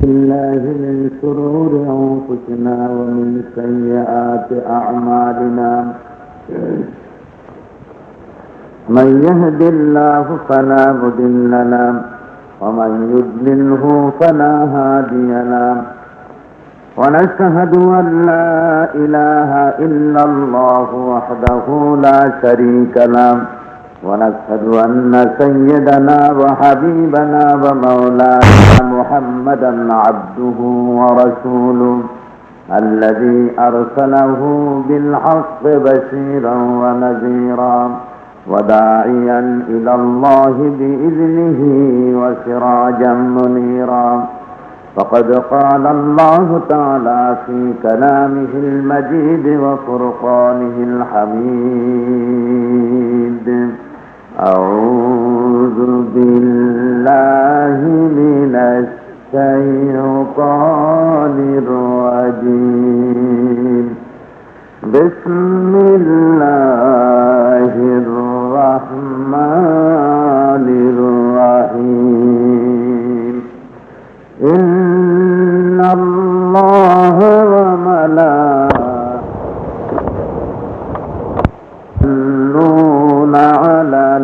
بالله من شرور أنفسنا ومن سيئات أعمالنا من يهد الله فلا مضل له ومن يضلله فلا هادي له ونشهد أن لا إله إلا الله وحده لا شريك له ونشهد أن سيدنا وحبيبنا ومولانا محمدا عبده ورسوله الذي أرسله بالحق بشيرا ونذيرا وداعيا إلى الله بإذنه وسراجا منيرا فقد قال الله تعالى في كلامه المجيد وفرقانه الحميد أعوذ بالله من الشيطان الرجيم بسم الله الرحمن الرحيم إن الله وملائكته يصلون على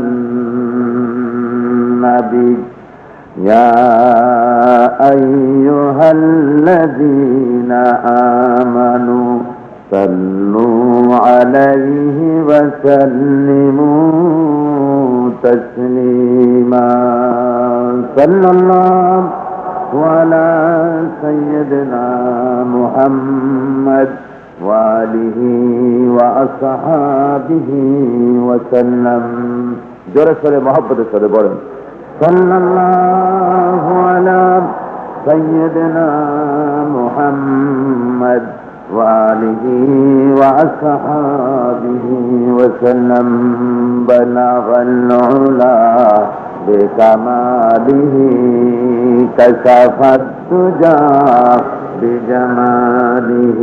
النبي يا أيها الذين آمنوا صلوا عليه وسلموا تسليما صلى الله على سيدنا محمد وآله وأصحابه وسلم جرس محبت سر بڑھیں صلى الله على سيدنا محمد وآله وأصحابه وسلم بلغ العلا بكماله كشف الدجى بجماله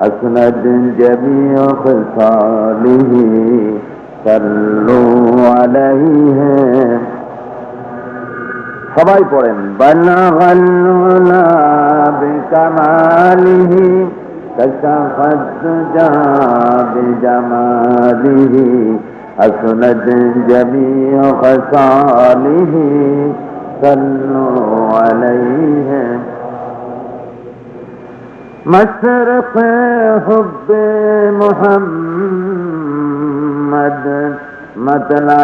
حسنت جميع خصاله صلوا عليه সবাই পড়েন বালাগাল উলা বিকামালিহি কাশাফাত দুজা বিজামালিহি হাসনাত জামিউ খাসালিহি সাল্লু আলাইহি مشرق حب محمد مطلع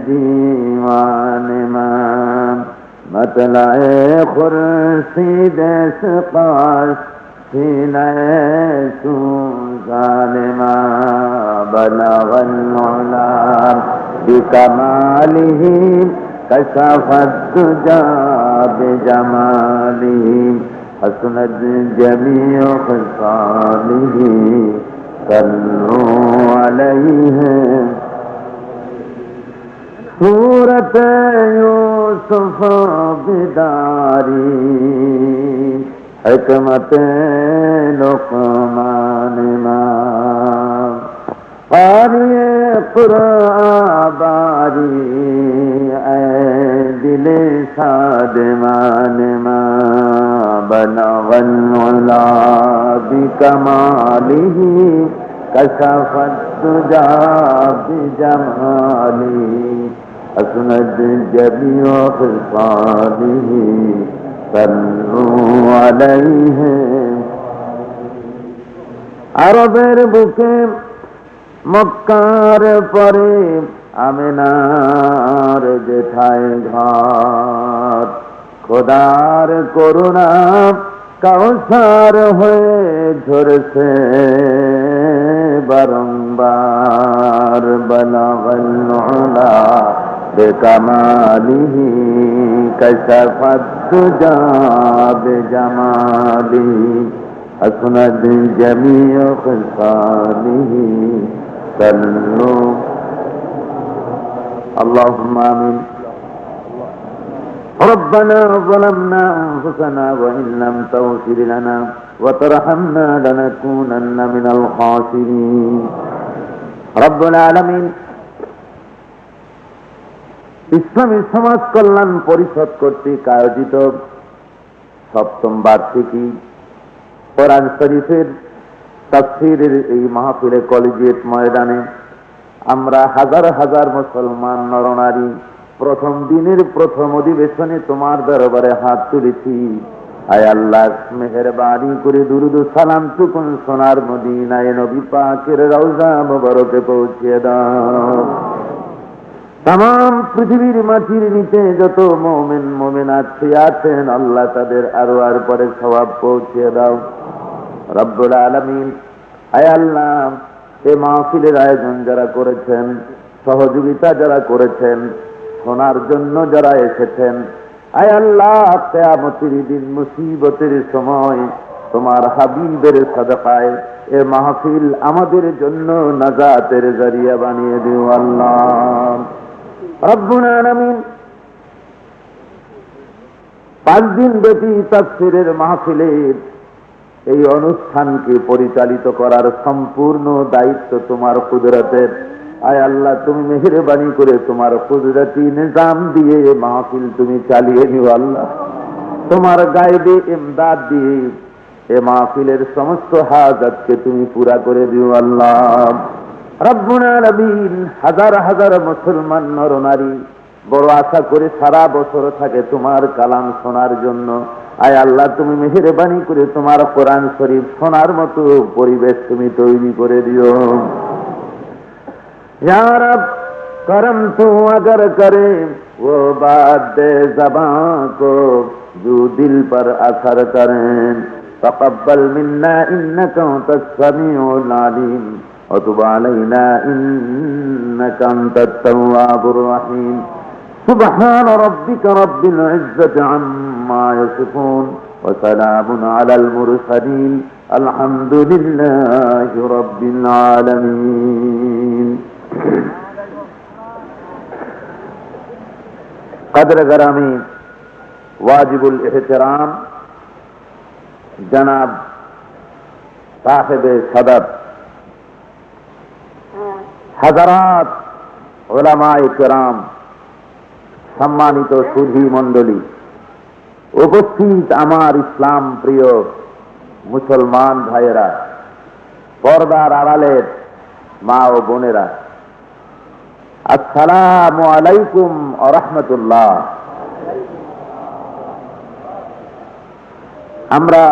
دیوان امام مطلع خورشید سپاس سینہ سوزان امام بلغ العلا بکمالہ کشف الدجى بجمالہ حسنت جميع خصاله صلوا عليه صورت یوسف بداری حکمت لقمان امام قاری قرآن باری اے دل شادمان امام بلغ العلا بکمالہ کشف الدجى بجماله حسنت جميع خصاله صلوا عليه আরবের বুকে মক্কার পরে আমিনার যেথায় ঘর খোদার করুণা কাউসার হয়ে ঝরছে বারংবার বলাগল উলা বিকামালিহি কাশাফাত দুজা বিজামালিহি হাসনাত জামিউ খাসালিহি সাল্লু আল্লাহুম্মা আমিন ربنا ظلمنا أنفسنا وإن لم تغفر لنا وترحمنا لنكونن من الخاسرين رب العالمين ইসলামী সমাজ কল্যাণ পরিষদ কর্তৃক আয়োজিত সপ্তম বার্ষিকী কোরআন শরীফের তাফসীরের এই মাহফিলে কলেজিয়েট ময়দানে আমরা হাজার হাজার মুসলমান নরনারী প্রথম দিনের প্রথম অধিবেশনে তোমার দরবারে হাত তুলেছি। আয় আল্লাহ, মেহেরবানি করে দুরুদ ও সালাম টুকুন সোনার মদিনায় নবী পাকের রওজা মুবারকে পৌঁছে দাও। তাম পৃথিবীর মাটির নিচে যত মুমিন মুমিনাত আছেন আল্লাহ তাদের আরো আর পরে সওয়াব পৌঁছে দাও রব্বুল আলামিন। আয় আল্লাহ, এই মাহফিলের আয়োজন যারা করেছেন, সহযোগিতা যারা করেছেন, শোনার জন্য যারা এসেছেন, আয় আল্লাহ, কিয়ামতের দিন মুসিবতের সময় তোমার হাবিবের সাদাকায় এ মাহফিল আমাদের জন্য নাজাতের জরিয়া বানিয়ে দিও আল্লাহ রব্বুল আলামিন। 5 দিন ব্যাপী তাফসীরের মাহফিলের এই অনুষ্ঠানকে পরিচালিত করার সম্পূর্ণ দায়িত্ব তোমার কুদরতের। আয় আল্লাহ, তুমি মেহেরবানি করে তোমার কুদরতি নিজাম দিয়ে মাহফিল তুমি চালিয়ে নিও আল্লাহ। তোমার গায়েবে ইমদাদ দিয়ে এ মাহফিলের সমস্ত হাজাতকে তুমি পুরা করে দিও আল্লাহ রব্বুল আলামিন। হাজার হাজার মুসলমান নরনারী বড় আশা করে সারা বছর থাকে তোমার কালাম শোনার জন্য। আয় আল্লাহ, তুমি মেহেরবানি করে তোমার কোরআন শরীফ শোনার মতো পরিবেশ তুমি তৈরি করে দিও या रब। करम तू अगर करे वो बात दे ज़बां को जो दिल पर असर करें। तक़ब्बल मिन्ना इन्नका अंतस समीउल अलीम व तुब अलैना इन्नका अंतत तव्वाबुर रहीम। सुब्हान रब्बिका रब्बिल इज्जति अम्मा यसिफून व सलामुन अलल मुरसलीन अल्हम्दुलिल्लाहि रब्बिल आलमीन। कदर गरामी वाजिबुल एहतराम जनाब साहिबे सदर, हजरात उलमाए किराम, सम्मानित सुधी मंडली, उपस्थित आमार इस्लाम प्रिय मुसलमान भाइरा, पर्दार आड़ालेर मा ओ बोनेरा, আসসালামু আলাইকুম ওয়া রাহমাতুল্লাহ। আমরা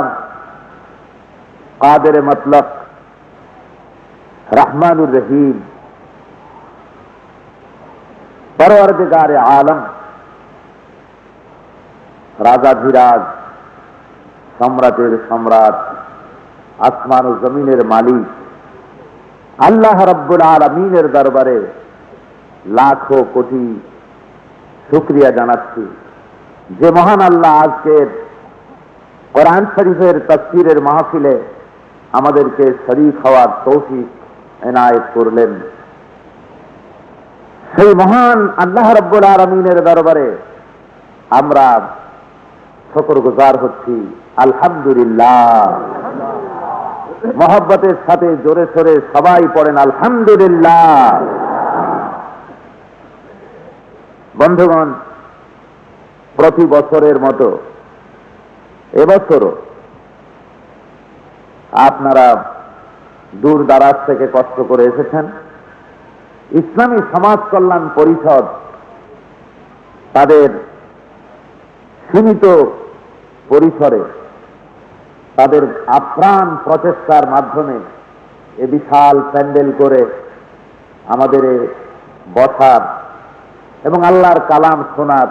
কাদের মতলব রহমানুর রহিম পরওয়ারদিগারে আলম রাজাধিরাজ সম্রাটের সম্রাট আসমান ও জমিনের মালিক আল্লাহ রাব্বুল আলামিনের দরবারে লাখো কোটি শুকরিয়া জানাচ্ছি যে মহান আল্লাহ আজকের কোরআন শরীফের তাফসীরের মাহফিলে আমাদেরকে শরীক হওয়ার তৌফিক এনায়েত করলেন। সেই মহান আল্লাহ রাব্বুল আলামিনের দরবারে আমরা শুকরগুজার হচ্ছি। আলহামদুলিল্লাহ। মহব্বতের সাথে জোরে সোরে সবাই পড়েন আলহামদুলিল্লাহ। বন্ধুগণ, প্রতি বছরের মতো এবছরও আপনারা দূর দারাজ থেকে কষ্ট করে এসেছেন। ইসলামী সমাজ কল্যাণ পরিষদ তাদের সীমিত পরিসরে তাদের আপ্রাণ প্রচেষ্টার মাধ্যমে এ বিশাল প্যান্ডেল করে আমাদের বসার এবং আল্লাহর কালাম শোনার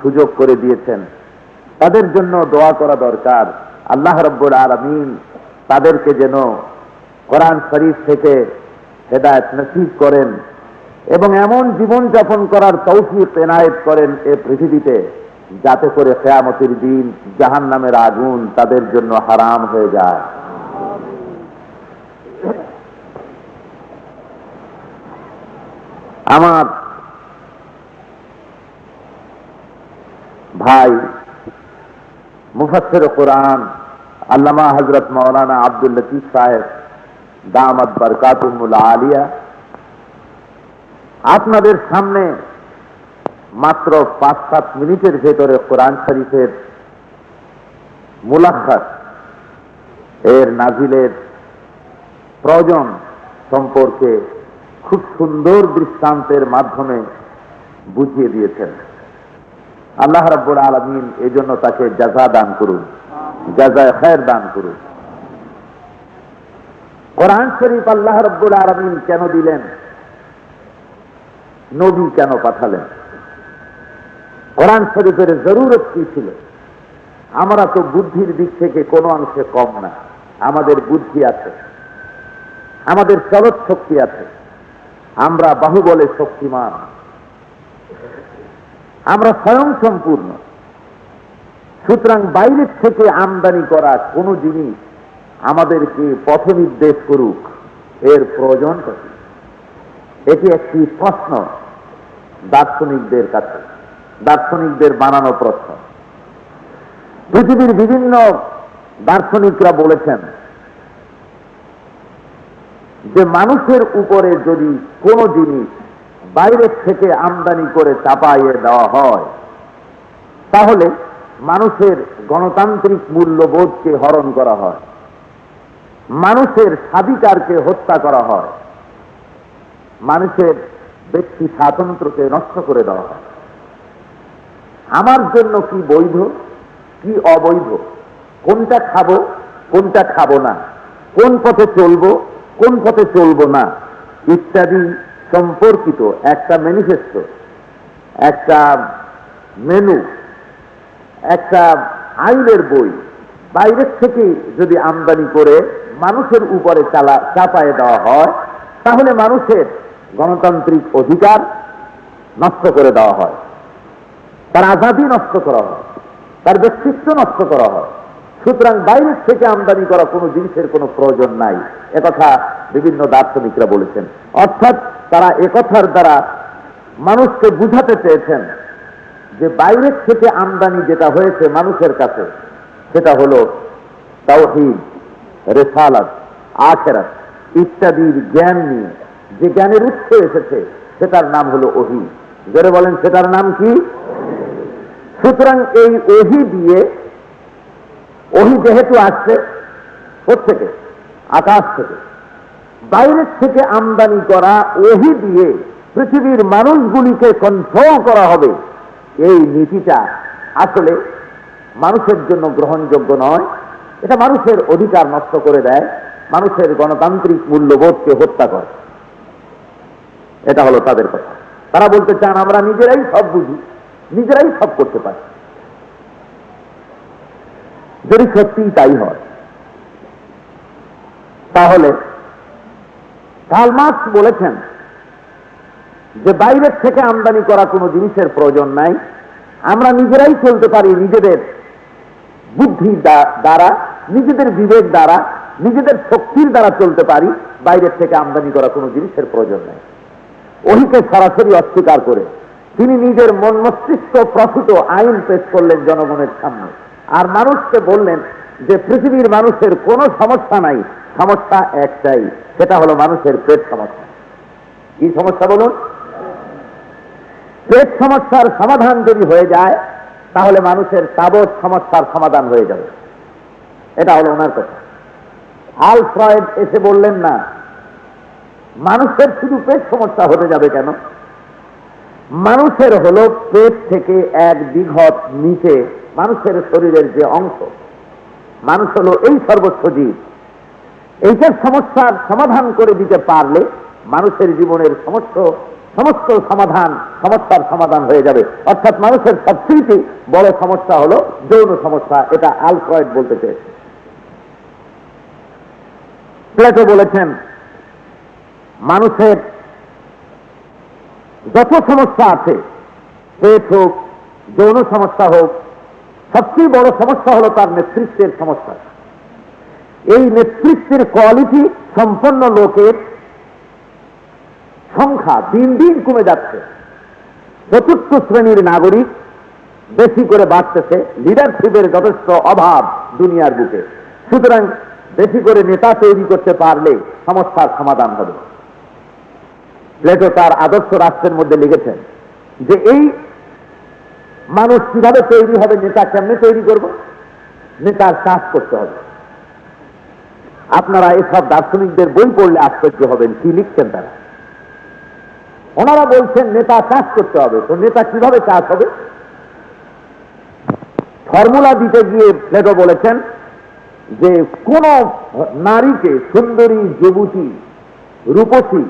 সুযোগ করে দিয়েছেন। তাদের জন্য দোয়া করা দরকার। আল্লাহ রাব্বুল আলামিন তাদেরকে যেন কোরআন শরীফ থেকে হেদায়েত নসিব করেন এবং এমন জীবন যাপন করার তৌফিক এনায়েত করেন এ পৃথিবীতে, যাতে করে কিয়ামতের দিন জাহান্নামের আগুন তাদের জন্য হারাম হয়ে যায়। আমার ভাই মুফাসসির কুরআন আল্লামা হযরত মাওলানা আব্দুল লতীফ সাহেব দামাত বরকাতুহুল আলিয়া আপনাদের সামনে মাত্র 5-7 মিনিটের ভেতরে কোরআন শরীফের মুলাক্কাস এর নাজিলের প্রয়োজন সম্পর্কে খুব সুন্দর দৃষ্টান্তের মাধ্যমে বুঝিয়ে দিয়েছেন। আল্লাহ রাব্বুল আলামিন এই জন্য তাকে জাযা দান করুন, জাযায়ে খায়ের দান করুন। কোরআন শরীফ আল্লাহ রাব্বুল আলামিন কেন দিলেন? নবী কেন পাঠালেন? কোরআন শরীফের জরুরত কি ছিল? আমরা তো বুদ্ধির দিক থেকে কোনো অংশে কম না। আমাদের বুদ্ধি আছে, আমাদের চলৎ শক্তি আছে, আমরা বাহুবলে শক্তিমান, আমরা স্বয়ং সম্পূর্ণ। সুতরাং বাইরের থেকে আমদানি করা কোনো জিনিস আমাদেরকে পথ নির্দেশ করুক, এর প্রয়োজন কি? এটি একটি প্রশ্ন দার্শনিকদের কাছে, দার্শনিকদের বানানো প্রশ্ন। পৃথিবীর বিভিন্ন দার্শনিকরা বলেছেন যে মানুষের উপরে যদি কোনো জিনিস বাইরের থেকে আমদানি করে চাপাইয়ে দেওয়া হয়, তাহলে মানুষের গণতান্ত্রিক মূল্যবোধকে হরণ করা হয়, মানুষের স্বাধিকারকে হত্যা করা হয়, মানুষের ব্যক্তি স্বাতন্ত্র্যকে নষ্ট করে দেওয়া হয়। আমার জন্য কি বৈধ, কি অবৈধ, কোনটা খাবো, কোনটা খাবো না, কোন পথে চলবো, কোন পথে চলবো না, ইত্যাদি সম্পর্কিত একটা ম্যানিফেস্টো, একটা মেনু, একটা আইনের বই বাইরের থেকে যদি আমদানি করে মানুষের উপরে চাপায়ে দেওয়া হয়, তাহলে মানুষের গণতান্ত্রিক অধিকার নষ্ট করে দেওয়া হয়, তার আজাদী নষ্ট করা হয়, তার ব্যক্তিত্ব নষ্ট করা হয়। সুতরাং বাইরের থেকে আমদানি করা কোনো জিনিসের কোনো প্রয়োজন নাই, একথা বিভিন্ন দার্শনিকরা বলেছেন। অর্থাৎ তারা একথার দ্বারা মানুষকে বুঝাতে চেয়েছেন যে বাইরের থেকে আমদানি যেটা হয়েছে মানুষের কাছে, সেটা হলো তাওহীদ, রিসালাত, আখিরাত ইত্যাদির জ্ঞান নিয়ে যে জ্ঞানের উৎস এসেছে, সেটার নাম হলো ওহী। যারা বলেন সেটার নাম কি? সুতরাং এই ওহী দিয়ে, ওহী যেহেতু আসছে কোত্থেকে? আকাশ থেকে। বাইরের থেকে আমদানি করা ওহী দিয়ে পৃথিবীর মানুষগুলিকে কন্ট্রোল করা হবে, এই নীতিটা আসলে মানুষের জন্য গ্রহণযোগ্য নয়। এটা মানুষের অধিকার নষ্ট করে দেয়, মানুষের গণতান্ত্রিক মূল্যবোধকে হত্যা করে। এটা হলো তাদের কথা। তারা বলতে চান আমরা নিজেরাই সব বুঝি, নিজেরাই সব করতে পারি। যদি সত্যিই তাই হয়, তাহলে কার্ল মার্কস বলেছেন যে বাইরের থেকে আমদানি করা কোনো জিনিসের প্রয়োজন নাই, আমরা নিজেরাই চলতে পারি নিজেদের বুদ্ধি দ্বারা, নিজেদের বিবেক দ্বারা, নিজেদের শক্তির দ্বারা চলতে পারি, বাইরের থেকে আমদানি করা কোনো জিনিসের প্রয়োজন নাই। ওহিকে সরাসরি অস্বীকার করে তিনি নিজের মন মস্তিষ্ক প্রসূত আইন পেশ করলেন জনগণের সামনে, আর মানুষকে বললেন যে পৃথিবীর মানুষের কোনো সমস্যা নাই, সমস্যা একটাই, সেটা হলো মানুষের পেট সমস্যা। কি সমস্যা বলুন? পেট সমস্যার সমাধান যদি হয়ে যায়, তাহলে মানুষের তাবৎ সমস্যার সমাধান হয়ে যাবে। এটা হলো ওনার কথা। আল ফ্রয়েড এসে বললেন না মানুষের শুধু পেট সমস্যা হতে যাবে কেন, মানুষের হলো পেট থেকে এক বিঘত নিচে মানুষের শরীরের যে অংশ, মানুষ হলো এই সর্বোচ্চ জীব, এইটার সমস্যার সমাধান করে দিতে পারলে মানুষের জীবনের সমস্ত সমস্যার সমাধান হয়ে যাবে। অর্থাৎ মানুষের সবচেয়ে বড় সমস্যা হলো যৌন সমস্যা, এটা আল ফ্রয়েড বলতে চেয়েছে। প্লেটো বলেছেন মানুষের যত সমস্যা আছে, পেট হোক, যৌন সমস্যা হোক, সবচেয়ে বড় সমস্যা হলো তার নেতৃত্বের সমস্যা। এই নেতৃত্বের কোয়ালিটি সম্পন্ন লোকের সংখ্যা দিন দিন কমে যাচ্ছে। চতুর্থ শ্রেণীর নাগরিক বেশি করে বাড়তেছে, লিডারশিপের যথেষ্ট অভাব দুনিয়ার বুকে। সুতরাং বেশি করে নেতা তৈরি করতে পারলে সমস্যার সমাধান হবে। প্লেটো তার আদর্শ রাষ্ট্রের মধ্যে লিখেছেন যে এই মানুষ কিভাবে তৈরি হবে, নেতা কেমনে তৈরি করব, নেতার কাজ করতে হবে। আপনারা এসব দার্শনিকদের বই পড়লে আশ্চর্য হবেন, কি লিখছেন তারা। ওনারা বলছেন নেতা চাষ করতে হবে। তো নেতা কিভাবে চাষ হবে? ফর্মুলা দিতে গিয়ে প্লেটো বলেছেন যে কোন নারীকে, সুন্দরী, যুবতী, রূপসী,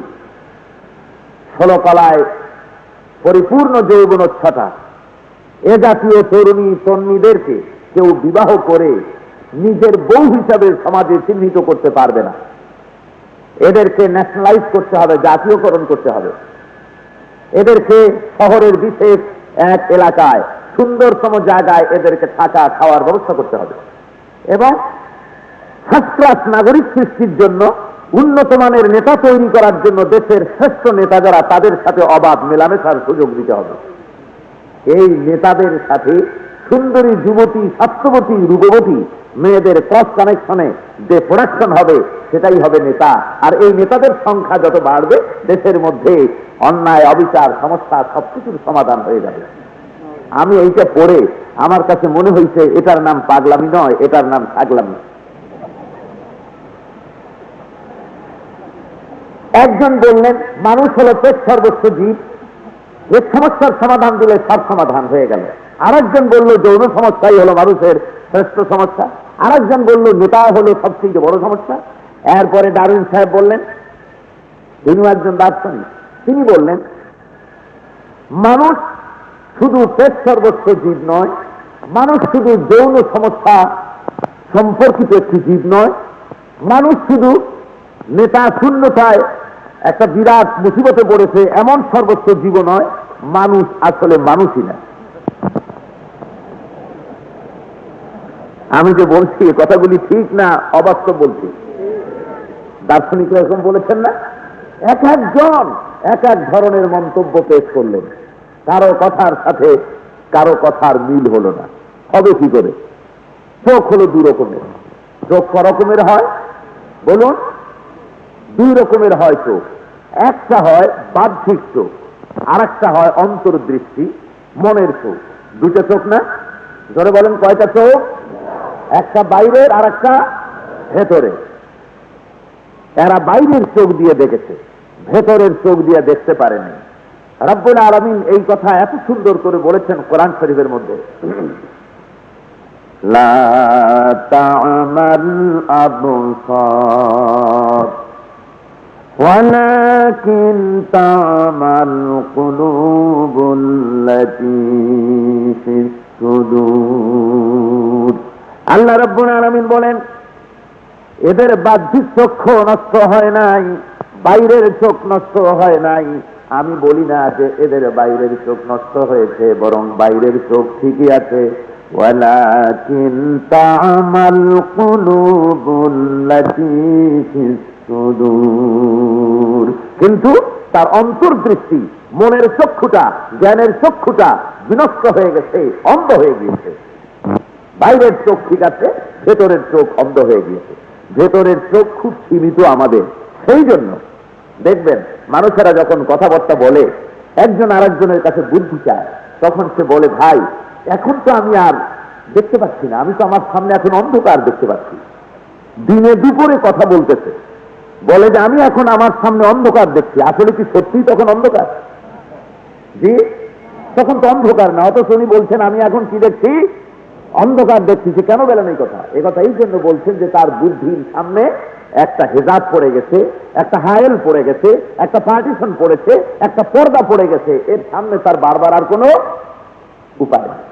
ষোলকলায় পরিপূর্ণ যৌবনোচ্ছ্বাসা এ জাতীয় তরুণী তন্মীদেরকে কেউ বিবাহ করে নিজের বউ হিসাবে সমাজে চিহ্নিত করতে পারবে না। এদেরকে ন্যাশনালাইজ করতে হবে, জাতীয়করণ করতে হবে। এদেরকে শহরের বিশেষ এক এলাকায় সুন্দরতম জায়গায় এদেরকে থাকা খাওয়ার ব্যবস্থা করতে হবে এবং ফার্স্ট ক্লাস নাগরিক সৃষ্টির জন্য, উন্নত মানের নেতা তৈরি করার জন্য দেশের শ্রেষ্ঠ নেতা যারা তাদের সাথে অবাধ মেলামেশার সুযোগ দিতে হবে। এই নেতাদের সাথে সুন্দরী, যুবতী, স্বাস্থ্যবতী, রূপবতী মেয়েদের ক্রস কানেকশনে যে প্রোডাকশন হবে সেটাই হবে নেতা। আর এই নেতাদের সংখ্যা যত বাড়বে দেশের মধ্যে অন্যায়, অবিচার, সমস্যা সবকিছুর সমাধান হয়ে যাবে। আমি এইটা পড়ে আমার কাছে মনে হয়েছে এটার নাম পাগলামি নয়, এটার নাম ছাগলামি। একজন বললেন মানুষ হলো পেট সর্বস্ব জীব, এর সমস্যার সমাধান দিলে সব সমাধান হয়ে গেল। আরেকজন বলল যৌন সমস্যাই হলো মানুষের শ্রেষ্ঠ সমস্যা। আরেকজন বলল নেতা হলো সবচেয়ে বড় সমস্যা। এরপরে ডারউইন সাহেব বললেন, তিনি একজন দার্শনিক, তিনি বললেন মানুষ শুধু পেট সর্বস্ব জীব নয়, মানুষ শুধু যৌন সমস্যা সম্পর্কিত একটি জীব নয়, মানুষ শুধু নেতা শূন্যতায় একটা বিরাট মুসিবতে পড়েছে এমন সর্বস্ব জীব নয়, মানুষ আসলে মানুষই না। আমি যে বলছি এ কথাগুলি ঠিক না অবাস্তব বলছি? দার্শনিকরা এরকম বলেছেন না? এক একজন এক এক ধরনের মন্তব্য পেশ করলেন, কারো কথার সাথে কারো কথার মিল হলো না। হবে কি করে? চোখ হলো দু রকমের। চোখ ক রকমের হয় বলুন? দুই রকমের হয় চোখ। একটা হয় বাহ্যিক চোখ, আর একটা হয় অন্তর্দৃষ্টি, মনের চোখ। দুটো চোখ না? ধরে বলেন কয়টা চোখ? একটা বাইরের আর একটা ভেতরে। এরা বাইরের চোখ দিয়ে দেখেছে, ভেতরের চোখ দিয়ে দেখতে পারেনি। রব্বুল আলামিন এই কথা এত সুন্দর করে বলেছেন কোরআন শরীফের মধ্যে, লা তা'মাল আবসার ওয়ালাকিন তা'মাল কুলুবুল্লাতী ফিস সুদূর। আল্লাহ রব্বুল আলামিন বলেন এদের বাহ্যিক চক্ষু নষ্ট হয় নাই, বাইরের চোখ নষ্ট হয় নাই। আমি বলি না যে এদের বাইরের চোখ নষ্ট হয়েছে, বরং বাইরের চোখ ঠিকই আছে। ওয়ালাকিন তা'মাল কুলুবুল্লাতী ফিস সুদূর, কিন্তু তার অন্তর্দৃষ্টি, মনের চক্ষুটা, জ্ঞানের চক্ষুটা বিনষ্ট হয়ে গেছে, অন্ধ হয়ে গিয়েছে। বাইরের চোখ ঠিক আছে, ভেতরের চোখ অন্ধ হয়ে গিয়েছে। ভেতরের চোখ খুব সীমিত আমাদের। সেই জন্য দেখবেন মানুষেরা যখন কথাবার্তা বলে, একজন আরেকজনের কাছে বুদ্ধি চায়, তখন সে বলে ভাই এখন তো আমি আর দেখতে পাচ্ছি না, আমি তো আমার সামনে এখন অন্ধকার দেখতে পাচ্ছি। দিনে দুপুরে কথা বলতেছে, বলে যে আমি এখন আমার সামনে অন্ধকার দেখছি। আসলে কি সত্যি তখন অন্ধকার? জি, তখন তো অন্ধকার না, অথচ উনি বলছেন আমি এখন কি দেখছি? অন্ধকার দেখছি। কেন বলেন এই কথা? এই কথা এই জন্য বলছেন যে তার বুদ্ধির সামনে একটা হেজাব পড়ে গেছে, একটা হায়েল পড়ে গেছে, একটা পার্টিশন পড়েছে, একটা পর্দা পড়ে গেছে। এর সামনে তার বারবার আর কোনো উপায় নেই।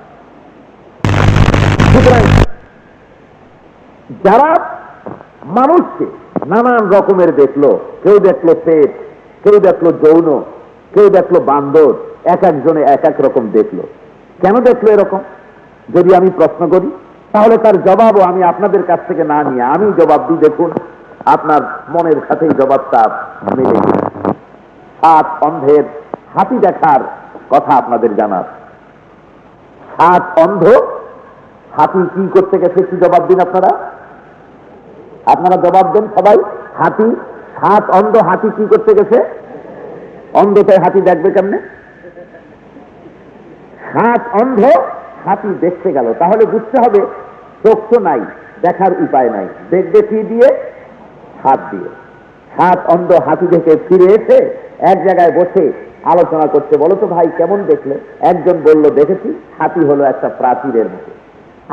সুতরাং যারা মানুষকে নানান রকমের দেখলো, কেউ দেখলো পেট, কেউ দেখলো যৌন, কেউ দেখলো বান্দর, এক একজনে এক এক রকম দেখলো। কেন দেখলো এরকম? যদি আমি প্রশ্ন করি তাহলে তার জবাবও আমি আপনাদের কাছ থেকে না নিয়ে আমি জবাব দিই। দেখুন আপনার মনের সাথেই জবাবটা মিলে। সাত অন্ধের হাতি দেখার কথা আপনাদের জানার। সাত অন্ধ হাতি কি করতে গেছে, কি জবাব দিন আপনারা? আপনারা জবাব দেন সবাই। হাতি, সাত অন্ধ হাতি কি করতে গেছে? অন্ধতায় হাতি দেখবে কেমনে? সাত অন্ধ হাতি দেখতে গেল। তাহলে বুঝতে হবে চোখ তো নাই, দেখার উপায় নাই, দেখবে কি দিয়ে? হাত দিয়ে। হাত অন্ধ হাতি থেকে ফিরে এসে এক জায়গায় বসে আলোচনা করছে, বলো তো ভাই কেমন দেখলে? একজন বলল, দেখেছি হাতি হলো একটা প্রাচীরের মতো।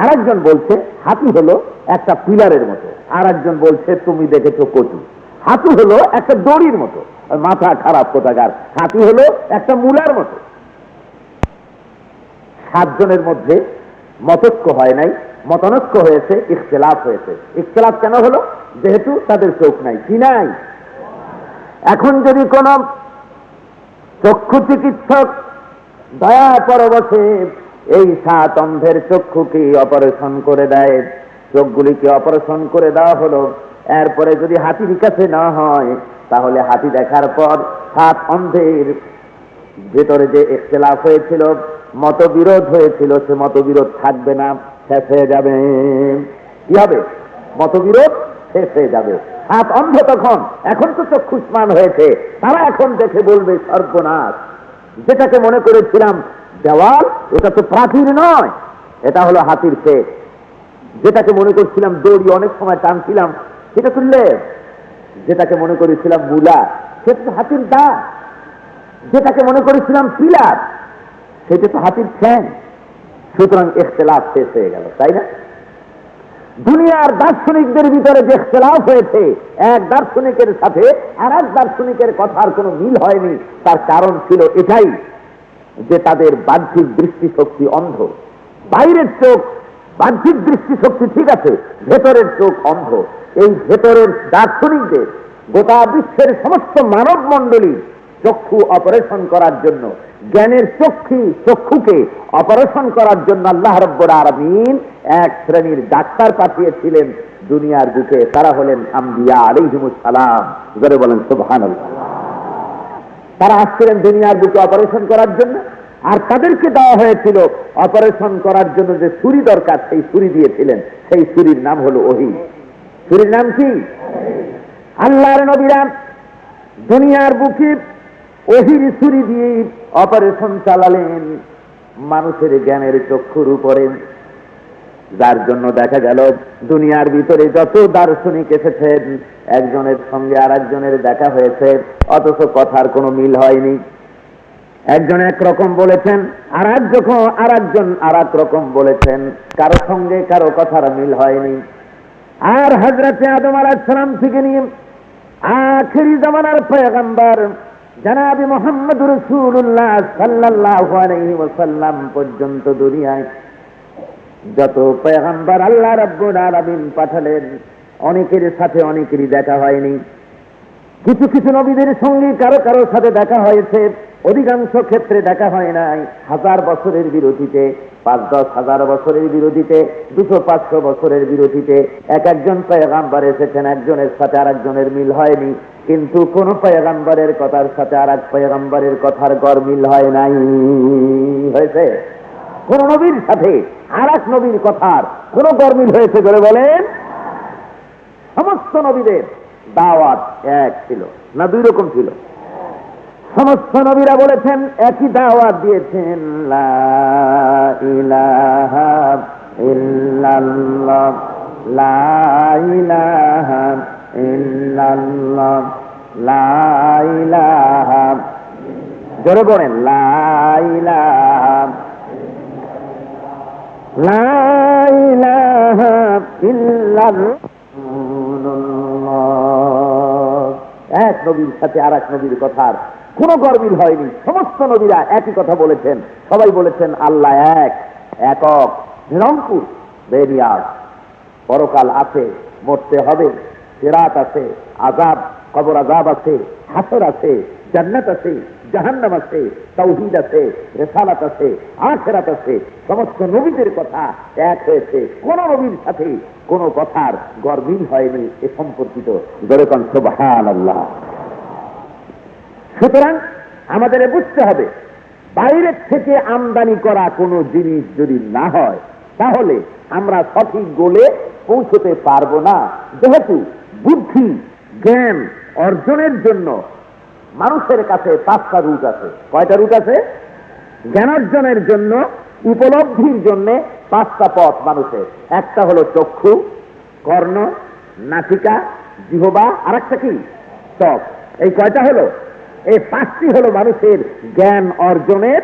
আর একজন বলছে হাতি হলো একটা পিলারের মতো। আর একজন বলছে তুমি দেখেছো কচু। হাতি হলো একটা দড়ির মতো। মাথা খারাপ কোথাকার, হাতি হলো একটা মূলার মতো। 7 জনের মধ্যে মতৈক্য হয় নাই, মতানৈক্য হয়েছে, ইখতিলাফ হয়েছে। ইখতিলাফ কেন হলো? যেহেতু তাদের চোখ নাই। কি নাই? এখন যদি কোন চক্ষু চিকিৎসক দয়া পরবশে এই 7 অন্ধের চক্ষুকে অপারেশন করে দেয়, চোখগুলিকে অপারেশন করে দেওয়া হলো, এরপরে যদি হাতির কাছে না হয়, তাহলে হাতি দেখার পর 7 অন্ধের ভেতরে যে ইখতিলাফ হয়েছিল, মতবিরোধ হয়েছিল, সে মতবিরোধ থাকবে না, শেষ হয়ে যাবে। কি হবে? মতবিরোধ শেষ হয়ে যাবে। 7 অন্ধ তখন, এখন তো চক্ষুষ্মান হয়েছে, তারা এখন দেখে বলবে সর্বনাশ, যেটাকে মনে করেছিলাম দেওয়াল, এটা তো প্রাচীর নয়, এটা হলো হাতির পেট। যেটাকে মনে করছিলাম দড়ি, অনেক সময় টানছিলাম, সেটা তো লেজ। যেটাকে মনে করেছিলাম মূলা, সেটা তো হাতির দাঁত। যেটাকে মনে করেছিলাম পিলার, সেটা তো হাতির ঠ্যাং। সুতরাং ইখতিলাফ শেষ হয়ে গেল, তাই না? দুনিয়ার দার্শনিকদের ভিতরে যে ইখতিলাফ হয়েছে, এক দার্শনিকের সাথে আর এক দার্শনিকের কথার কোনো মিল হয়নি, তার কারণ ছিল এটাই যে তাদের বাহ্যিক দৃষ্টিশক্তি অন্ধ। বাইরের চোখ বাহ্যিক দৃষ্টিশক্তি ঠিক আছে, ভেতরের চোখ অন্ধ। এই ভেতরের দার্শনিকদের গোটা বিশ্বের সমস্ত মানব মণ্ডলী চক্ষু অপারেশন করার জন্য, জ্ঞানের চক্ষুকে অপারেশন করার জন্য আল্লাহ রাব্বুল আলামিন এক শ্রেণীর ডাক্তার পাঠিয়েছিলেন দুনিয়ার বুকে। তারা হলেন আম্বিয়া আলাইহিমুস সালাম। জোরে বলেন সুবহানাল্লাহ। তারা আসছিলেন দুনিয়ার বুকে অপারেশন করার জন্য, আর তাদেরকে দেওয়া হয়েছিল অপারেশন করার জন্য যে ছুরি দরকার, সেই ছুরি দিয়েছিলেন। সেই ছুরির নাম হলো ওহী। ছুরির নাম কি? আল্লাহর নবীরা দুনিয়ার বুকে ওহীর ছুরি দিয়ে অপারেশন চালালেন মানুষের জ্ঞানের চক্ষুর উপরে, যার জন্য দেখা গেল দুনিয়ার ভিতরে যত দার্শনিক এসেছেন, একজনের সঙ্গে আর একজনের দেখা হয়েছে, অথচ কথার কোনো মিল হয়নি। একজন একরকম বলেছেন, আর একজন আর এক রকম বলেছেন, কারো সঙ্গে কারো কথার মিল হয়নি। আর হযরতে আদম আলাইহিস সালাম থেকে নিয়ে আখিরি জামানার পয়গম্বর জনাবে মুহাম্মদ রাসূলুল্লাহ সাল্লাল্লাহু আলাইহি ওয়াসাল্লাম পর্যন্ত দুনিয়ায় যত পয়গম্বর আল্লাহ রাব্বুল আলামিন পাঠালেন, অনেকের সাথে অনেকেরই দেখা হয়নি। কিছু কিছু নবীদের সঙ্গে কারো কারো সাথে দেখা হয়েছে, অধিকাংশ ক্ষেত্রে দেখা হয় নাই। 1000 বছরের বিরতিতে, 5-10 হাজার বছরের বিরতিতে, 200-500 বছরের বিরতিতে একজন পয়গম্বর এসেছেন, একজনের সাথে আর একজনের মিল হয়নি। কিন্তু কোন পয়গম্বরের কথার সাথে আর এক পয়গম্বরের কথার গড় মিল হয় নাই। হয়েছে? কোন নবীর সাথে আর এক নবীর কথার কোন গড় মিল হয়েছে বলে বলেন? সমস্ত নবীদের দাওয়াত এক ছিল না 2 রকম ছিল? সমস্ত নবীরা বলেছেন, একই দাওয়াত দিয়েছেন, লা ইলাহা ইল্লাল্লাহ, লা ইলাহা ইল্লাল্লাহ, লা ইলাহা, জোরে বলেন, লা ইলাহা, লা ইলাহা ইল্লাল্লাহ। এক নবীর সাথে আর এক নবীর কথার কোন গরমিল হয়নি। সমস্ত নবীরা একই কথা বলেছেন। সবাই বলেছেন আল্লাহ এক, একক, নিরঙ্কুশ, বেনিয়াজ। পরকাল আছে, মরতে হবে, সিরাত আছে, আযাব, কবর আযাব আছে, হাসর আছে, জান্নাত আছে, জাহান্নাম আছে, তাওহীদ আছে, রিসালাত আছে, আখিরাত আছে। সমস্ত নবীদের কথা এক হয়েছে, কোন নবীর সাথে কোন কথার গরমিল হয়নি এ সম্পর্কিত। জোরে কোন সুবহানাল্লাহ। সুতরাং আমাদের বুঝতে হবে, বাইরের থেকে আমদানি করা কোনো জিনিস যদি না হয়, তাহলে আমরা সঠিক গোলে পৌঁছতে পারবো না। যেহেতু বুদ্ধি জ্ঞান অর্জনের জন্য মানুষের কাছে 5টা রুট আছে। কয়টা রুট আছে? জ্ঞান অর্জনের জন্য, উপলব্ধির জন্য পাঁচটা পথ মানুষের। একটা হলো চক্ষু, কর্ণ, নাসিকা, জিহ্বা, আর একটা কি ত্বক। এই কয়টা হলো? এই পাঁচটি হলো মানুষের জ্ঞান অর্জনের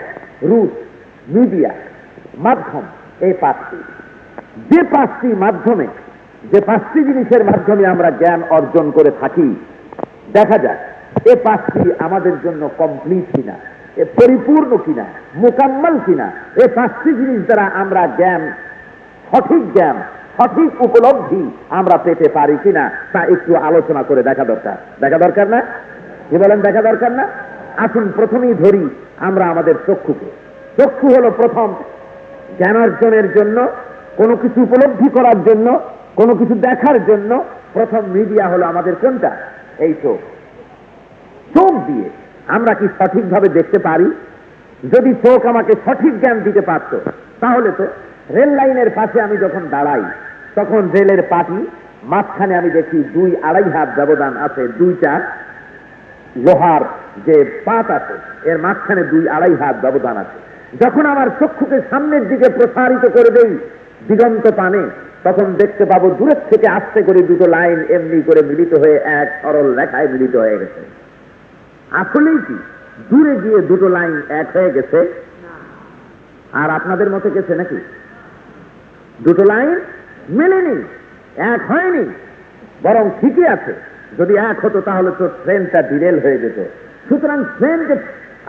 রুট, মিডিয়া, মাধ্যম। এই পাঁচটি, যে পাঁচটি মাধ্যমে, যে পাঁচটি জিনিসের মাধ্যমে আমরা জ্ঞান অর্জন করে থাকি, দেখা যায় এ পাঁচটি আমাদের জন্য কমপ্লিট কিনা, এ পরিপূর্ণ কিনা, মোকাম্মল কিনা। এই পাঁচটি জিনিস দ্বারা আমরা জ্ঞান, সঠিক জ্ঞান, সঠিক উপলব্ধি আমরা পেতে পারি কিনা তা একটু আলোচনা করে দেখা দরকার। দেখা দরকার না? কি বলেন, দেখা দরকার না? আসুন প্রথমেই ধরি আমরা আমাদের চক্ষুকে। চক্ষু হলো প্রথম জ্ঞানার্জনের জন্য, কোনো কিছু উপলব্ধি করার জন্য, কোনো কিছু দেখার জন্য প্রথম মিডিয়া হলো আমাদের কোনটা? এই চোখ। চোখ দিয়ে আমরা কি সঠিকভাবে দেখতে পারি? যদি চোখ আমাকে সঠিক জ্ঞান দিতে পারত, তাহলে তো রেল লাইনের পাশে আমি যখন দাঁড়াই, তখন রেলের পাটি মাঝখানে আমি দেখি 2-2.5 হাত ব্যবধান আছে, দুইটা লোহার যে পাত আছে এর মাঝখানে 2-2.5 হাত ব্যবধান আছে। যখন আমার চক্ষুকে সামনের দিকে প্রসারিত করে দেই দিগন্ত পানে, তখন দেখতে পাবো দূরের থেকে আস্তে করে দুটো লাইন এমনি করে মিলিত হয়ে এক সরল রেখায় মিলিত হয়ে গেছে। আসলেই কি দূরে গিয়ে দুটো লাইন এক হয়ে গেছে? আর আপনাদের মতে গেছে নাকি? দুটো লাইন মেলেনি, এক হয়নি, বরং ঠিকই আছে। যদি এক হতো তাহলে তো ট্রেনটা ডিরেল হয়ে যেত। সুতরাং ট্রেন যে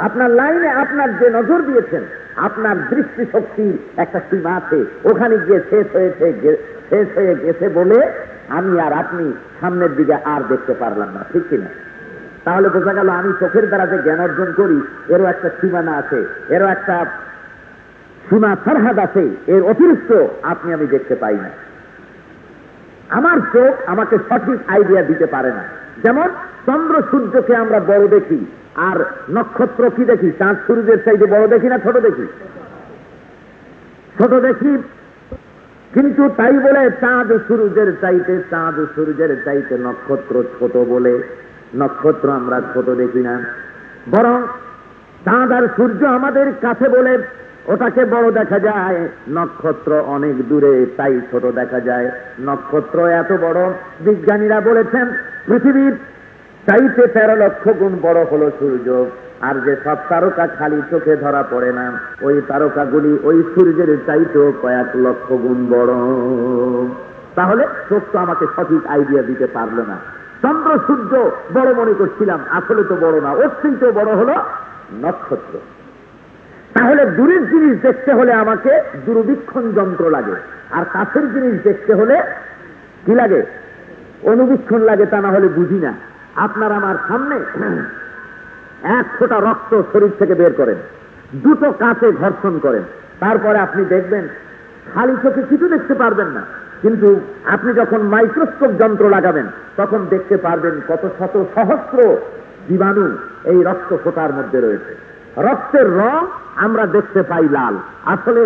আপনার লাইনে আপনার যে নজর দিয়েছেন, আপনার দৃষ্টিশক্তির একটা সীমা আছে, ওখানে গিয়ে শেষ হয়ে গেছে বলে আমি আর আপনি সামনের দিকে আর দেখতে পারলাম না, ঠিক কিনা? তাহলে বোঝা গেল আমি চোখের দ্বারা যে জ্ঞান অর্জন করি এরও একটা সীমানা আছে, এরও একটা সীমা সরহাদ আছে, এর অতিরিক্ত আপনি আমি দেখতে পাই না। আমার চোখ আমাকে সঠিক আইডিয়া দিতে পারে না। যেমন চন্দ্র সূর্যকে আমরা বড় দেখি, আর নক্ষত্র কি দেখি? চাঁদ সূর্যের চাইতে বড় দেখি না ছোট দেখি? ছোট দেখি। কিন্তু তাই বলে চাঁদ সূর্যের চাইতে নক্ষত্র ছোট বলে নক্ষত্র আমরা ছোট দেখি না, বরং চাঁদ আর সূর্য আমাদের কাছে বলে ওটাকে বড় দেখা যায়, নক্ষত্র অনেক দূরে তাই ছোট দেখা যায়। নক্ষত্র এত বড়, বিজ্ঞানীরা বলেছেন পৃথিবীর চাইতে 13 লক্ষ গুণ বড় হলো সূর্য। আর যে সব তারকা খালি চোখে ধরা পড়ে না, ওই তারকাগুলি ওই সূর্যের চাইতেও কয়েক লক্ষ গুণ বড়। তাহলে চোখ তো আমাকে সঠিক আইডিয়া দিতে পারলো না। চন্দ্র সূর্য বড় মনে করছিলাম, আসলে তো বড় না, ওর চাইতেও বড় হলো নক্ষত্র। তাহলে দূরের জিনিস দেখতে হলে আমাকে দূরবীক্ষণ যন্ত্র লাগে, আর কাছের জিনিস দেখতে হলে কি লাগে? অনুবীক্ষণ লাগে, তা না হলে বুঝি না। আপনার আমার সামনে 1 ফোঁটা রক্ত শরীর থেকে বের করেন, দুটো কাঁচে ঘর্ষণ করেন, তারপরে আপনি দেখবেন খালি চোখে কিছু দেখতে পারবেন না, কিন্তু আপনি যখন মাইক্রোস্কোপ যন্ত্র লাগাবেন তখন দেখতে পারবেন কত শত সহস্র জীবাণু এই রক্ত ফোঁটার মধ্যে রয়েছে। রক্তের রং আমরা দেখতে পাই লাল, আসলে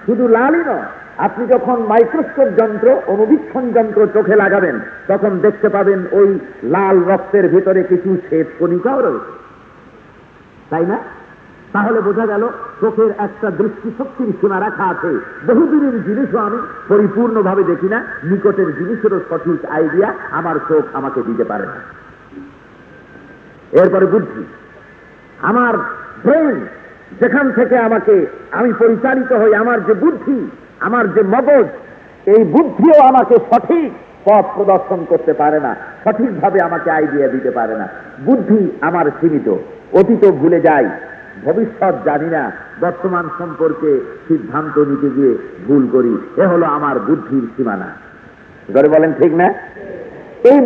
শুধু লালই নয়, আপনি যখন মাইক্রোস্কোপ যন্ত্র, অনুবীক্ষণ যন্ত্র চোখে লাগাবেন তখন দেখতে পাবেন ওই লাল রক্তের ভিতরে কিছু শ্বেত কণিকাও রয়েছে, তাই না? তাহলে বোঝা গেল চোখের একটা দৃষ্টিশক্তির সীমা রাখা আছে। বহুদূরের জিনিসও আমি পরিপূর্ণভাবে দেখি না, নিকটের জিনিসেরও সঠিক আইডিয়া আমার চোখ আমাকে দিতে পারে না। এরপরে বুদ্ধি, আমার ব্রেন, যেখান থেকে আমি পরিচালিত হই, আমার যে বুদ্ধি, আমার যে মগজ, এই বুদ্ধিও আমাকে সঠিক পথ প্রদর্শন করতে পারে না, সঠিকভাবে আমাকে আইডিয়া দিতে পারে না। বুদ্ধি আমার সীমিত, অতীত ভুলে যাই, ভবিষ্যৎ জানি না, বর্তমান সম্পর্কে সিদ্ধান্ত নিতে গিয়ে ভুল করি। এ হলো আমার বুদ্ধির সীমানা। ধরে বলেন ঠিক না? এই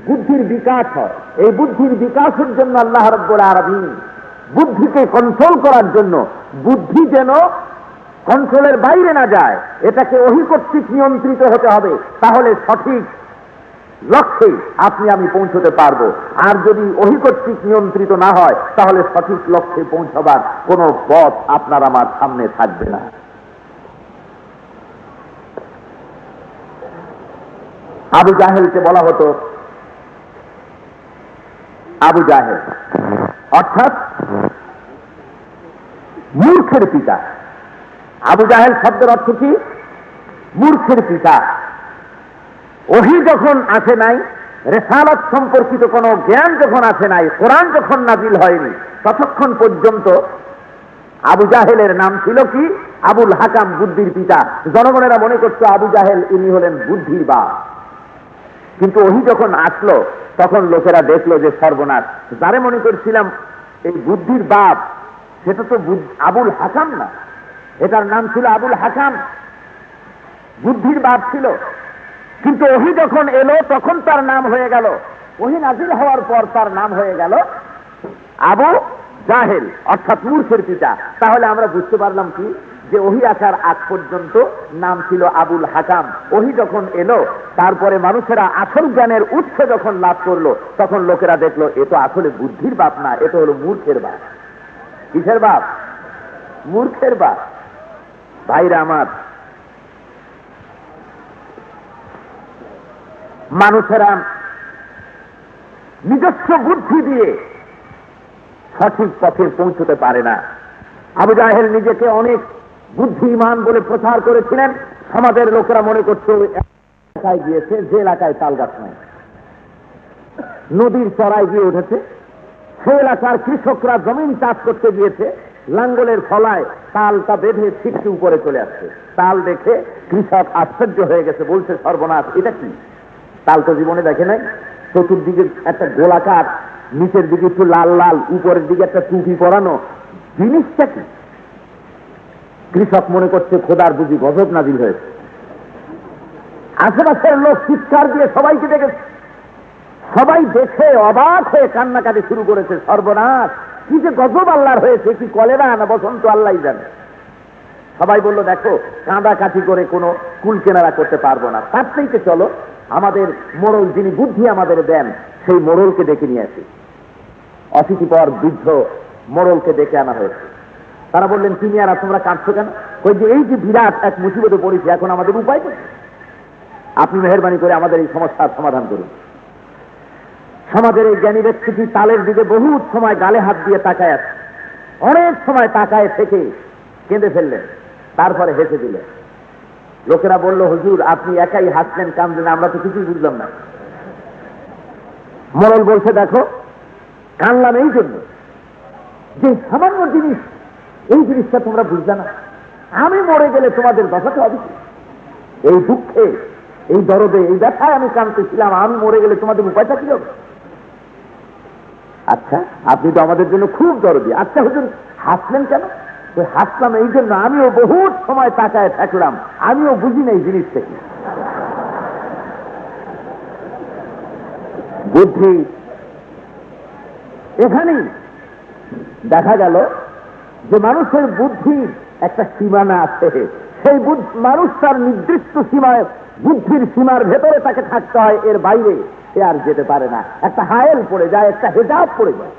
বুদ্ধির বিকাশ হয়। এই বুদ্ধির বিকাশের জন্য আল্লাহ রাব্বুল আলামিন বুদ্ধিকে কন্ট্রোল করার জন্য, বুদ্ধি যেন কন্ট্রোলের বাইরে না যায়, এটাকে ওহী কর্তৃক নিয়ন্ত্রিত হতে হবে, তাহলে সঠিক লক্ষ্যে আপনি আমি পৌঁছতে পারবো। আর যদি ওহী কর্তৃক নিয়ন্ত্রিত না হয় তাহলে সঠিক লক্ষ্যে পৌঁছবার কোনো পথ আপনার আমার সামনে থাকবে না। আবু জাহেলকে বলা হতো আবু জাহেল, অর্থাৎ মূর্খের পিতা। আবু জাহেল শব্দের অর্থ কি? মূর্খের পিতা। ওহী যখন আসে নাই, রিসালাত সম্পর্কিত কোন জ্ঞান যখন আসে নাই, কোরআন যখন নাজিল হয়নি, ততক্ষণ পর্যন্ত আবু জাহেলের নাম ছিল কি? আবুল হাকাম, বুদ্ধির পিতা। জনগণেরা মনে করতো আবু জাহেল ইনি হলেন বুদ্ধির বাপ। কিন্তু ওহী যখন আসলো তখন লোকেরা দেখলো যে সর্বনাশ, যারে মনে করছিলাম এই বুদ্ধির বাপ, সেটা তো আবুল হাকাম না, এটার নাম ছিল আবুল হাকাম, বুদ্ধির বাপ ছিল। কিন্তু ওহী যখন এলো তখন তার নাম হয়ে গেল, ওহী নাজিল হওয়ার পর তার নাম হয়ে গেল আবু জাহেল, অর্থাৎ মূর্খের পিতা। তাহলে আমরা বুঝতে পারলাম কি, যে ওহী আসার আগ পর্যন্ত নাম ছিল আবুল হাকাম। ওহী যখন এলো তারপরে মানুষেরা আসল জ্ঞানের উৎস যখন লাভ করলো, তখন লোকেরা দেখলো এ তো আসলে বুদ্ধির বাপ না, এ তো হলো মূর্খের বাপ। কিসের বাপ? মূর্খের বাপ। ভাইরা আমার, মানুষেরা নিজস্ব বুদ্ধি দিয়ে সঠিক পথে পৌঁছতে পারে না। আবু জাহেল নিজেকে অনেক বুদ্ধিমান বলে প্রচার করেছিলেন। সমাজের লোকেরা মনে করছে এলাকায় গিয়েছে, যে এলাকায় তাল গাছ নাই, নদীর চড়ায় গিয়ে উঠেছে, সে এলাকার কৃষকরা জমিন চাষ করতে গিয়েছে, লাঙ্গলের ফলায় তালটা বেঁধে ছিটকে উপরে চলে আসছে। তাল দেখে কৃষক আশ্চর্য হয়ে গেছে, বলছে সর্বনাশ, এটা কি? তাল তো জীবনে দেখে নাই। চতুর্দিকে একটা গোলাকার, নিচের দিকে একটু লাল লাল, উপরের দিকে একটা টুপি পরানো, জিনিসটা কি? কৃষক মনে করছে খোদার বুঝি গজব নাজিল হয়েছে। আশেপাশের লোক চিৎকার দিয়ে সবাইকে ডেকেছে, সবাই দেখে অবাক হয়ে কান্নাকাটি শুরু করেছে। সর্বনাশ, কি যে গজব আল্লাহর হয়েছে, কি কলেরা না বসন্ত আল্লাহ জানে। সবাই বলল, দেখো কাঁদা কাঠি করে কোনো কুল কেনারা করতে পারবো না, তার চাইতে চলো আমাদের মোড়ল, যিনি বুদ্ধি আমাদের দেন, সেই মোড়লকে ডেকে নিয়ে আসি। অতিথিপর বৃদ্ধ মোড়লকে ডেকে আনা হয়েছে। তারা বললেন, তিনি আর তোমরা কাঁদছো কেন? কই যে এই যে বিরাট এক মুসিবতে পড়েছি, এখন আমাদের উপায় নেই, আপনি মেহেরবানি করে আমাদের এই সমস্যার সমাধান করুন। সমাজের এই জ্ঞানী ব্যক্তিটি তালের দিকে বহুত সময় গালে হাত দিয়ে তাকায় আছে, অনেক সময় তাকায় থেকে কেঁদে ফেললেন, তারপরে হেসে দিলেন। লোকেরা বলল, হুজুর আপনি একাই হাসলেন, কাঁদলেন, আমরা তো কিছুই বুঝলাম না। মোড়ল বলছে, দেখো কানলাম এই জন্য যে সামান্য জিনিস, এই জিনিসটা তোমরা বুঝবে না, আমি মরে গেলে তোমাদের দশাতে হবে। এই দুঃখে, এই দরদে, এই ব্যথায় আমি কাঁদতেছিলাম, আমি মরে গেলে তোমাদের উপায়টা কি হবে? আচ্ছা, আপনি তো আমাদের জন্য খুব দরদি। আচ্ছা হুজুর, হাসলেন কেন? হাসলাম এই জন্য, আমিও বহুত সময় তাকায় থাকলাম, আমিও বুঝি না এই জিনিসটা কি। বুদ্ধি এখানেই দেখা গেল যে মানুষের বুদ্ধির একটা সীমানা আছে। সেই মানুষ তার নির্দিষ্ট সীমায়, বুদ্ধির সীমার ভেতরে তাকে থাকতে হয়, এর বাইরে সে আর যেতে পারে না। একটা হায়েল পড়ে যায়, একটা হেজাব পড়ে যায়।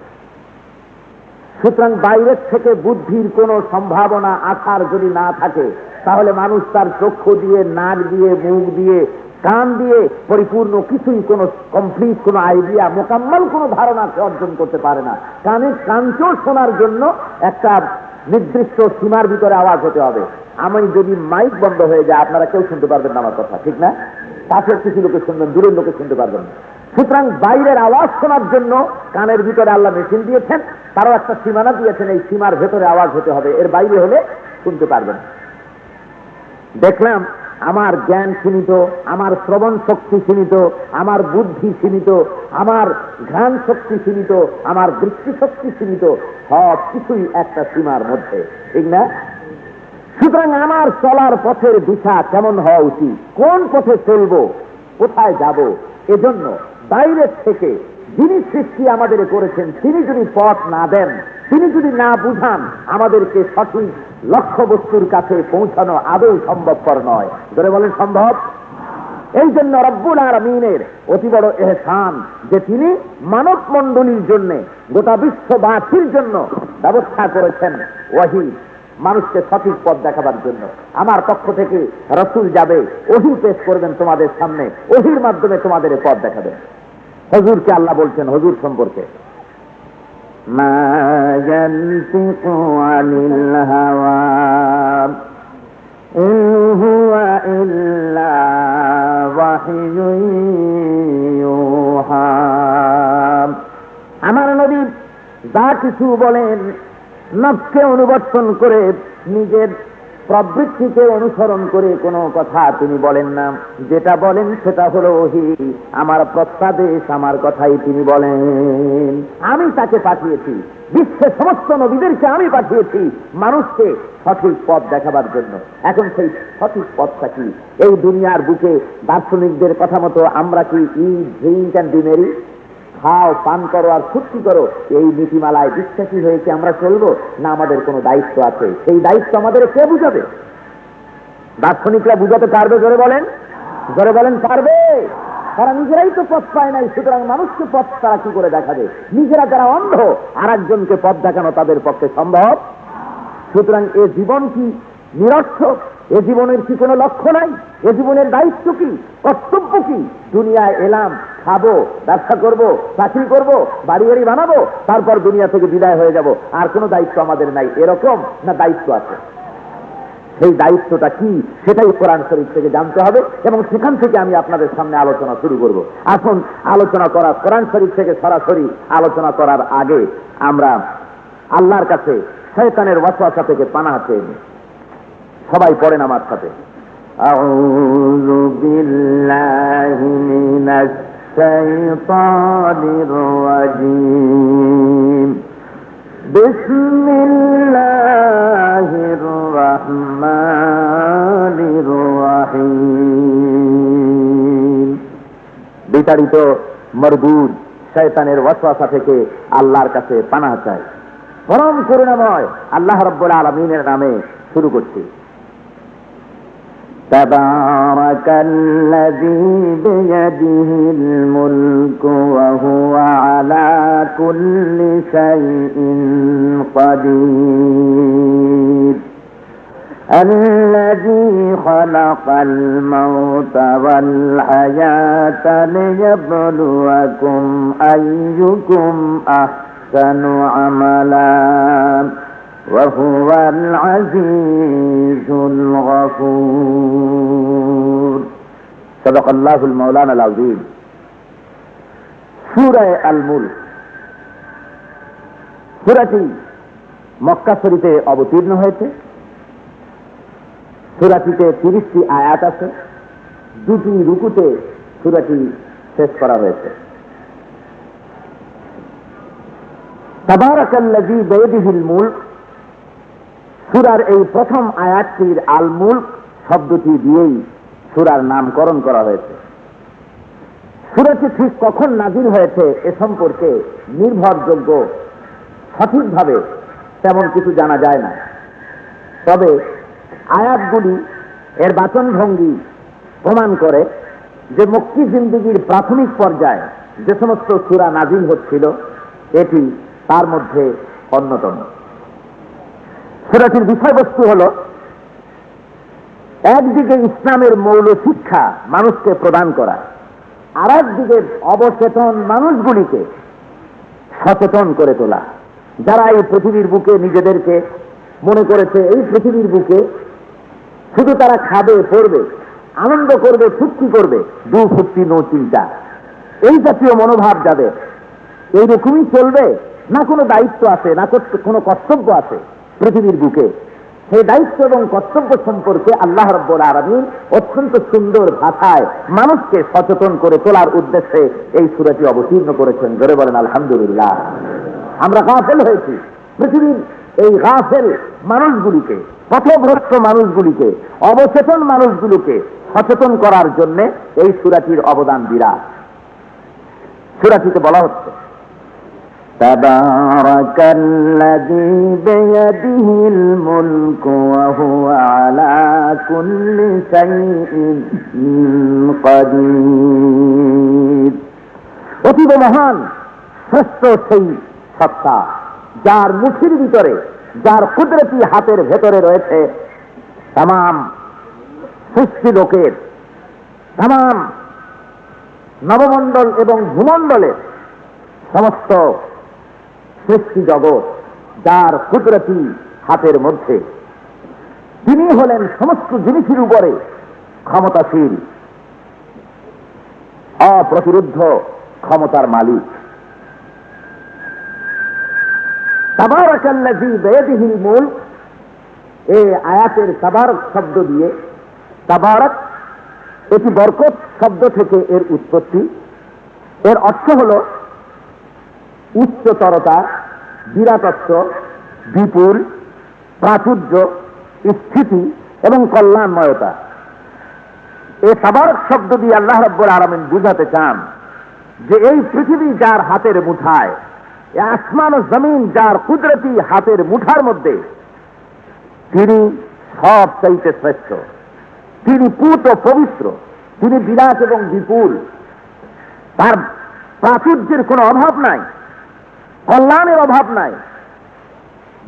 সুতরাং বাইরের থেকে বুদ্ধির কোনো সম্ভাবনা আসার যদি না থাকে, তাহলে মানুষ তার চক্ষু দিয়ে, নাক দিয়ে, মুখ দিয়ে, কান দিয়ে পরিপূর্ণ কিছুই, কোনো কমপ্লিট কোনো আইডিয়া, মোকাম্মল কোনো ধারণা অর্জন করতে পারে না। কানকেও শোনার জন্য একটা নির্দিষ্ট সীমার ভিতরে আওয়াজ হতে হবে। আমি যদি মাইক বন্ধ হয়ে যায়, আপনারা কেউ শুনতে পারবেন না আমার কথা, ঠিক না? কাছের কিছু লোকে শুনবেন, দূরের লোকে শুনতে পারবেন না। সুতরাং বাইরের আওয়াজ শোনার জন্য কানের ভিতরে আল্লাহ মেশিন দিয়েছেন, তারও একটা সীমানা দিয়েছেন, এই সীমার ভেতরে আওয়াজ হতে হবে, এর বাইরে হলে শুনতে পারবেন। দেখলাম আমার জ্ঞান সীমিত, আমার শ্রবণ শক্তি সীমিত, আমার বুদ্ধি সীমিত, আমার ঘ্রাণ শক্তি সীমিত, আমার দৃষ্টি শক্তি সীমিত, সব কিছুই একটা সীমার মধ্যে, ঠিক না? সুতরাং আমার চলার পথের দিশা কেমন হওয়া উচিত, কোন পথে চলবো, কোথায় যাব, এজন্য বাইরের থেকে যিনি সৃষ্টি আমাদের করেছেন, তিনি যদি পথ না দেন, তিনি যদি না বুঝান, আমাদেরকে সঠিক লক্ষ্য বস্তুর কাছে পৌঁছানো আদৌ সম্ভবপর নয়। ধরে বলেন সম্ভব? এই জন্য রব্বুল আলামিনের অতি বড় ইহসান যে তিনি মানব মণ্ডলীর জন্য, গোটা বিশ্ববাসীর জন্য ব্যবস্থা করেছেন ওহী, মানুষকে সঠিক পথ দেখাবার জন্য। আমার পক্ষ থেকে রাসূল যাবে, ওহী পেশ করবেন তোমাদের সামনে, ওহীর মাধ্যমে তোমাদের পথ দেখাবেন। হুজুরকে আল্লাহ বলছেন হুজুর সম্পর্কে, মা ইয়ানতিকু আনিল হাওয়া ইন হুয়া ইল্লা ওয়াহয়ুন ইউহা। আমার নবী যা কিছু বলেন নফসকে অনুবর্তন করে, নিজের প্রবৃত্তিকে অনুসরণ করে কোনো কথা তিনি বলেন না। যেটা বলেন সেটা হলো ওহী, আমার প্রত্যাদেশ, আমার কথাই তিনি বলেন। আমি তাকে পাঠিয়েছি, বিশ্বের সমস্ত নবীদেরকে আমি পাঠিয়েছি মানুষকে সঠিক পথ দেখাবার জন্য। এখন সেই সঠিক পথটা কি? এই দুনিয়ার বুকে দার্শনিকদের কথা মতো আমরা কি ইট, ড্রিঙ্ক অ্যান্ড ডি মেরি, খাও, পান করো আর ফুর্তি করো, এই নীতিমালায় বিশ্বাসী হয়েছে আমরা চলবো? না, আমাদের কোনো দায়িত্ব আছে। সেই দায়িত্ব আমাদের কে বুঝাবে? দার্শনিকরা বুঝাতে পারবে? জোরে বলেন, জোরে বলেন, পারবে? তারা নিজেরাই তো পথ পায় নাই, সুতরাং মানুষকে পথ তারা কি করে দেখাবে? নিজেরা যারা অন্ধ, আর একজনকে পথ দেখানো তাদের পক্ষে সম্ভব? সুতরাং এ জীবন কি নিরর্থক? এ জীবনের কি কোনো লক্ষ্য নাই? এ জীবনের দায়িত্ব কি, কর্তব্য কি? দুনিয়ায় এলাম, খাবো, ব্যবসা করব, চাকরি করব, বাড়ি বাড়ি বানাবো, তারপর দুনিয়া থেকে বিদায় হয়ে যাব, আর কোনো দায়িত্ব আমাদের নাই, এরকম না দায়িত্ব আছে? সেই দায়িত্বটা কি সেটাই কোরআন শরীফ থেকে জানতে হবে, এবং সেখান থেকে আমি আপনাদের সামনে আলোচনা শুরু করব। এখন আলোচনা করা, কোরআন শরীফ থেকে সরাসরি আলোচনা করার আগে আমরা আল্লাহর কাছে শয়তানের ওয়াসওয়াসা থেকে পানাহ চেয়ে নিই। সবাই পড়েন আমার সাথে, আউযু বিল্লাহি মিনাশ শাইতানির রাজীম, বিসমিল্লাহির রাহমানির রাহিম। বিতাড়িত মরদুদ শয়তানের ওয়াসওয়াসা থেকে আল্লাহর কাছে পানাহ চাই। পরম করুণাময় আল্লাহ রাব্বুল আলামিনের নামে শুরু করছি। তাবারাকাল্লাযী বিয়াদিহিল মুলকু ওয়া হুয়া আলা কুল্লি শাইইন কাদির, الذي خلق الموت والحياة ليبلوكم أيكم أحسن عملا وهو العزيز الغفور। صدق الله المولانا العظيم। সূরা আল মুলক, সূরাটি মক্কা শরীফে অবতীর্ণ হয়েছে। সূরাটিতে 30টি আয়াত আছে, 2টি রুকুতে সূরাটি শেষ করা হয়েছে। তাবারাকাল্লাযী বিয়াদিহিল মুলক, সূরার এই প্রথম আয়াতটির আল মুলক শব্দটি দিয়েই সূরার নামকরণ করা হয়েছে। সূরাটি ঠিক কখন নাযিল হয়েছে এ সম্পর্কে নির্ভরযোগ্য সঠিকভাবে তেমন কিছু জানা যায় না। তবে আয়াতগুলি, এর বাচনভঙ্গি প্রমাণ করে যে মক্কি জিন্দেগীর প্রাথমিক পর্যায়ে যে সমস্ত সূরা নাযিল হচ্ছিল এটি তার মধ্যে অন্যতম। সূরাটির বিষয়বস্তু হল, একদিকে ইসলামের মৌল শিক্ষা মানুষকে প্রদান করা, আর একদিকে অবচেতন মানুষগুলিকে সচেতন করে তোলা। যারা এই পৃথিবীর বুকে নিজেদেরকে মনে করেছে এই পৃথিবীর বুকে শুধু তারা খাবে, পড়বে, আনন্দ করবে, ফুর্তি করবে, দু ফুর্তি নো চিন্তা, এই জাতীয় মনোভাব যাদের, এইরকমই চলবে, না কোনো দায়িত্ব আছে, না কোনো কর্তব্য আছে পৃথিবীর বুকে, সেই দায়িত্ব এবং কর্তব্য সম্পর্কে আল্লাহ রাব্বুল আলামিন অত্যন্ত সুন্দর ভাষায় মানুষকে সচেতন করে তোলার উদ্দেশ্যে এই সূরাটি অবতীর্ণ করেছেন। জোরে বলেন আলহামদুলিল্লাহ। আমরা গাফেল হয়েছি, পৃথিবীর এই গাফেল মানুষগুলিকে, পথভ্রষ্ট মানুষগুলিকে, অবচেতন মানুষগুলোকে সচেতন করার জন্য এই সূরাটির অবদান বিরাট। সূরাটিতে বলা হচ্ছে, তাবারাকাল্লাযী বিয়াদিহিল মুলকু ওয়া হুয়া আলা কুল্লি শাইইন কাদির। অতীব মহান শ্রেষ্ঠ সেই সত্তা যার মুঠির ভিতরে, যার কুদরতি হাতের ভেতরে রয়েছে তামাম সৃষ্টি লোকের, তামাম নবমণ্ডল এবং ভূমণ্ডলের সমস্ত সৃষ্টি জগৎ, যার কুদরতি হাতের মধ্যে। তিনি হলেন সমস্ত জিনিসের উপরে ক্ষমতাশীল, অপ্রতিরোধ্য ক্ষমতার মালিক। তাবারাকাল্লাযী বিয়াদিহিল মুলক, এই আয়াতের তাবারক শব্দ দিয়ে, তাবারক এটি বরকত শব্দ থেকে এর উৎপত্তি। এর অর্থ হল উচ্চতরতা, বিরাটত্ব, বিপুল, প্রাচুর্য, স্থিতি এবং কল্যাণময়তা। এই তাবারক শব্দ দিয়ে আল্লাহ রাব্বুল আলামিন বুঝাতে চান যে এই পৃথিবী যার হাতের মুঠায়, এই আসমান ও জমিন যার কুদরতি হাতের মুঠার মধ্যে, তিনি সব চাইতে শ্রেষ্ঠ, তিনি পূত ও পবিত্র, তিনি বিরাট এবং বিপুল, তার প্রাচুর্যের কোনো অভাব নাই, কল্যাণের অভাব নাই।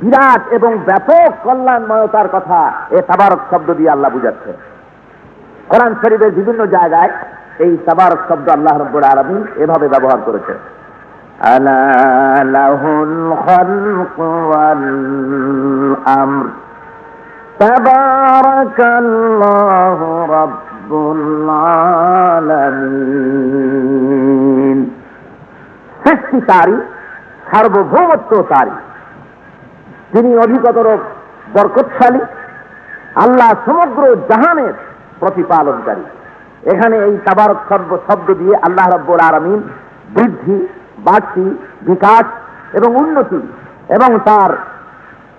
বিরাট এবং ব্যাপক কল্যাণময়তার কথা এই তাবারক শব্দ দিয়ে আল্লাহ বুঝাচ্ছেন। কোরআন শরীফের বিভিন্ন জায়গায় এই তাবারক শব্দ আল্লাহ রাব্বুল আলামিন এভাবে ব্যবহার করেছেন। আলা লাহুল খালকু ওয়াল আমর তাবারাকাল্লাহু রাব্বুল আলামিন। সৃষ্টি তারই, সার্বভৌমত্ব তারই, তিনি অধিকতর বরকতশালী, আল্লাহ সমগ্র জাহানের প্রতিপালনকারী। এখানে এই তাবারক শব্দ দিয়ে আল্লাহ রাব্বুল আলামিন বৃদ্ধি, বাড়তি, বিকাশ এবং উন্নতি এবং তার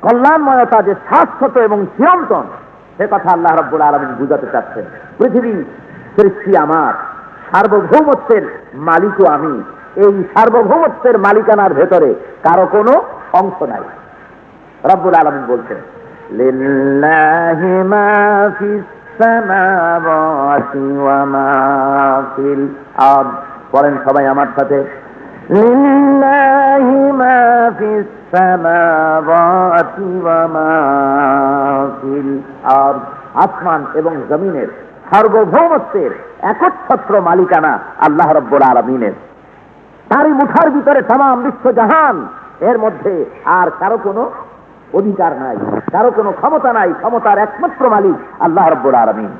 কল্যাণময়তা যে শাশ্বত এবং চিরন্তন, সে কথা আল্লাহ রাব্বুল আলামিন বুঝাতে চাচ্ছেন। পৃথিবী সৃষ্টি আমার, সার্বভৌমত্বের মালিকও আমি, এই সার্বভৌমত্বের মালিকানার ভেতরে কারো কোনো অংশ নাই। রব্বুল আলামিন বলছেন, লিল্লাহি মা ফিস সামাওয়াতি ওয়া মা ফিল আরদ। পড়েন সবাই আমার সাথে, লিল্লাহি মা ফিস সামাওয়াতি ওয়া মা ফিল আরদ। আসমান এবং জমিনের সার্বভৌমত্বের একচ্ছত্র মালিকানা আল্লাহ রাব্বুল আলামিনের। তারই মুঠার ভিতরে তামাম বিশ্বজাহান, এর মধ্যে আর কারো কোনো অধিকার নাই, কারো কোনো ক্ষমতা নাই। ক্ষমতার একমাত্র মালিক আল্লাহ রাব্বুল আলামিন।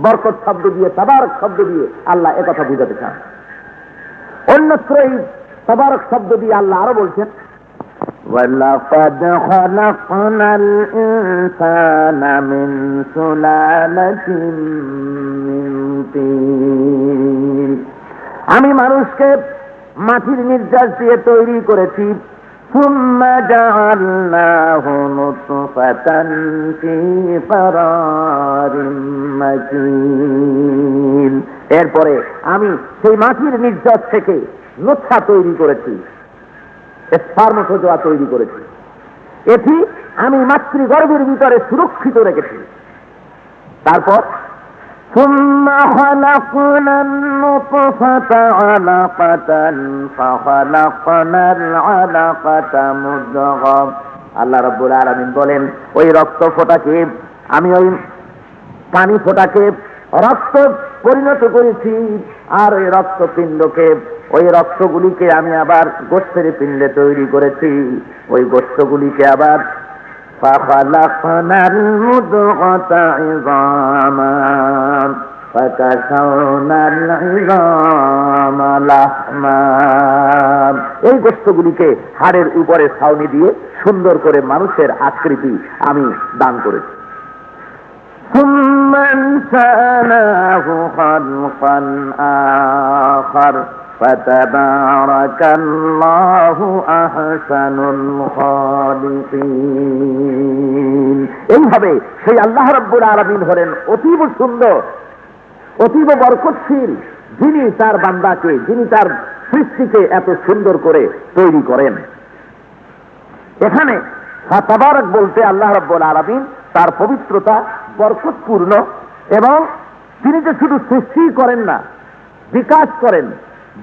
বরকত শব্দ দিয়ে, তাবারক শব্দ দিয়ে আল্লাহ একথা বুঝাতে চান। অন্যত্র এই তাবারক শব্দ দিয়ে আল্লাহ আরো বলছেন, ওয়ালাকাদ খালাকনাল ইনসানা মিন সুলালাতিন মিন তিন। আমি মানুষকে মাটির নির্যাস দিয়ে তৈরি করেছি। সুম্মা জাআলনাহু নুতফাতান ফি কারারিম মাকিন। এরপরে আমি সেই মাটির নির্যাস থেকে নুতফা তৈরি করেছি, স্পার্মোটোজোয়া তৈরি করেছি। এটি আমি মাতৃগর্ভের ভিতরে সুরক্ষিত রেখেছি। তারপর ثم خلقنا النطفة علقة فخلقنا العلقة مضغة। আল্লাহ রাব্বুল আলামিন বলেন, ওই রক্ত ফোঁটাকে আমি, ওই পানি ফোঁটাকে রক্ত পরিণত করেছি, আর ওই রক্তপিণ্ডকে, ওই রক্তগুলিকে আমি আবার গোস্তের পিণ্ডে তৈরি করেছি। ওই গোস্তগুলিকে আবার فخلقنا المضغة عظاما فكسونا العظام لحما। এই গোস্তগুলিকে হাড়ের উপরে ছাউনি দিয়ে সুন্দর করে মানুষের আকৃতি আমি দান করেছি। ثم انشأناه خلقا آخر فتبارك الله أحسن الخالقين। এইভাবে সেই আল্লাহ রাব্বুল আলামিন হলেন অতীব সুন্দর, অতীব বরকতশীল, যিনি তার বান্দাকে, যিনি তার সৃষ্টিকে এত সুন্দর করে তৈরি করেন। এখানে তাবারক বলতে আল্লাহ রাব্বুল আলামিন তার পবিত্রতা, বরকতপূর্ণ, এবং তিনি যে শুধু সৃষ্টি করেন না, বিকাশ করেন,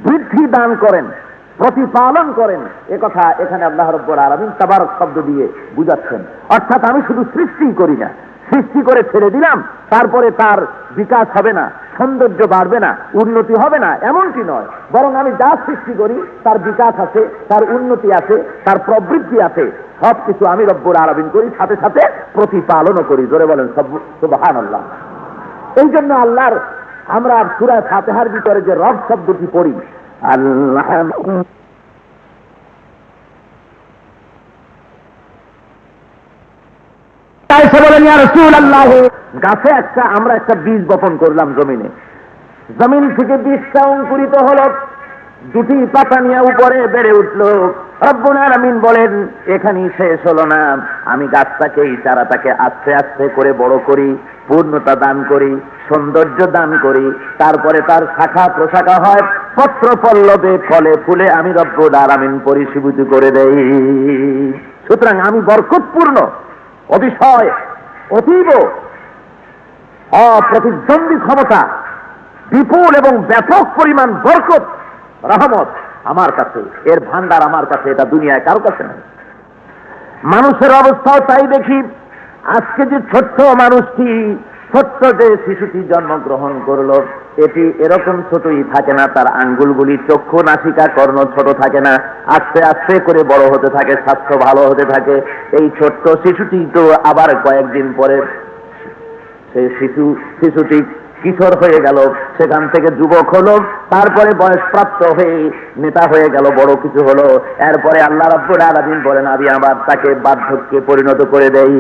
বৃদ্ধি দান করেন, প্রতিপালন করেন, একথা এখানে আল্লাহ রাব্বুল আলামিন তাবারক শব্দ দিয়ে বুঝাচ্ছেন। অর্থাৎ আমি শুধু সৃষ্টি করি না, সৃষ্টি করে ছেড়ে দিলাম, তারপরে তার বিকাশ হবে না, সৌন্দর্য বাড়বে না, উন্নতি হবে না, এমনটি নয়। বরং আমি যা সৃষ্টি করি তার বিকাশ আছে, তার উন্নতি আছে, তার প্রবৃদ্ধি আছে। সবকিছু আমি রব্বুল আলামিন করি, সাথে সাথে প্রতিপালনও করি। জোরে বলেন সুবহানাল্লাহ। এই জন্য আল্লাহর আমরা সূরা ফাতিহার ভিতরে যে রব শব্দটি পড়ি, আল্লাহ এসে বলেন ইয়া রাসূলুল্লাহ, গাছে আমরা একটা বীজ বপন করলাম জমিনে, জমিন থেকে বীজটা অঙ্কুরিত হলো, দুটি পাতা নিয়ে উপরে বেড়ে উঠল। রব্বুল আলামিন বলেন এখানেই শেষ হলো না, আমি গাছটাকে এই চারাটাকে আস্তে আস্তে করে বড় করি, পূর্ণতা দান করি, সৌন্দর্য দান করি, তারপরে তার শাখা প্রশাখা হয়, পত্র পল্লবে ফলে ফুলে আমি রব্বুল আলামিন পরিশীভূত করে দেই। সুতরাং আমি বরকতপূর্ণ, অতিশয় অতীব অপ্রতিদ্বন্দ্বী ক্ষমতা, বিপুল এবং ব্যাপক পরিমাণ বরকত, রহমত আমার কাছে, এর ভান্ডার আমার কাছে, এটা দুনিয়ায় কারো কাছে নেই। মানুষের অবস্থাও তাই দেখি। আজকে যে ছোট্ট মানুষটি, ছোট্ট যে শিশুটি জন্মগ্রহণ করলো, এটি এরকম ছোটই থাকে না, তার আঙ্গুলগুলি, চক্ষু, নাসিকা, কর্ণ ছোট থাকে না, আস্তে আস্তে করে বড় হতে থাকে, স্বাস্থ্য ভালো হতে থাকে। এই ছোট্ট শিশুটি তো আবার কয়েকদিন পরে সেই শিশুটি কিশোর হয়ে গেল, সেখান থেকে যুবক হলো, তারপরে বয়সপ্রাপ্ত হয়ে নেতা হয়ে গেল, বড় কিছু হলো। এরপরে আল্লাহ রাব্বুল আলামিন বলেন আমি আবার তাকে বার্ধক্যে পরিণত করে দেই।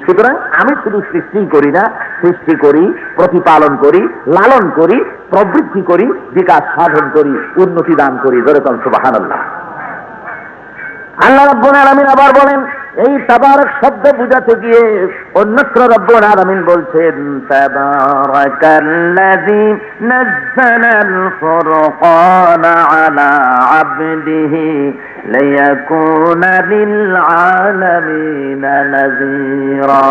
সুতরাং আমি শুধু সৃষ্টি করি না, সৃষ্টি করি, প্রতিপালন করি, লালন করি, প্রবৃদ্ধি করি, বিকাশ সাধন করি, উন্নতি দান করি। জোরে বলেন সুবহানাল্লাহ। আল্লাহ রাব্বুল আলামিন আবার বলেন, এই তাবারক শব্দ বুঝাতে গিয়ে অন্যত্র রব্বুল আলামিন বলছেন তাবারাকাল্লাযী নাযালাল ফুরকানা আলা আবদিহি লিয়াকুনা লিল আলামিনা নাযীরা।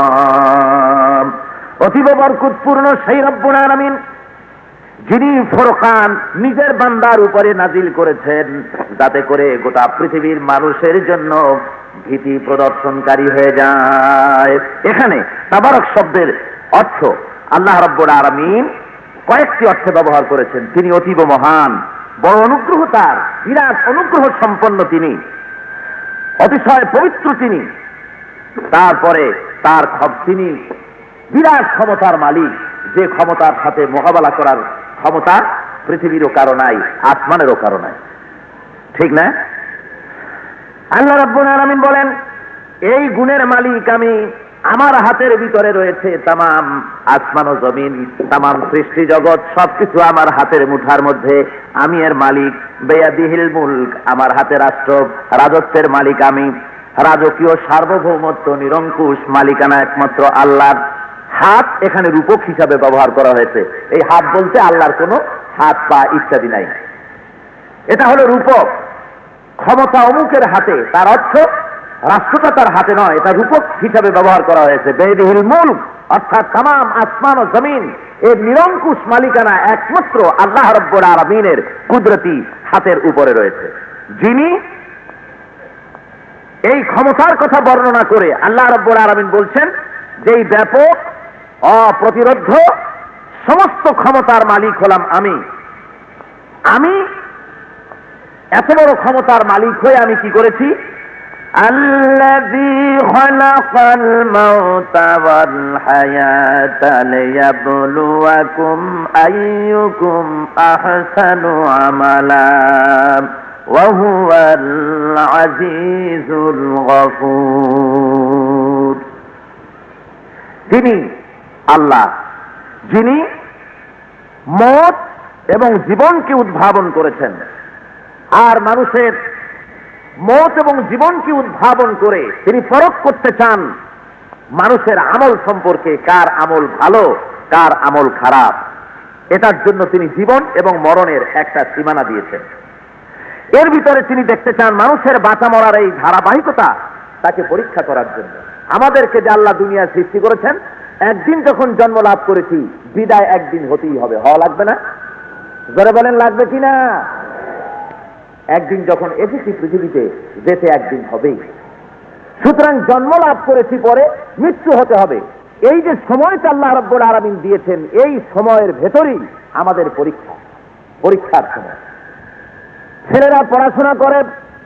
অতীব বরকতপূর্ণ সেই রব্বুল আলামিন যিনি ফুরকান নিজের বান্দার উপরে নাজিল করেছেন, যাতে করে গোটা পৃথিবীর মানুষের জন্য ভীতি প্রদর্শনকারী হয়ে যায়। এখানে তাবারক শব্দের অর্থ আল্লাহ রাব্বুল আলামিন কয়েকটি অর্থে ব্যবহার করেছেন। তিনি অতীব মহান, বড় অনুগ্রহ, তার বিরাট অনুগ্রহ সম্পন্ন তিনি, অতিশয় পবিত্র তিনি, তারপরে তিনি বিরাট ক্ষমতার মালিক, যে ক্ষমতার সাথে মোকাবেলা করার ক্ষমতা পৃথিবীরও কারো নাই, আসমানেরও কারো নাই। ঠিক না? আল্লাহ রাব্বুল আলামিন বলেন এই গুণের মালিক আমি, আমার হাতের ভিতরে রয়েছে তামাম আসমান ও জমিন, তামাম সৃষ্টি জগৎ, সবকিছু আমার হাতের মুঠার মধ্যে, আমি এর মালিক। বিয়াদিহিল মুলক, আমার হাতে রাষ্ট্র, রাজত্বের মালিক আমি। রাজকীয় সার্বভৌমত্ব, নিরঙ্কুশ মালিকানা একমাত্র আল্লাহর। হাত এখানে রূপক হিসাবে ব্যবহার করা হয়েছে। এই হাত বলতে আল্লাহর কোনো হাত পা ইত্যাদি নাই, এটা হলো রূপক। ক্ষমতা অমুকের হাতে, তার অর্থ রাষ্ট্রটা তার হাতে নয়, এটা রূপক হিসাবে ব্যবহার করা হয়েছে। বিয়াদিহিল মুলক অর্থাৎ তামাম আসমান ও জমিন এর নিরঙ্কুশ মালিকানা একমাত্র আল্লাহ রাব্বুল আলামিনের কুদরতি হাতের উপরে রয়েছে। যিনি এই ক্ষমতার কথা বর্ণনা করে আল্লাহ রাব্বুল আলামিন বলছেন যে এই ব্যাপক অপ্রতিরোধ সমস্ত ক্ষমতার মালিক হলাম আমি। আমি এত বড় ক্ষমতার মালিক হয়ে আমি কি করেছি? আল্লাযী খালাকাল মাউতা ওয়াল হায়াতা লিয়াবলুয়াকুম আইয়ুকুম আহসানু আমালা ওয়া হুয়াল আজিজুল গফুর। তিনি আল্লাহ যিনি মত এবং জীবনকে উদ্ভাবন করেছেন, আর মানুষের মত এবং জীবনকে উদ্ভাবন করে তিনি পরখ করতে চান মানুষের আমল সম্পর্কে, কার আমল ভালো কার আমল খারাপ। এটার জন্য তিনি জীবন এবং মরণের একটা সীমানা দিয়েছেন। এর ভিতরে তিনি দেখতে চান মানুষের বাঁচা মরার এই ধারাবাহিকতা, তাকে পরীক্ষা করার জন্য। আমাদেরকে যে আল্লাহ দুনিয়া সৃষ্টি করেছেন, একদিন যখন জন্ম লাভ করেছি, বিদায় একদিন হতেই হবে, হওয়া লাগবে না? জোরে বলেন লাগবে কিনা? একদিন যখন এসেছি পৃথিবীতে, যেতে একদিন হবেই। সুতরাং জন্ম লাভ করেছি, পরে মৃত্যু হতে হবে। এই যে সময়টা আল্লাহ রাব্বুল আলামিন দিয়েছেন, এই সময়ের ভেতরেই আমাদের পরীক্ষার সময়। ছেলেরা পড়াশোনা করে,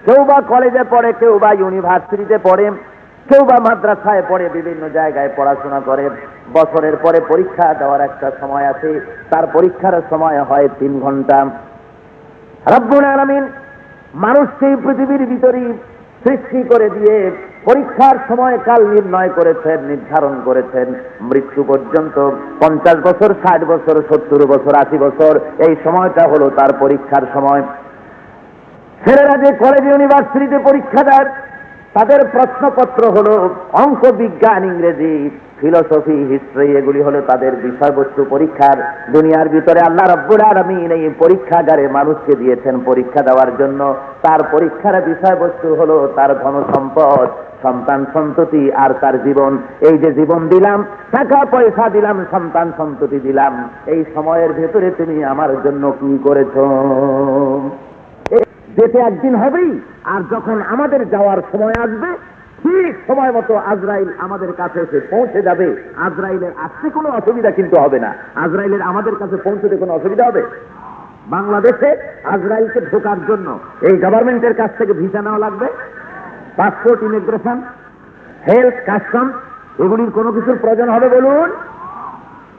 কেউ বা কলেজে পড়ে, কেউ বা ইউনিভার্সিটিতে পড়ে, কেউ বা মাদ্রাসায় পড়ে, বিভিন্ন জায়গায় পড়াশোনা করে। বছরের পরে পরীক্ষা দেওয়ার একটা সময় আছে, তার পরীক্ষার সময় হয় 3 ঘন্টা। রব্বুল আলামিন মানুষকে পৃথিবীর ভিতরেই সৃষ্টি করে দিয়ে পরীক্ষার সময় কাল নির্ণয় করেছেন, নির্ধারণ করেছেন। মৃত্যু পর্যন্ত 50 বছর, 60 বছর, 70 বছর, 80 বছর, এই সময়টা হলো তার পরীক্ষার সময়। ছেলেরা যে কলেজ ইউনিভার্সিটিতে পরীক্ষা দেয়, তাদের প্রশ্নপত্র হলো অঙ্ক, বিজ্ঞান, ইংরেজি, ফিলোসফি, হিস্ট্রি, এগুলি হলো তাদের বিষয়বস্তু পরীক্ষার। দুনিয়ার ভিতরে আল্লাহ রাব্বুল আলামিন এই পরীক্ষাগারে মানুষকে দিয়েছেন পরীক্ষা দেওয়ার জন্য। তার পরীক্ষার বিষয়বস্তু হলো তার ধন সম্পদ, সন্তান সন্ততি আর তার জীবন। এই যে জীবন দিলাম, টাকা পয়সা দিলাম, সন্তান সন্ততি দিলাম, এই সময়ের ভেতরে তুমি আমার জন্য কি করেছ? যেতে একদিন হবেই, আর যখন আমাদের যাওয়ার সময় আসবে, ঠিক সময় মতো আজরাইল আমাদের কাছে এসে পৌঁছে যাবে। আজরাইলের আসতে কোনো অসুবিধা কিন্তু হবে না। আজরাইলের আমাদের কাছে পৌঁছতে কোনো অসুবিধা হবে? বাংলাদেশে আজরাইলকে ঢোকার জন্য এই গভর্নমেন্টের কাছ থেকে ভিসা নেওয়া লাগবে, পাসপোর্ট, ইমিগ্রেশন, হেলথ, কাস্টম, এগুলির কোনো কিছুর প্রয়োজন হবে বলুন?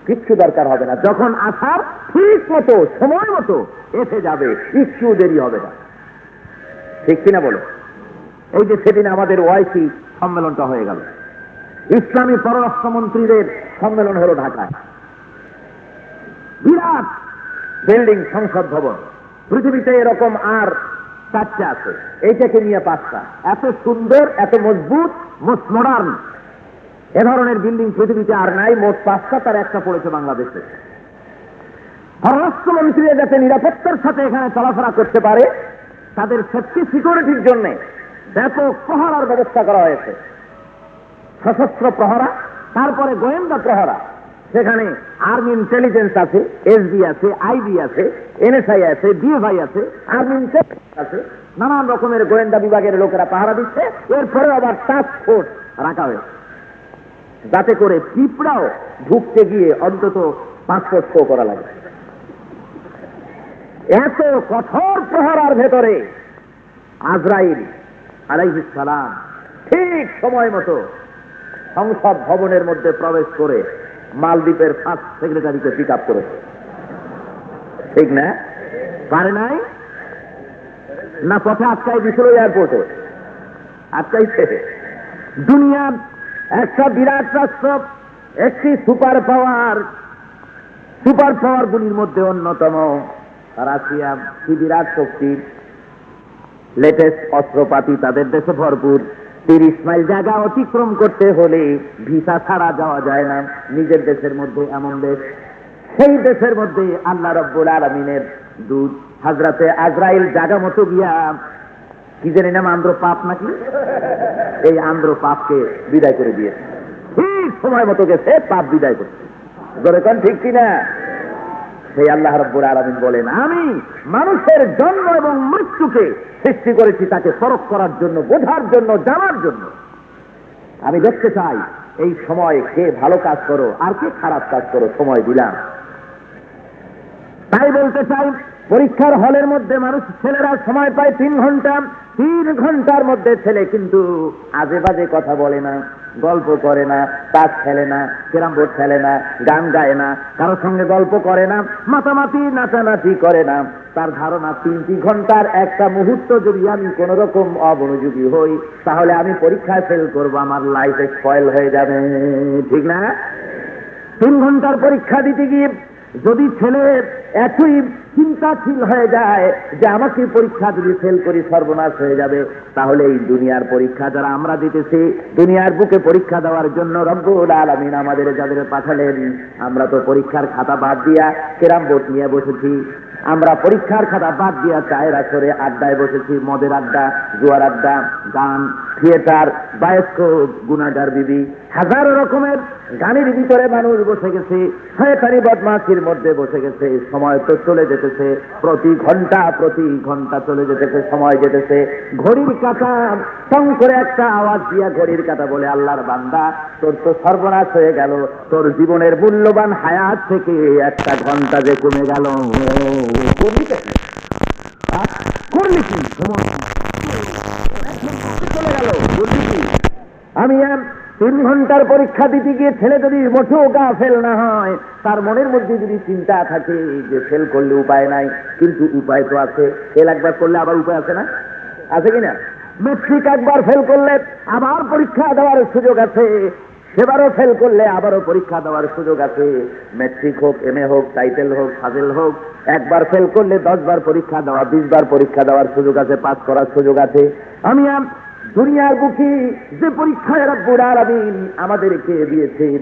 কিচ্ছু দরকার হবে না। যখন আসার ঠিক মতো সময় মতো এসে যাবে, একটু দেরি হবে না। ঠিক কিনা বলো? এই যে সেদিন আমাদের ওআইসি সম্মেলনটা হয়ে গেল, ইসলামী পররাষ্ট্রমন্ত্রীদের সম্মেলন হলো ঢাকায়। বিরাট বিল্ডিং, সংসদ ভবন, পৃথিবীতে এরকম আর 4টা আছে, এইটাকে নিয়ে 5টা। এত সুন্দর, এত মজবুত, মোস্ট মডার্ন এ ধরনের বিল্ডিং পৃথিবীতে আর নাই। মোট 5টা, তার একটা পড়েছে বাংলাদেশে। পররাষ্ট্রমন্ত্রীরা যাতে নিরাপত্তার সাথে এখানে চলাফেরা করতে পারে, তাদের সেফটি সিকিউরিটির জন্য ব্যাপক প্রহরার ব্যবস্থা করা হয়েছে। সশস্ত্র প্রহরা, তারপরে গোয়েন্দা প্রহরা, সেখানে আর্মি ইন্টেলিজেন্স আছে, এসবি আছে, আইবি আছে, এনএসআই আছে, ডিএফআই আছে, আর্মি ইন্টেলিজেন্স আছে, নানান রকমের গোয়েন্দা বিভাগের লোকেরা পাহারা দিচ্ছে। এরপরে আবার টাস্ক ফোর্স রাখা হয়েছে, যাতে করে পিঁপড়াও ঢুকতে গিয়ে অন্তত পাসপোর্ট শো করা লাগে। এত কঠোর প্রহরার ভেতরে আজরাইল আলাইহিস সালাম ঠিক সময় মতো সংসদ ভবনের মধ্যে প্রবেশ করে মালদ্বীপের ফার্স্ট সেক্রেটারিকে পিক আপ করেছে। ঠিক না? পারে নাই না? পথে আটকাই দিছিল, এয়ারপোর্টে আটকাইছে। দুনিয়ার একটা বিরাট রাষ্ট্র, একটি সুপার পাওয়ার গুলির মধ্যে অন্যতম রাশিয়া, কি বিরাট শক্তি, লেটেস্ট অস্ত্রপাতি তাদের দেশে ভরপুর। 30 মাইল জায়গা অতিক্রম করতে হলে ভিসা ছাড়া যাওয়া যায় না। নিজের দেশের মধ্যে এমন দেশ, সেই দেশের মধ্যে আল্লাহ রাব্বুল আলামিনের দূত হযরতে আজরাইল জায়গা মতো গিয়া, কি জানি নাম, আন্দ্রপাপ নাকি, এই আন্দ্রপাপকে বিদায় করে দিয়েছে। ঠিক সময় মতো গেছে, পাপ বিদায় করছে। ধরে কোন ঠিক কিনা? সেই আল্লাহ রাব্বুল আলামিন বলেন, আমি মানুষের জন্ম এবং মৃত্যুকে সৃষ্টি করেছি তাকে পরখ করার জন্য, বোঝার জন্য, জানার জন্য। আমি দেখতে চাই এই সময় কে ভালো কাজ করো আর কে খারাপ কাজ করো, সময় দিলাম। তাই বলতে চাই, পরীক্ষার হলের মধ্যে মানুষ, ছেলেরা সময় পায় 3 ঘন্টা। 3 ঘন্টার মধ্যে ছেলে কিন্তু আজে বাজে কথা বলে না, গল্প করে না, তাস খেলে না, ক্যারাম বোর্ড খেলে না, গান গায় না, কারোর সঙ্গে গল্প করে না, মাতামাতি নাচানাচি করে না। তার ধারণা 3 ঘন্টার একটা মুহূর্ত যদি আমি কোন রকম অমনোযোগী হই, তাহলে আমি পরীক্ষায় ফেল করবো, আমার লাইফ স্পয়েল হয়ে যাবে। ঠিক না? 3 ঘন্টার পরীক্ষা দিতে গিয়ে যদি ছেলে এতই চিন্তাশীল হয়ে যায় যে আমাকে পরীক্ষা যদি ফেল করি সর্বনাশ হয়ে যাবে, তাহলে এই দুনিয়ার পরীক্ষা যারা আমরা দিতেছি, দুনিয়ার বুকে পরীক্ষা দেওয়ার জন্য রব্বুল আলামিন আমাদের যাদের পাঠালেন, আমরা তো পরীক্ষার খাতা বাদ দিয়া ক্যারাম বোর্ড নিয়ে বসেছি, আমরা পরীক্ষার খাতা বাদ দিয়া চায়ের আসরে আড্ডায় বসেছি, মদের আড্ডা, জুয়ার আড্ডা, গান, থিয়েটার, বায়োস্কোপ, গুনাগার বিবি, হাজারো রকমের গানের ভিতরে মানুষ বসে গেছে, শয়তানি বদমাশির মধ্যে বসে গেছে। সময় তো চলে যেতেছে, প্রতি ঘন্টা চলে যেতেছে, সময় যেতেছে। ঘড়ির কাঁটা টং করে একটা আওয়াজ দিয়া ঘড়ির কাঁটা বলে, আল্লাহর বান্দা, তোর তো সর্বনাশ হয়ে গেল, তোর জীবনের মূল্যবান হায়াত থেকে 1 ঘন্টা যে কমে গেল। কোন করলি কি? চলে গেল, বললি কি? আমি 3 ঘন্টার পরীক্ষা দিতে গিয়ে ছেলে যদি মোটেও ফেল না হয়, তার মনের মধ্যে যদি চিন্তা থাকে যে ফেল করলে উপায় নাই, কিন্তু উপায় তো আছে। ফেল একবার করলে আবার উপায় আছে না? আছে কিনা? মেট্রিক একবার ফেল করলে আবার পরীক্ষা দেওয়ার সুযোগ আছে, সেবারও ফেল করলে আবারও পরীক্ষা দেওয়ার সুযোগ আছে। মেট্রিক হোক, এমএ হোক, টাইটেল হোক, ফাজিল হোক, একবার ফেল করলে 10 বার পরীক্ষা দেওয়া, 20 বার পরীক্ষা দেওয়ার সুযোগ আছে, পাস করার সুযোগ আছে। আমি দুনিয়ার বুকে যে পরীক্ষায় রব্বুল আলামিন আমাদেরকে দিয়েছেন,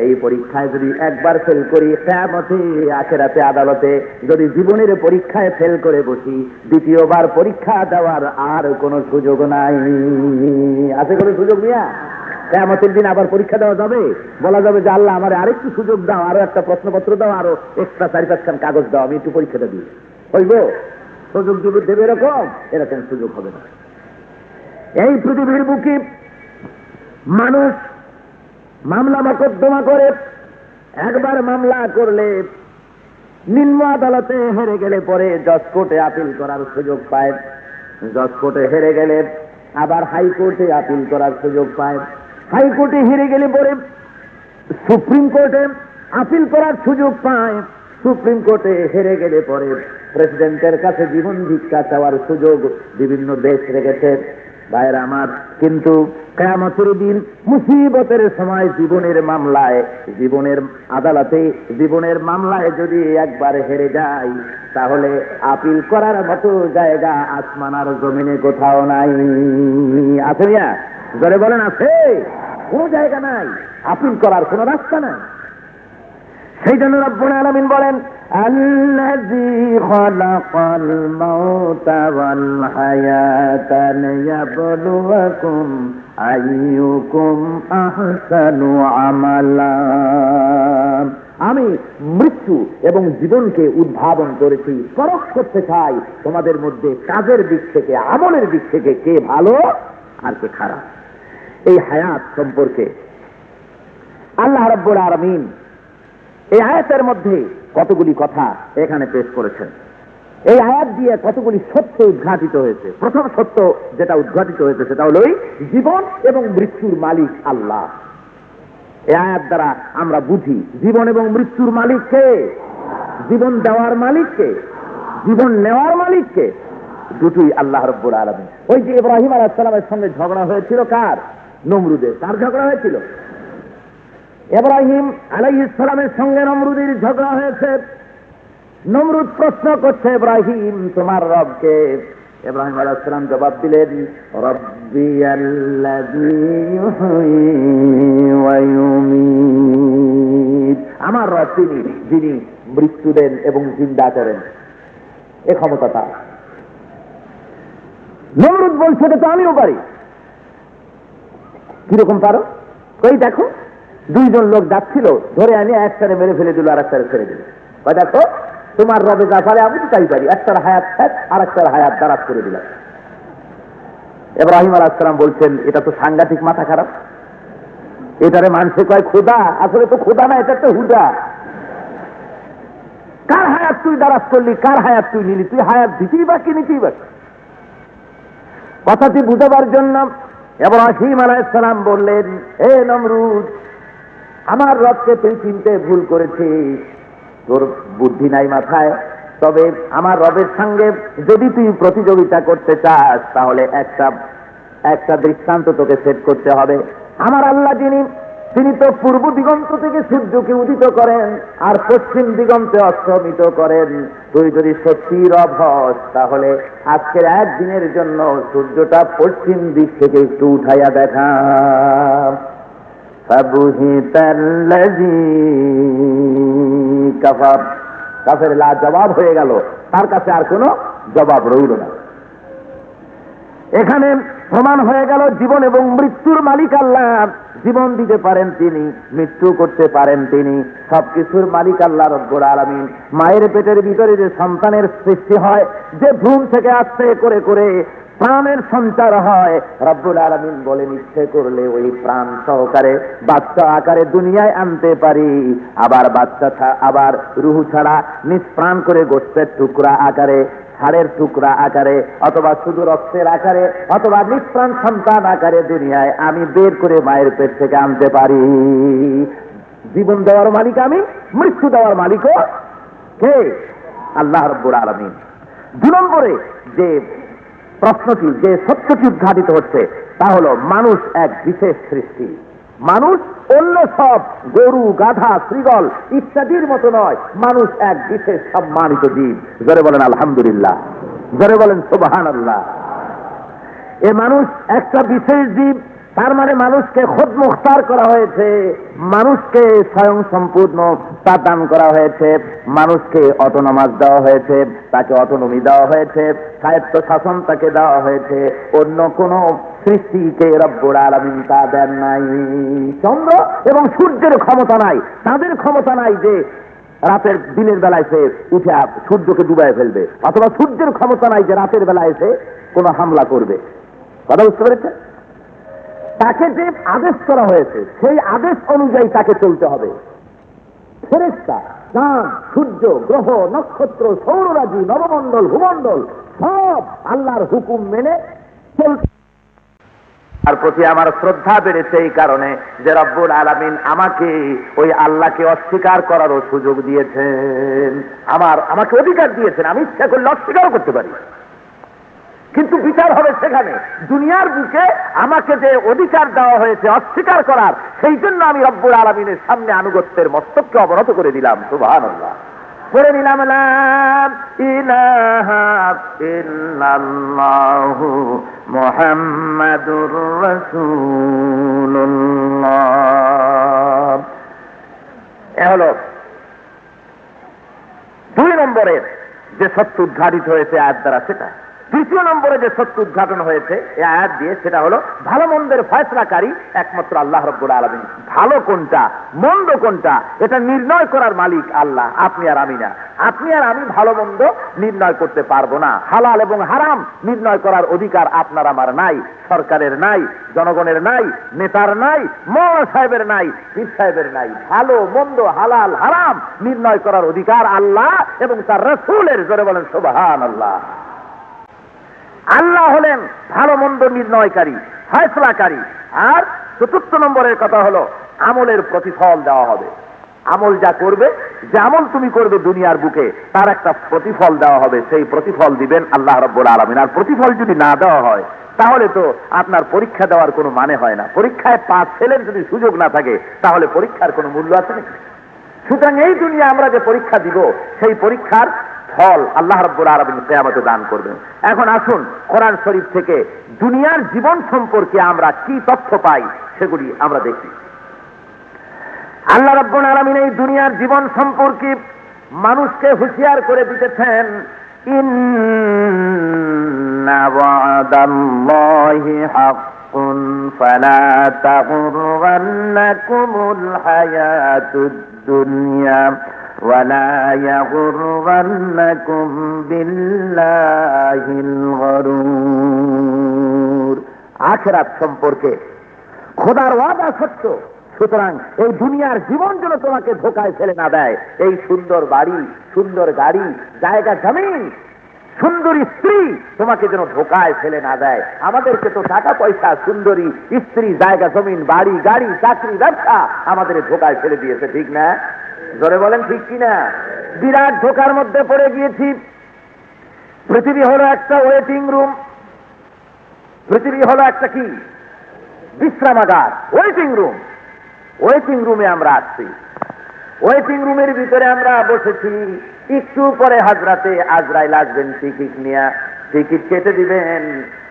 এই পরীক্ষায় যদি একবার ফেল করি, কিয়ামতে আখিরাতে আদালতে যদি জীবনের পরীক্ষায় ফেল করে বসি, দ্বিতীয়বার পরীক্ষা দেওয়ার আর কোনো সুযোগ নাই। আছে কোনো সুযোগ নিয়া? কিয়ামতের দিন আবার পরীক্ষা দেওয়া যাবে? বলা যাবে যে আল্লাহ আমার আরেকটু সুযোগ দাও, আরো একটা প্রশ্নপত্র দাও, আরো এক্সট্রা 4-5 খান কাগজ দাও, আমি একটু পরীক্ষাটা দিই। হইব? সুযোগ দেবে এরকম সুযোগ হবে না। এই পৃথিবীর বুকে মানুষ মামলা মোকদ্দমা করে, একবার মামলা করলে নিম্ন আদালতে হেরে গেলে পরে জজ কোর্টে আপিল করার সুযোগ পায়, জজ কোর্টে হেরে গেলে আবার হাইকোর্টে আপিল করার সুযোগ পায়, হাইকোর্টে হেরে গেলে পরে সুপ্রিম কোর্টে আপিল করার সুযোগ পায়, সুপ্রিম কোর্টে হেরে গেলে পরে প্রেসিডেন্টের কাছে জীবন ভিক্ষা চাওয়ার সুযোগ বিভিন্ন দেশ রেখেছে। ভাইরা আমার, কিন্তু কিয়ামতের দিন মুসিবতের সময় জীবনের মামলায়, জীবনের আদালতে, জীবনের মামলায় যদি একবার হেরে যায়, তাহলে আপিল করার মতো জায়গা আসমান আর জমিনে কোথাও নাই। আছে মিয়া? জোরে বলেন, আছে? কোন জায়গা নাই, আপিল করার কোন রাস্তা নাই। সেই জন্য রব্বুল আলামিন বলেন, আল্লাযী খালাকাল মাউতা ওয়াল হায়াতা লিয়াবলুয়াকুম আইয়ুকুম আহসানু আমালা। আমি মৃত্যু এবং জীবনকে উদ্ভাবন করেছি, পরখ করতে চাই তোমাদের মধ্যে কাজের দিক থেকে, আমলের দিক থেকে কে ভালো আর কে খারাপ। এই হায়াত সম্পর্কে আল্লাহ রাব্বুল আলামিন এই আয়াতের মধ্যে কতগুলি কথা এখানে পেশ করেছেন। এই আয়াত দিয়ে কতগুলি সত্য উদ্ঘাটিত হয়েছে। প্রথম সত্য যেটা উদ্ঘাটিত হয়েছে সেটা হলো জীবন এবং মৃত্যুর মালিক আল্লাহ। এই আয়াত দ্বারা আমরা বুঝি জীবন এবং মৃত্যুর মালিক কে? জীবন দেওয়ার মালিক কে? জীবন নেওয়ার মালিক কে? দুটোই আল্লাহ রাব্বুল আলামিন। ওই যে ইব্রাহিম আলাইহিস সালামের সঙ্গে ঝগড়া হয়েছিল কার? নমরুদের। কার ঝগড়া হয়েছিল? ইব্রাহিম আলাইহিস সালামের সঙ্গে নমরুদের ঝগড়া হয়েছে। নমরুদ প্রশ্ন করছে, ইব্রাহিম তোমার রবকে? ইব্রাহিম আলাইহিস সালাম জবাব দিলেন, রব্বি আল্লাযী ইউহয়ী ওয়া ইউমীত। আমার রব তিনি যিনি মৃত্যু দেন এবং জিন্দা করেন, এ ক্ষমতা তার। নমরুদ বলছে এটা তো আমিও পারি। কিরকম পারো? কই দেখো, 2 জন লোক যাচ্ছিল, ধরে আনি একটারে মেরে ফেলে দিল, আর একটারে ছেড়ে দিল। দেখো তোমার রবে যা পারে আমি তো তাই পারি, একটার হায়াত আর একটার হায়াত দারাজ করে দিলাম। ইব্রাহিম আলাইহিস সালাম বলছেন এটা তো সাংঘাতিক মাথা খারাপ, এটারে মানুষে কয় খোদা, আসলে তো খোদা না, এটা তো হুদা। কার হায়াত তুই দারাজ করলি, কার হায়াত তুই নিলি? তুই হায়াত দিতেই বাকি, নিতেই বাকি। কথাটি বুঝাবার জন্য ইব্রাহিম আলাইহিস সালাম বললেন, হে নমরুদ, আমার রবকে তুই চিনতে ভুল করেছিস, তোর বুদ্ধি নাই মাথায়। তবে আমার রবের সঙ্গে যদি তুই প্রতিযোগিতা করতে চাস, তাহলে একটা দৃষ্টান্ত তোকে সেট করতে হবে। আমার আল্লাহ তিনি তো পূর্ব দিগন্ত থেকে সূর্যকে উদিত করেন আর পশ্চিম দিগন্তে অস্তমিত করেন। তুই যদি সত্যি রব হস, তাহলে আজকের একদিনের জন্য সূর্যটা পশ্চিম দিক থেকে একটু উঠাইয়া দেখা। কাফের লা জবাব হয়ে গেল, তার কাছে আর কোনো জবাব রইল না। এখানে প্রমাণ হয়ে গেল জীবন এবং মৃত্যুর মালিক আল্লাহ। জীবন দিতে পারেন তিনি, মৃত্যু করতে পারেন তিনি, সবকিছুর মালিক আল্লাহ রব্বুল আলামিন। মায়ের পেটের ভিতরে যে সন্তানের সৃষ্টি হয়, যে ভ্রূণ থেকে আস্তে করে করে প্রাণের সঞ্চার হয়। রব্বুল আলামিন বলেন ইচ্ছে করলে ওই প্রাণ সহকারে বাচ্চা আকারে দুনিয়ায় আনতে পারি, আবার আবার রুহু ছাড়া নিষ্প্রাণ করে গোস্তের টুকরা আকারে, হাড়ের টুকরা আকারে, অথবা শুধু রক্তের আকারে, অথবা নিষ্প্রাণ সন্তান আকারে দুনিয়ায় আমি বের করে মায়ের পেট থেকে আনতে পারি। জীবন দেওয়ার মালিক আমি, মৃত্যু দেওয়ার মালিকও কে? আল্লাহ রাব্বুল আলামিন। 2 নম্বরে যে প্রশ্নটি, যে সত্যটি উদ্ঘাটিত হচ্ছে তা হলো মানুষ এক বিশেষ সৃষ্টি। মানুষ অন্য সব গরু, গাধা, শ্রীগল ইত্যাদির মতো নয়, মানুষ এক বিশেষ সম্মানিত জীব। জোরে বলেন আলহামদুলিল্লাহ, জোরে বলেন সুবহানাল্লাহ। এ মানুষ একটা বিশেষ জীব, তার মানে মানুষকে খুদ মুখতার করা হয়েছে, মানুষকে স্বয়ং সম্পূর্ণ তার দান করা হয়েছে, মানুষকে অটোনমাস দেওয়া হয়েছে, তাকে অটোনমি দেওয়া হয়েছে, স্বায়ত্ত শাসন তাকে দেওয়া হয়েছে। অন্য কোন সৃষ্টিকে রব্বুল আলামিন তা দেন নাই। চন্দ্র এবং সূর্যের ক্ষমতা নাই, তাদের ক্ষমতা নাই যে রাতের দিনের বেলায় সে উঠে সূর্যকে ডুবাই ফেলবে, অথবা সূর্যের ক্ষমতা নাই যে রাতের বেলায় এসে কোনো হামলা করবে। কথা বুঝতে পেরেছে? তাকে যে আদেশ করা হয়েছে সেই আদেশ অনুযায়ী তাকে চলতে হবে। ফেরেশতা, চাঁদ, সূর্য, গ্রহ, নক্ষত্র, সৌররাজি, নবমণ্ডল, ভূমণ্ডল সব আল্লাহর হুকুম মেনে চলতে। তার প্রতি আমার শ্রদ্ধা বেড়েছে এই কারণে যে রব্বুল আলামিন আমাকে ওই আল্লাহকে অস্বীকার করারও সুযোগ দিয়েছেন, আমাকে অধিকার দিয়েছেন। আমি ইচ্ছা করলে অস্বীকারও করতে পারি, কিন্তু বিচার হবে সেখানে। দুনিয়ার বুকে আমাকে যে অধিকার দেওয়া হয়েছে অস্বীকার করার, সেই জন্য আমি রব্বুল আলামিনের সামনে আনুগত্যের মস্তককে অবনত করে দিলাম। সুবহানাল্লাহ। পড়ে নিলাম লা ইলাহা ইল্লাল্লাহু মুহাম্মাদুর রাসূলুল্লাহ। এ হলো 2 নম্বরের যে সত্য উদ্ঘাটিত হয়েছে আয়াত দ্বারা সেটা। 3 নম্বরে যে সত্য উদ্ঘাটন হয়েছে এই আয়াত দিয়ে সেটা হলো ভালো মন্দের ফয়সলাকারী একমাত্র আল্লাহ রাব্বুল আলামিন। ভালো কোনটা, মন্দ কোনটা, এটা নির্ণয় করার মালিক আল্লাহ, আপনি আর আমি না। আপনি আর আমি ভালো মন্দ নির্ণয় করতে পারবো না। হালাল এবং হারাম নির্ণয় করার অধিকার আপনার আমার নাই, সরকারের নাই, জনগণের নাই, নেতার নাই, মৌলানা সাহেবের নাই, পীর সাহেবের নাই। ভালো মন্দ, হালাল হারাম নির্ণয় করার অধিকার আল্লাহ এবং তার রাসূলের। জোরে বলেন সুবহানাল্লাহ। আল্লাহ হলেন ভালো মন্দ নির্ণয়কারী, ফয়সলাকারী। আর 4 নম্বরের কথা হলো আমলের প্রতিফল দেওয়া হবে। আমল যা করবে, যে আমল তুমি করবে দুনিয়ার বুকে, তার একটা প্রতিফল দেওয়া হবে। সেই প্রতিফল দিবেন আল্লাহ রাব্বুল আলামিন। আর প্রতিফল যদি না দেওয়া হয় তাহলে তো আপনার পরীক্ষা দেওয়ার কোনো মানে হয় না। পরীক্ষায় পাস ফেলের যদি সুযোগ না থাকে তাহলে পরীক্ষার কোনো মূল্য আছে নাকি? সুতরাং এই দুনিয়া আমরা যে পরীক্ষা দিব সেই পরীক্ষার ফল আল্লাহ রাব্বুল আলামিন কিয়ামতে দান করবেন। এখন আসুন কোরআন শরীফ থেকে দুনিয়ার জীবন সম্পর্কে আমরা কি তথ্য পাই সেগুলি আমরা দেখি। আল্লাহ রাব্বুল আলামিন এই দুনিয়ার জীবন সম্পর্কে মানুষকে হুঁশিয়ার করে দিতেছেন, ইন্না ওয়াদাল্লাহি হাক্কুন ফালা তাগুররান্নাকুমুল হায়াতুদ দুনিয়া ওয়ালা ইয়াগুররান্নাকুম বিল্লাহিল গরুর। আখিরাত সম্পর্কে খোদার ওয়াদা সত্য, সুতরাং এই দুনিয়ার জীবন যেন তোমাকে ধোকায় ফেলে না দেয়। এই সুন্দর বাড়ি, সুন্দর গাড়ি, জায়গা জমিন, সুন্দরী স্ত্রী তোমাকে যেন ধোকায় ফেলে না দেয়। আমাদেরকে তো টাকা পয়সা, সুন্দরী স্ত্রী, জায়গা জমিন, বাড়ি গাড়ি, চাকরি, ব্যবসা আমাদের ধোকায় ফেলে দিয়েছে, ঠিক না? জোরে বলেন ঠিক কিনা? বিরাট ধোকার মধ্যে পড়ে গিয়েছি। পৃথিবী হলো একটা ওয়েটিং রুম, পৃথিবী হলো একটা কি বিশ্রামাগার, ওয়েটিং রুম। ওয়েটিং রুমে আমরা আসছি, ওয়েটিং রুমের ভিতরে আমরা বসেছি। একটু পরে হাজরাতে আজরাইল আসবেন টিকিট নিয়ে, টিকিট কেটে দিবেন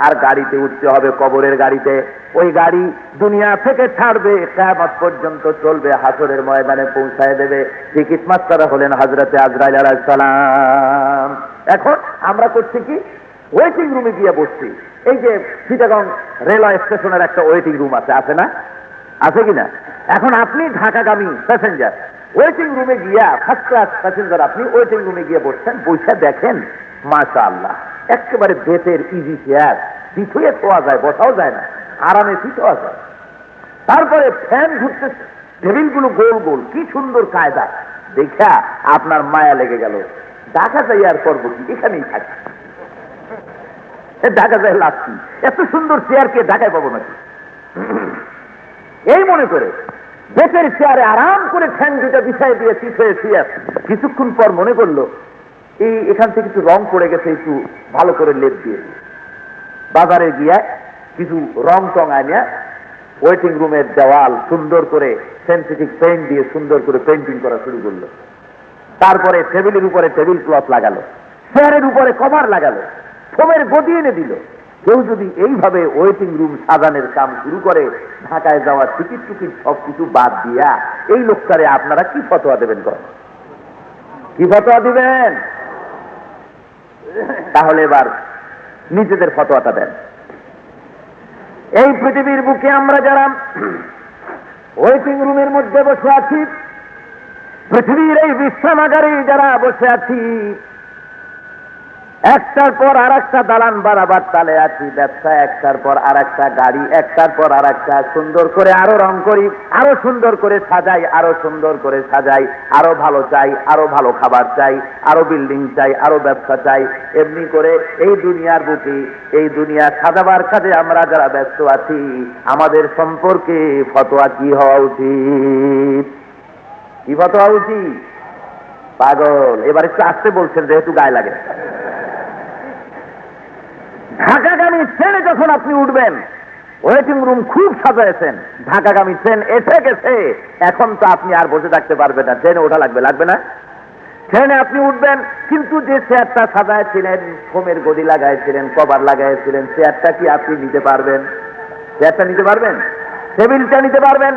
আর গাড়িতে উঠতে হবে, কবরের গাড়িতে। ওই গাড়ি দুনিয়া থেকে ছাড়বে, কিয়ামত পর্যন্ত চলবে, হাসরের ময়দানে পৌঁছায় দেবে। টিকিট মাস্টার হলেন হযরতে আজরাইল আলাইহিস সালাম। এখন আমরা করছি কি, ওয়েটিং রুমে গিয়ে বসছি। এই যে চিটাগং রেলওয়ে স্টেশনের একটা ওয়েটিং রুম আছে, আছে না? আছে কিনা? এখন আপনি ঢাকাগামী প্যাসেঞ্জার, ওয়েটিং রুমে গিয়া, ফার্স্ট ক্লাস প্যাসেঞ্জার, আপনি ওয়েটিং রুমে গিয়ে বসছেন। বসে দেখেন মাশাআল্লাহ একেবারে বেতের ইজি চেয়ার, সিট হয়ে শোয়া যায়, বসাও যায় না, আরামে সিট হওয়া যায়। তারপরে ফ্যান ঘুরতেছে, টেবিলগুলো গোল গোল, কি সুন্দর কায়দা, দেখা আপনার মায়া লেগে গেল। ঢাকা যাই আর করবো কি, এখানেই থাকি, ঢাকা যায় লাভ কি, এত সুন্দর চেয়ার কে ঢাকায় পাবো নাকি, এই মনে করে বেতের চেয়ারে আরাম করে ফ্যান দুটা বিছাই দিয়ে সিট হয়ে শুয়ে আছে। কিছুক্ষণ পর মনে করলো এই এখান থেকে একটু রং পড়ে গেছে, একটু ভালো করে লেপ দিয়ে বাজারে গিয়ে কিছু রং টং আনিয়া ওয়েটিং রুমের দেওয়াল সুন্দর করে সেন্সিটিভ পেইন্ট দিয়ে সুন্দর করে পেইন্টিং করা শুরু করলো। তারপরে টেবিলের উপরে টেবিল ক্লথ লাগালো, চেয়ারের উপরে কভার লাগালো, ফোমের গদি এনে দিল। কেউ যদি এইভাবে ওয়েটিং রুম সাজানোর কাম শুরু করে, ঢাকায় যাওয়ার টিকিট টুকিট সবকিছু বাদ দিয়া, এই লোকটারে আপনারা কি ফতোয়া দেবেন? কি ফতোয়া দিবেন? তাহলে এবার নিজেদের ফতোয়াটা দেন। এই পৃথিবীর বুকে আমরা যারা ওয়েটিং রুমের মধ্যে বসে আছি, পৃথিবীর এই বিশ্রামাগারে যারা বসে আছি, একটার পর আর একটা দালান বাড়াবার তালে আছি, ব্যবসা একটার পর আর একটা, গাড়ি একটার পর আর একটা, সুন্দর করে আরো রং করি, আরো সুন্দর করে সাজাই, আরো সুন্দর করে সাজাই, আরো ভালো চাই, আরো ভালো খাবার চাই, আরো বিল্ডিং চাই, আরো ব্যবসা চাই। এমনি করে এই দুনিয়ার বুকে, এই দুনিয়া সাজাবার কাজে আমরা যারা ব্যস্ত আছি, আমাদের সম্পর্কে ফতোয়া কি হওয়া উচিত? কি ফতোয়া উচিত? পাগল, এবার একটু আসতে বলছেন যেহেতু গায়ে লাগে। ঢাকাগামী ট্রেনে যখন আপনি উঠবেন, ওয়েটিং রুম খুব সাজাইছেন, ঢাকাগামী ট্রেন এসে গেছে, এখন তো আপনি আর বসে থাকতে পারবেন না, ট্রেনে ওঠা লাগবে, লাগবে না? ট্রেনে আপনি উঠবেন, কিন্তু যে চেয়ারটা সাজাইছিলেন, ফোমের গদি লাগাইছিলেন, কভার লাগাইছিলেন, চেয়ারটা কি আপনি নিতে পারবেন? চেয়ারটা নিতে পারবেন? টেবিলটা নিতে পারবেন?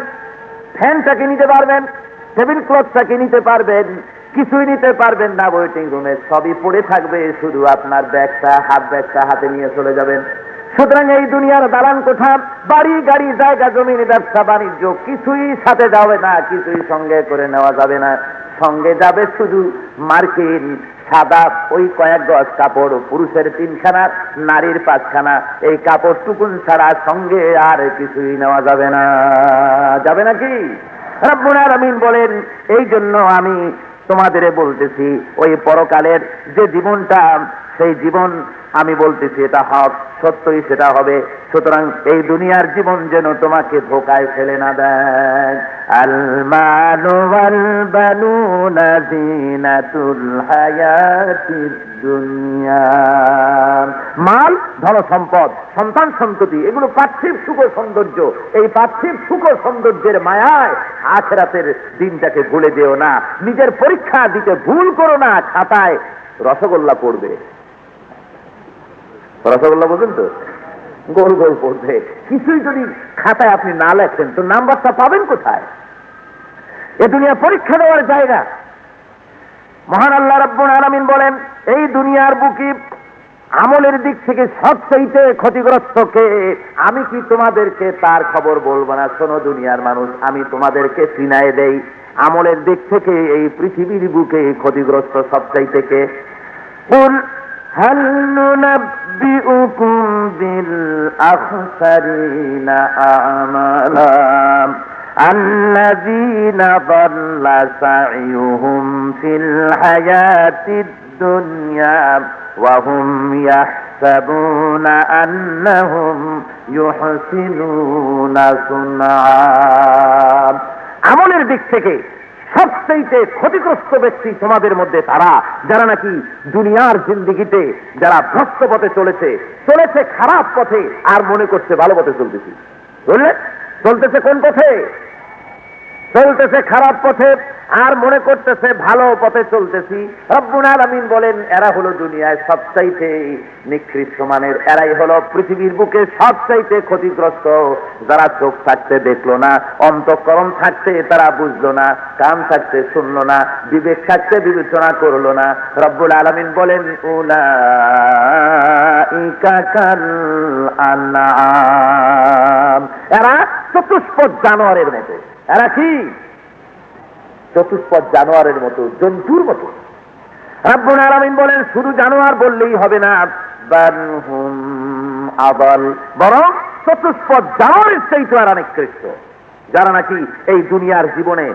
ফ্যানটাকে নিতে পারবেন? টেবিল ক্লথটাকে নিতে পারবেন? কিছুই নিতে পারবেন না। ওয়েটিং রুমে সবই পড়ে থাকবে, শুধু আপনার ব্যাগটা, হাত ব্যাগটা হাতে নিয়ে চলে যাবেন। সুতরাং এই দুনিয়ার দালান কোঠা, বাড়ি গাড়ি, জায়গা জমিন, ব্যবসা বাণিজ্য কিছুই সাথে যাবে না, কিছুই সঙ্গে করে নেওয়া যাবে না। সঙ্গে যাবে শুধু মার্কিন সাদা ওই কয়েক গজ কাপড়, পুরুষের 3খানা, নারীর 5খানা, এই কাপড় টুকুন ছাড়া সঙ্গে আর কিছুই নেওয়া যাবে না। যাবে নাকি? রব্বুল আলামিন বলেন, এই জন্য আমি তোমাদের বলতেছি, ওই পরকালের যে জীবনটা, সেই জীবন আমি বলতেছি এটা হক, সত্যই সেটা হবে। সুতরাং এই দুনিয়ার জীবন যেন তোমাকে ধোকায় ফেলে না দেয়। আল মালু ওয়াল বানুনা যিনাতুল হায়াতিদ দুনিয়া। মাল, ধন সম্পদ, সন্তান সন্ততি, এগুলো পার্থিব সুখ সৌন্দর্য। এই পার্থিব সুখ সৌন্দর্যের মায়ায় আখিরাতের দিনটাকে ভুলে যেও না। নিজের পরীক্ষা দিতে ভুল করো না, খাতায় রসগোল্লা পড়বে। রসগোল্লা বলছেন তো, গোল গোল পড়বে। কিছুই যদি খাতায় আপনি না লেখেন তো নাম্বারটা পাবেন কোথায়? এ দুনিয়া পরীক্ষা দেওয়ার জায়গা। মহান আল্লাহ রাব্বুল আলামিন বলেন, এই দুনিয়ার বুকে আমলের দিক থেকে সবচেয়ে ক্ষতিগ্রস্ত কে? আমি কি তোমাদেরকে তার খবর বলবো না? শোনো দুনিয়ার মানুষ, আমি তোমাদেরকে চিনায় দেই, আমলের দিক থেকে এই পৃথিবীর বুকে ক্ষতিগ্রস্ত সবচাইতে কে? কুল হাল নুনাব্বিউকুম বিল আখসারিনা আমালা আল্লাযীনা দাল্লা সা'য়ুহুম ফিল হায়াতিদ দুনিয়া ওয়া হুম ইয়াহসাবুনা আন্নাহুম ইউহসিনুনা সুনআ। আমলের দিক থেকে সবচেয়ে ক্ষতিগ্রস্ত ব্যক্তি তোমাদের মধ্যে তারা, যারা নাকি দুনিয়ার জিন্দেগিতে যারা ভ্রষ্ট পথে চলেছে, খারাপ পথে, আর মনে করছে ভালো পথে চলতেছি। বুঝলে? চলতেছে কোন পথে? চলতেছে খারাপ পথে, আর মনে করতেছে ভালো পথে চলতেছি। রব্বুল আলামিন বলেন, এরা হলো দুনিয়ায় সবচাইতে নিকৃষ্ট মানের, এরাই হলো পৃথিবীর বুকে সবচাইতে ক্ষতিগ্রস্ত। যারা চোখ থাকতে দেখলো না, অন্তঃকরণ থাকতে তারা বুঝলো না, কান থাকতে শুনলো না, বিবেক থাকতে বিবেচনা করলো না। রব্বুল আলামিন বলেন, উলাইকা কাল আনআম, এরা চতুষ্পদ জানোয়ারের মতো। এরা কি? চতুষ্পদ জানোয়ারের মতো, জন্তুর মতো। রব্বুল আলামিন বলেন, শুধু জানোয়ার বললেই হবে না, বাল হুম আদাল, বরং চতুষ্পদ জানোয়ারের চাইতে আর নিকৃষ্ট, যারা নাকি এই দুনিয়ার জীবনে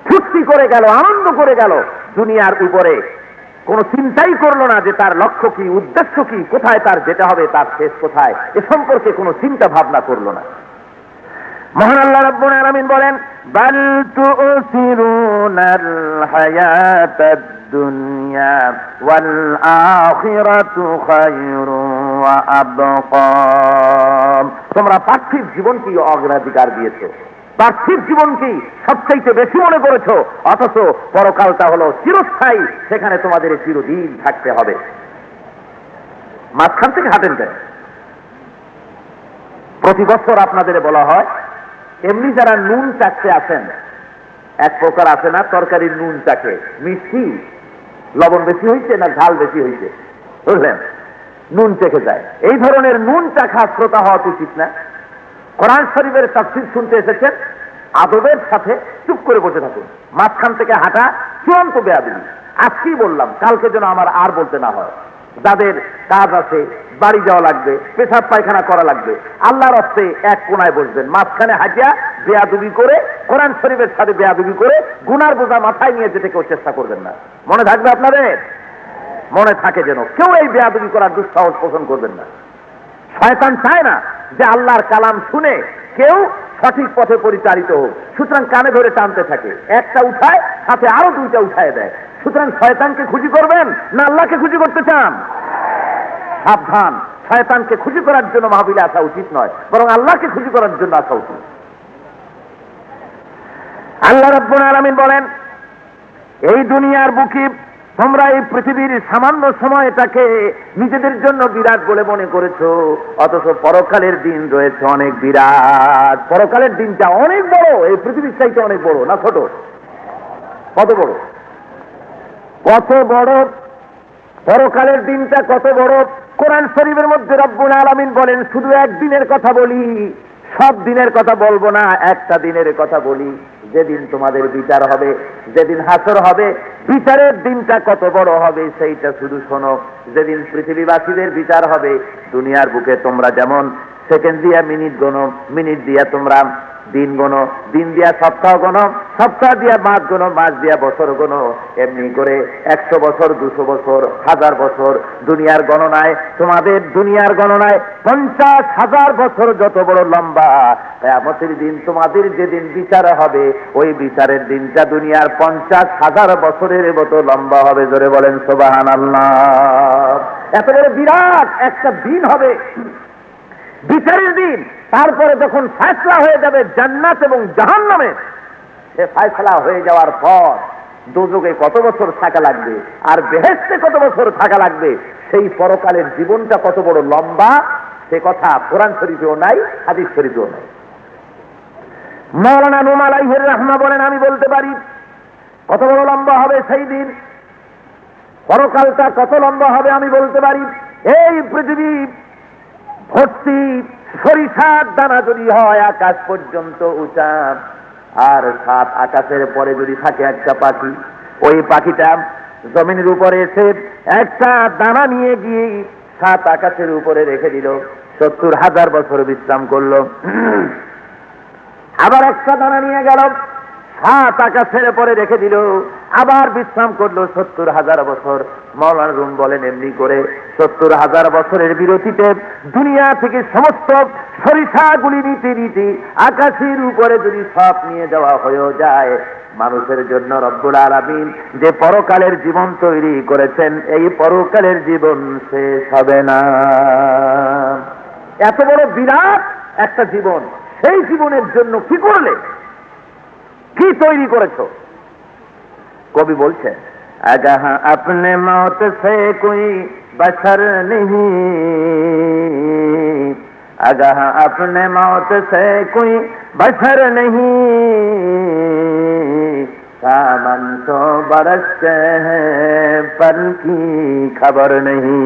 ফুর্তি করে গেল, আনন্দ করে গেল, দুনিয়ার উপরে কোনো চিন্তাই করলো না যে তার লক্ষ্য কি, উদ্দেশ্য কি, কোথায় তার যেতে হবে, তার শেষ কোথায়, এ সম্পর্কে কোনো চিন্তা ভাবনা করলো না। মহান আল্লাহ রাব্বুল আলামিন বলেন, বাল তুসিরুনাল হায়াতাদ দুনিয়া ওয়াল আখিরাতু খায়রুন ওয়া আবকা। তোমরা পার্থিব জীবনকে অগ্রাধিকার দিয়েছো, পার্থিব জীবনকেই সবচাইতে বেশি মনে করেছো, অথচ পরকালটা হলো চিরস্থায়ী, সেখানে তোমাদের চিরদিন থাকতে হবে। মাঝখান থেকে হাঁটেন দেন। প্রতি বছর আপনাদের বলা হয়, এমনি যারা নুন চাকতে আছেন, এক প্রকার আছে না তরকারির নুন চাকে, মিষ্টি লবণ বেশি হয়েছে না ঝাল বেশি হয়েছে, বুঝলেন, নুন চেখে যায়। এই ধরনের নুন চাখা শ্রোতা হওয়া উচিত না। কোরআন শরীফের তাফসীর শুনতে এসেছেন, আদবের সাথে চুপ করে বসে থাকুন। মাঝখান থেকে হাঁটা চূড়ান্ত বেয়াদবি। আজকেই বললাম, কালকে যেন আমার আর বলতে না হয়। যাদের কাজ আছে, বাড়ি যাওয়া লাগবে, পেশাব পায়খানা করা লাগবে, আল্লাহর রাস্তে এক কোনায় বসবেন, মাঝখানে হাঁটিয়া বেয়াদবি করে, কোরআন শরীফের সাথে বেয়াদবি করে গুনার বোঝা মাথায় নিয়ে যেতে কেউ চেষ্টা করবেন না। মনে থাকবে আপনাদের? মনে থাকে যেন, কেউ এই বেয়াদবি করার দুঃসাহস পোষণ করবেন না। শয়তান চায় না যে আল্লাহর কালাম শুনে কেউ সঠিক পথে পরিচালিত হোক, সুতরাং কানে ধরে টানতে থাকে, একটা উঠায় সাথে আরো দুইটা উঠায় দেয়। সুতরাং শয়তানকে খুশি করবেন না আল্লাহকে খুশি করতে চান? সাবধান, শয়তানকে খুশি করার জন্য মাহফিলে আসা উচিত নয়, বরং আল্লাহকে খুশি করার জন্য আসা উচিত। আল্লাহ রাব্বুল আলামিন বলেন, এই দুনিয়ার বুকে তোমরা এই পৃথিবীর সামান্য সময়টাকে নিজেদের জন্য বিরাট বলে মনে করেছো, অথচ পরকালের দিন রয়েছে অনেক বিরাট। পরকালের দিনটা অনেক বড়, এই পৃথিবীর চাইতে অনেক বড়। না ছোট? কত বড়, কত বড় পরকালের দিনটা, কত বড়। কোরআন শরীফের মধ্যে রব্বুল আলামিন বলেন, শুধু একদিনের কথা বলি, সব দিনের কথা বলবো না, একটা দিনের কথা বলি, যেদিন তোমাদের বিচার হবে, যেদিন হাসর হবে, বিচারের দিনটা কত বড় হবে সেইটা শুধু শোনো। যেদিন পৃথিবীবাসীদের বিচার হবে, দুনিয়ার বুকে তোমরা যেমন সেকেন্ড দিয়া মিনিট গোনো, মিনিট দিয়া তোমরা দিন গোনো, দিন দিয়া সপ্তাহ গোনো, সপ্তাহ দিয়া মাস গোনো, মাস দিয়া বছর গোনো, এমনি করে 100 বছর, 200 বছর, 1000 বছর দুনিয়ার গণনায়, তোমাদের দুনিয়ার গণনায় 50,000 বছর যত বড় লম্বা, কিয়ামতের দিন তোমাদের যেদিন বিচার হবে, ওই বিচারের দিনটা দুনিয়ার 50,000 বছরের মতো লম্বা হবে। জোরে বলেন সুবহানাল্লাহ। এত বড় বিরাট একটা দিন হবে, বিচারের দিন। তারপরে যখন ফয়সালা হয়ে যাবে জান্নাত এবং জাহান্নামে, সে ফয়সালা হয়ে যাওয়ার পর দোজখে কত বছর থাকা লাগবে আর বেহেশতে কত বছর থাকা লাগবে, সেই পরকালের জীবনটা কত বড় লম্বা, সে কথা কোরআন শরীফেও নাই, হাদিস শরীফেও নাই। মাওলানা নুম আলাইহির রাহমা বলেন, আমি বলতে পারি কত বড় লম্বা হবে সেই দিন, পরকালটা কত লম্বা হবে আমি বলতে পারি। এই পৃথিবী ভর্তি সরিষার দানা যদি হয় আকাশ পর্যন্ত উঁচা, আর 7 আকাশের পরে যদি থাকে একটা পাখি, ওই পাখিটা জমিনের উপরে এসে একটা দানা নিয়ে গিয়ে 7 আকাশের উপরে রেখে দিল, 70,000 বছর বিশ্রাম করলো, আবার একটা দানা নিয়ে গেল 7 আকাশের পরে রেখে দিল, আবার বিশ্রাম করলো 70,000 বছর। মাওলানা রুম বলেন, এমনি করে 70,000 বছরের বিরতিতে দুনিয়া থেকে সমস্ত সরিষাগুলি নিতে নিতে আকাশের উপরে যদি সব নিয়ে যাওয়া হয়ে যায়, মানুষের জন্য রব্বুল আলামিন যে পরকালের জীবন তৈরি করেছেন, এই পরকালের জীবন শেষ হবে না। এত বড় বিরাট একটা জীবন, সেই জীবনের জন্য কি করলে, কি তৈরি করেছো? কবি বলছে, আগাহ আপনে মौत से कोई बशर नहीं, आगाह अपने मौत से कोई बशर नहीं, सामन तो बरसते हैं पर की खबर नहीं।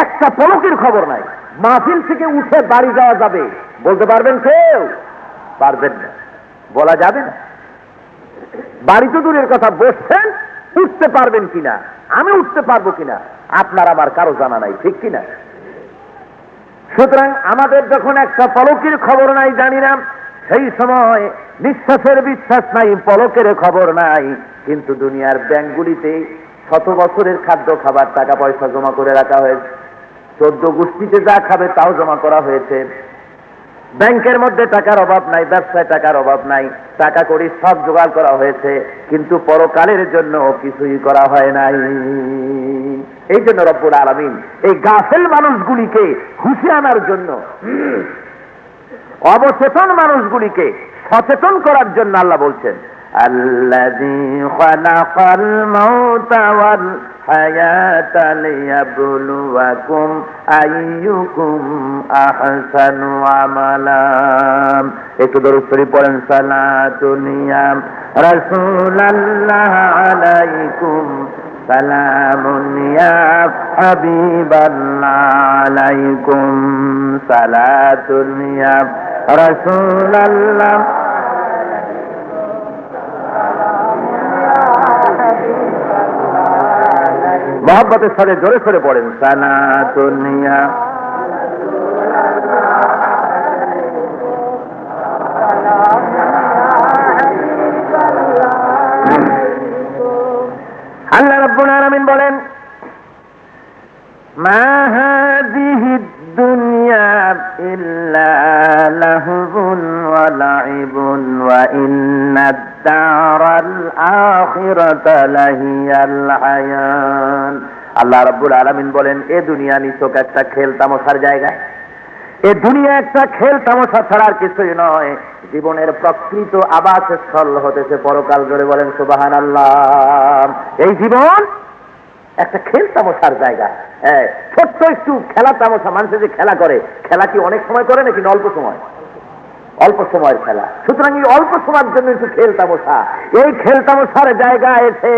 একটা পলকের খবর নাই। মাহফিল থেকে উঠে বাড়ি যাওয়া যাবে বলতে পারবেন কেউ? পারবেন না, বলা যাবে না। বাড়ি তো দূরের কথা, বসছেন উঠতে পারবেন কিনা, আমি উঠতে পারবো কিনা আপনার আমার কারো জানা নাই, ঠিক কিনা? সুতরাং আমাদের যখন একটা পলকের খবর নাই, জানি না, সেই সময় নিঃশ্বাসের বিশ্বাস নাই, পলকের খবর নাই, কিন্তু দুনিয়ার ব্যাংকগুলিতে শত বছরের খাদ্য খাবার টাকা পয়সা জমা করে রাখা হয়েছে, 14 গোষ্ঠীতে যা খাবে তাও জমা করা হয়েছে। ব্যাংকের মধ্যে টাকার অভাব নাই, ব্যবসায় টাকার অভাব নাই, টাকা কড়ি সব জোগাড় করা হয়েছে, কিন্তু পরকালের জন্য কিছুই করা হয় নাই। এই জন্য রব্বুল আলামিন এই গাফেল মানুষগুলিকে হুঁশে আনার জন্য, অবচেতন মানুষগুলিকে সচেতন করার জন্য আল্লাহ বলছেন, আল্লাযী খালাকাল মাউতা ওয়াল হায়াতা লিয়াবলুয়াকুম আইয়ুকুম আহসানু আমালা। একটু দরুদ শরীফ পড়েন, সালাতুন ইয়া রাসূলুল্লাহ আলাইকুম, সালামুন ইয়া হাবিবাল্লাহ আলাইকুম, সালাতুন ইয়া রাসূলুল্লাহ। মোহাম্মতের সাথে জোরে সরে পড়েন, সালাতুন ইয়া। আল্লাহ রাব্বুল আলামিন বলেন, মা হাযিহিদ দুনিয়া ইল্লা লাহবুন ওয়া লাইবুন ওয়া ইন্নাদ দারাল আখিরাতা লাহিয়াল হায়ান। আল্লাহ রাব্বুল আলামিন বলেন, এ দুনিয়া নিছক একটা খেল তামাশার জায়গা, এ দুনিয়া একটা খেল তামাশা ছাড়া আর কিছুই নয়। জীবনের প্রকৃত আবাসস্থল হতেছে পরকাল। জোরে বলেন সুবহানাল্লাহ। এই জীবন একটা খেল তামাশার জায়গা। ছোট্ট একটু খেলা তামাশা, মানুষে যে খেলা করে, খেলা কি অনেক সময় করে নাকি অল্প সময়? অল্প সময়ের খেলা। সুতরাং এই অল্প সময়ের জন্য একটু খেল তামাশা, এই খেল তামাশার জায়গা এসে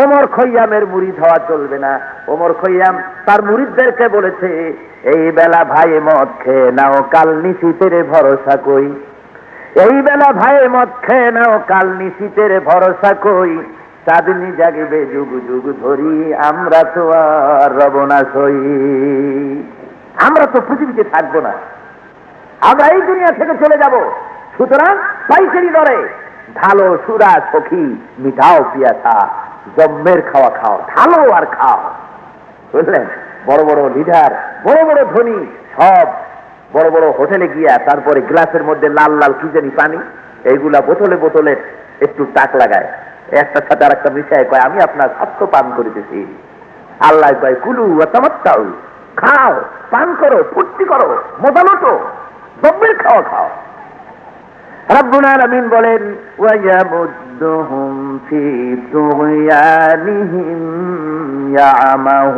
ওমর খৈয়ামের মুরিদ হওয়া চলবে না। ওমর খৈয়াম তার মুরিদদেরকে বলেছে, এই বেলা ভাই মদ খেয়ে নাও, কাল নিশীতের ভরসা কই। এই বেলা ভাই মদ খেয়ে নাও, কাল নিশীতের ভরসা কই। চাঁদনি জাগবে যুগ যুগ ধরি, আমরা তো আর রব না সই। আমরা তো পৃথিবীতে থাকবো না, আমরা এই দুনিয়া থেকে চলে যাব। সুতরাং পাইকারি দরে ঢালো সুরা সখী, মিঠাও পিয়াসা, জম্মের খাওয়া খাও, ঢালো আর খাও। বুঝলেন? বড় বড় লিডার, বড় বড় ধনী সব বড় বড় হোটেলে গিয়া তারপরে গ্লাসের মধ্যে লাল লাল কি জানি পানি, এইগুলা বোতলে বোতলে একটু টাক লাগায়, একটার সাথে আর একটা মিশায় কয়, আমি আপনার স্বাস্থ্য পান করিতেছি। আল্লাহ কয়, কুলু ওয়া তামাত্তাউ, খাও, পান করো, ফুর্তি করো, মজা লুটো, জম্মের খাওয়া খাও। রব্বুল আলামিন বলেন, ওয়া ইয়ামুদ্দুহুম ফি তুগয়ানিহিম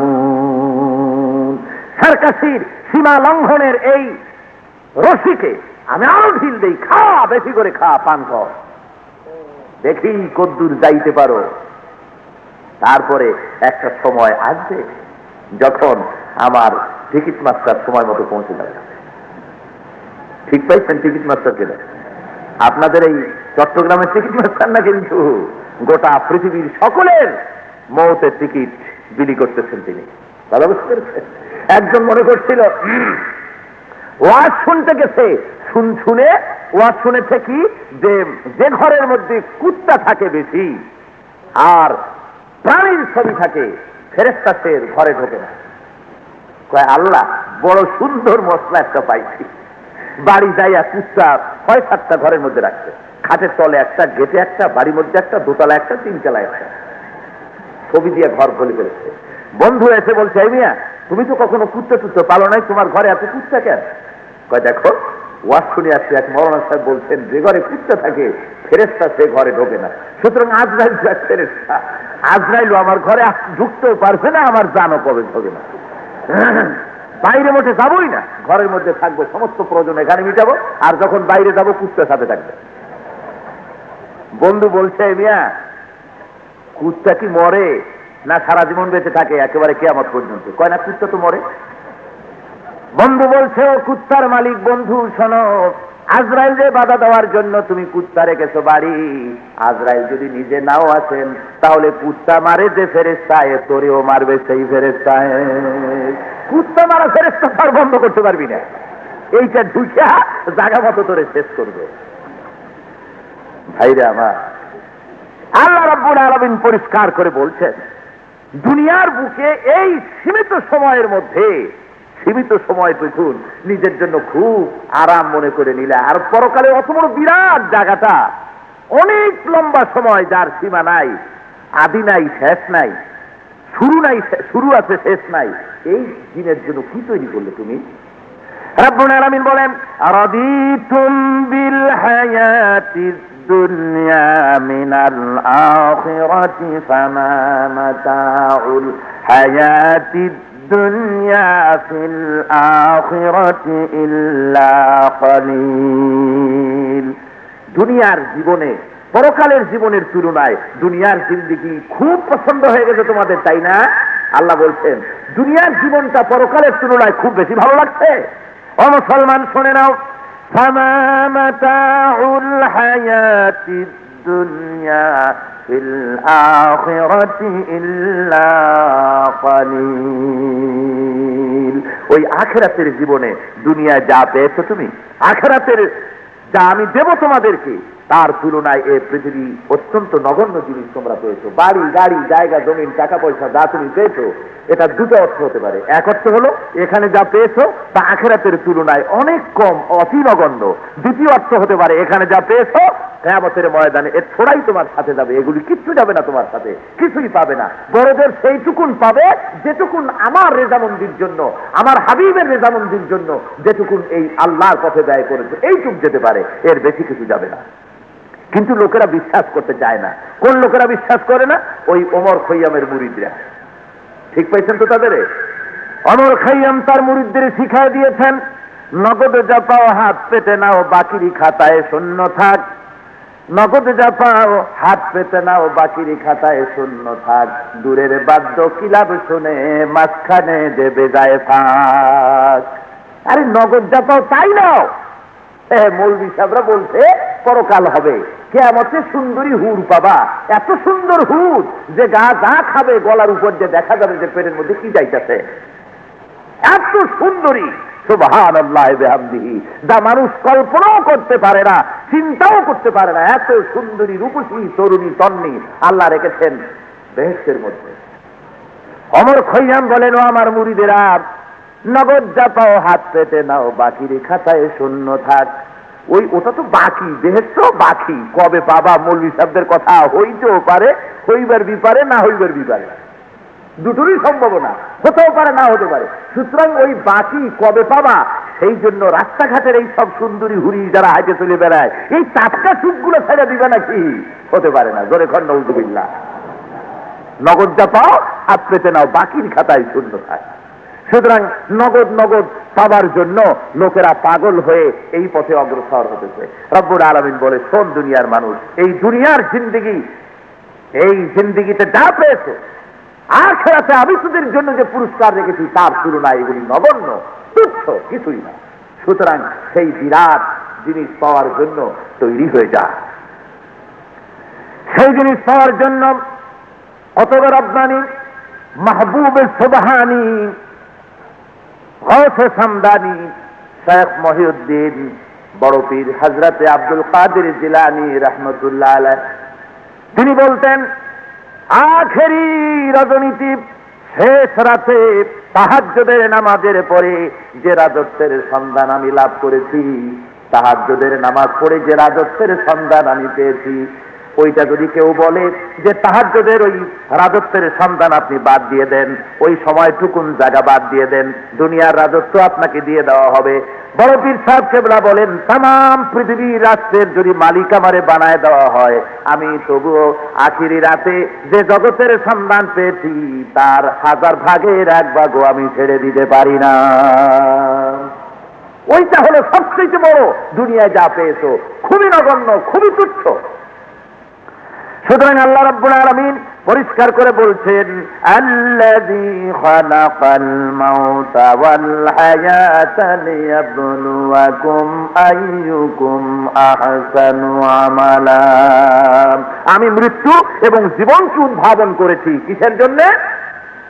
ইয়ামাহুন। সার্কাসের সীমা লঙ্ঘনের এই রশিকে আমি আরো ঢিল দেই, খা, বেশি করে খা, পান কর, দেখি কদ্দুর যাইতে পারো। তারপরে একটা সময় আসবে যখন আমার টিকিট মাস্টার সময় মতো পৌঁছে যাবে। ঠিক পাইছেন? টিকিট মাস্টার কেন? আপনাদের এই চট্টগ্রামের টিকিট মাস্টার না, কিন্তু গোটা পৃথিবীর সকলের মৌতের টিকিট বিলি করতেছেন তিনি। ভালো বুঝতে পেরেছেন? একজন মনে করছিল ওয়াজ শুনতে গেছে, শুনে ওয়াজ শুনেছে কি, যে ঘরের মধ্যে কুত্তা থাকে বেশি আর প্রাণীর ছবি থাকে, ফেরেশতা সে ঘরে ঢোকে না। কয়, আল্লাহ বড় সুন্দর মশলা একটা পাইছি, বাড়ি যাইয়া কুত্তা 6-7টা ঘরের মধ্যে রাখছে, খাটের তলে একটা, গেটে একটা, বাড়ির মধ্যে একটা, দোতলা একটা, তিনতলায় একটা, ছবি দিয়ে ঘর ভরে ফেলেছে। বন্ধু এসে বলছে, এই মিয়া, তুমি তো কখনো কুত্তা টুত্তা পালো নাই, তোমার ঘরে এত কুত্তা কেন? কয়, দেখো ওয়াজ শুনে আসছে, এক মৌলানা সাহেব বলছেন যে ঘরে কুত্তা থাকে ফেরেশতা সে ঘরে ঢোকে না। সুতরাং আজরাইল ফেরেশতা, আজরাইল আমার ঘরে ঢুকতেও পারবে না, আমার জানও কবে ঢোকে না। বাইরে মোটে যাবোই না, ঘরের মধ্যে থাকবো, সমস্ত প্রয়োজন এখানে মিটাবো, আর যখন বাইরে যাবো কুত্তার সাথে থাকবে। বন্ধু বলছে, মিয়া কুত্তা কি মরে না সারা জীবন বেঁচে থাকে একেবারে কিয়ামত পর্যন্ত? কয় না, কুত্তা তো মরে। বন্ধু বলছে, ও কুত্তার মালিক বন্ধু শোনো, আজরাইল যে বাধা দেওয়ার জন্য তুমি কুত্তা রেখেছো বাড়ি, আজরাইল যদি নিজে নাও আসেন তাহলে কুত্তা মারে যে ফেরেশতা তোরেও মারবে সেই ফেরেশতা। কুত্তা মারা ফেরেশতা তার বন্ধ করতে পারবি না, এইটা ঢুকিয়া জায়গা মতো তোরে শেষ করবে। ভাইরা আমার, আল্লাহ রাব্বুল আলামিন পরিষ্কার করে বলছেন, দুনিয়ার বুকে এই সীমিত সময়ের মধ্যে, সীমিত সময়টুকু নিজের জন্য খুব আরাম মনে করে নিলে, আর পরকালে অত বড় বিরাট জায়গাটা, অনেক লম্বা সময়, যার সীমা নাই, আদি নাই, শেষ নাই, শুরু নাই, শুরু আছে শেষ নাই, এই দিনের জন্য কি তৈরি করলে তুমি? রাব্বুল আলামিন বলেন, রাদিতুম বিল হায়াতিদ দুনিয়া মিনাল আখিরাতি ফামা মাতাউল হায়াতিদ দুনিয়া ফিল আখিরাতি ইল্লা কালিল। দুনিয়ার জীবনে পরকালের জীবনের তুলনায় দুনিয়ার জিন্দেগি খুব পছন্দ হয়ে গেছে তোমাদের, তাই না? আল্লাহ বলছেন দুনিয়ার জীবনটা পরকালের তুলনায় খুব বেশি ভালো লাগছে। ও মুসলমান শুনে নাও, ফামা মাতাউল হায়াতিদ দুনিয়া ফিল আখিরাতি ইল্লা কালিল। ওই আখিরাতের জীবনে দুনিয়ায় যা পেয়েছো তুমি, আখিরাতের যা আমি দেব তোমাদেরকে, তার তুলনায় এই পৃথিবী অত্যন্ত নগণ্য জিনিস তোমরা পেয়েছো। বাড়ি, গাড়ি, জায়গা, জমিন, টাকা পয়সা যা তুমি পেয়েছো, এটা দুটো অর্থ হতে পারে। এক অর্থ হলো এখানে যা পেয়েছো তা আখিরাতের তুলনায় অনেক কম, অতি নগণ্য। দ্বিতীয় অর্থ হতে পারে এখানে যা পেয়েছো কিয়ামতের ময়দানে এর থোড়াই তোমার সাথে যাবে, এগুলি কিচ্ছু যাবে না তোমার সাথে, কিছুই পাবে না। বড়দের সেইটুকুন পাবে যেটুকুন আমার রেজামন্দির জন্য, আমার হাবিবের রেজামন্দির জন্য যেটুকুন এই আল্লাহর পথে ব্যয় করেছে, এইটুক যেতে পারে, এর বেশি কিছু যাবে না। কিন্তু লোকেরা বিশ্বাস করতে চায় না। কোন লোকেরা বিশ্বাস করে না? ওই ওমর খৈয়ামের মুরিদরা। ঠিক পাইছেন তো তাদের? ওমর খৈয়াম তার মুরিদদের শিখায় দিয়েছেন, নগদ যা পাও হাত পেতে নাও, বাকিরি খাতায় শূন্য থাক। নগদ যা পাও হাত পেতে নাও, বাকিরি খাতায় শূন্য থাক। দূরের বাদ্য কিলাব শুনে মাঝখানে দেবে যায় ফাঁক। আরে নগদ যা পাও তাই নাও। মৌলভী সাহেবরা বলছে পরকাল হবে, কিয়ামতে সুন্দরী হুর পাবা, এত সুন্দর হুর যে গা যা খাবে গলার উপর যে দেখা যাবে যে পেটের মধ্যে কি যাইতেছে, এত সুন্দরী, সুবহানাল্লাহ বিহামদিহি, যা মানুষ কল্পনাও করতে পারে না, চিন্তাও করতে পারে না। এত সুন্দরী রূপসী তরুণী তন্নি আল্লাহ রেখেছেন বেহেশতের মধ্যে। ওমর খৈয়াম বলেন, ও আমার মুরিদেরা, নগদ যা পাও হাত পেতে নাও, বাকির খাতায় শূন্য থাক। ওটা তো বাকি, বেহেশত বাকি, কবে পাবা? মৌলভী সাহেবদের কথা হইতেও পারে, হইবার বিপারে, না হইবার বিপারে, দুটোরই সম্ভাবনা, হতেও পারে না হতে পারে। সুতরাং ওই বাকি কবে পাবা, সেই জন্য রাস্তাঘাটের এই সব সুন্দরী হুরি যারা হাইটে চলে বেড়ায়, এই টাটকা সুখগুলো ছেড়ে দিবে নাকি? হতে পারে না। জোরে খন্ড উজুবিল্লাহ। নগদ যা পাও হাত পেতে নাও, বাকির খাতায় শূন্য থাকে। সুতরাং নগদ নগদ পাবার জন্য লোকেরা পাগল হয়ে এই পথে অগ্রসর হতেছে। রব্বুল আলামিন বলে, শোন দুনিয়ার মানুষ, এই দুনিয়ার জিন্দেগি, এই জিন্দেগিতে যা পেয়েছো, আখিরাতে আমি তোদের জন্য যে পুরস্কার রেখেছি তার তুলনায় এগুলি নগণ্য, তুচ্ছ, কিছুই না। সুতরাং সেই বিরাট জিনিস পাওয়ার জন্য তৈরি হয়ে যা। সেই জিনিস পাওয়ার জন্য অতএব রব্বানি, মাহবুব সুবহানি, গৌসে সামদানি, শেখ মহিউদ্দিন বড় পীর হযরতে আব্দুল কাদের জিলানী রাহমাতুল্লাহ আলাইহ, তিনি বলতেন, আখেরি রজনীতি, শেষ রাতে তাহাজ্জুদের নামাজের পরে যে রাজত্বের সন্ধান আমি লাভ করেছি, তাহাজ্জুদের নামাজ পড়ে যে রাজত্বের সন্ধান আমি পেয়েছি, ওইটা যদি কেউ বলে যে তাহাজ্জুদের ওই রাজত্বের সন্ধান আপনি বাদ দিয়ে দেন, ওই সময়টুকুন জায়গা বাদ দিয়ে দেন, দুনিয়ার রাজত্ব আপনাকে দিয়ে দেওয়া হবে। বড় পীর সাহেব কেবলা বলেন, তাম পৃথিবীর রাষ্ট্রের যদি মালিক আমারে বানায় দেওয়া হয়, আমি তবুও আখিরি রাতে যে জগতের সন্ধান পেয়েছি তার 1000 ভাগের 1 ভাগও আমি ছেড়ে দিতে পারি না। ওইটা হলো সবচেয়ে বড়। দুনিয়ায় যা পেয়েছো খুবই নগণ্য, খুবই তুচ্ছ। সুতরাং আল্লাহ রাব্বুল আলামিন পরিষ্কার পরিষ্কার করে বলছেন, আল্লাযী খালাকাল মাউতা ওয়াল হায়াতা লিয়াবলুয়াকুম আইয়ুকুম আহসানু আমালা। আমি মৃত্যু এবং জীবনকে উদ্ভাবন করেছি কিসের জন্য?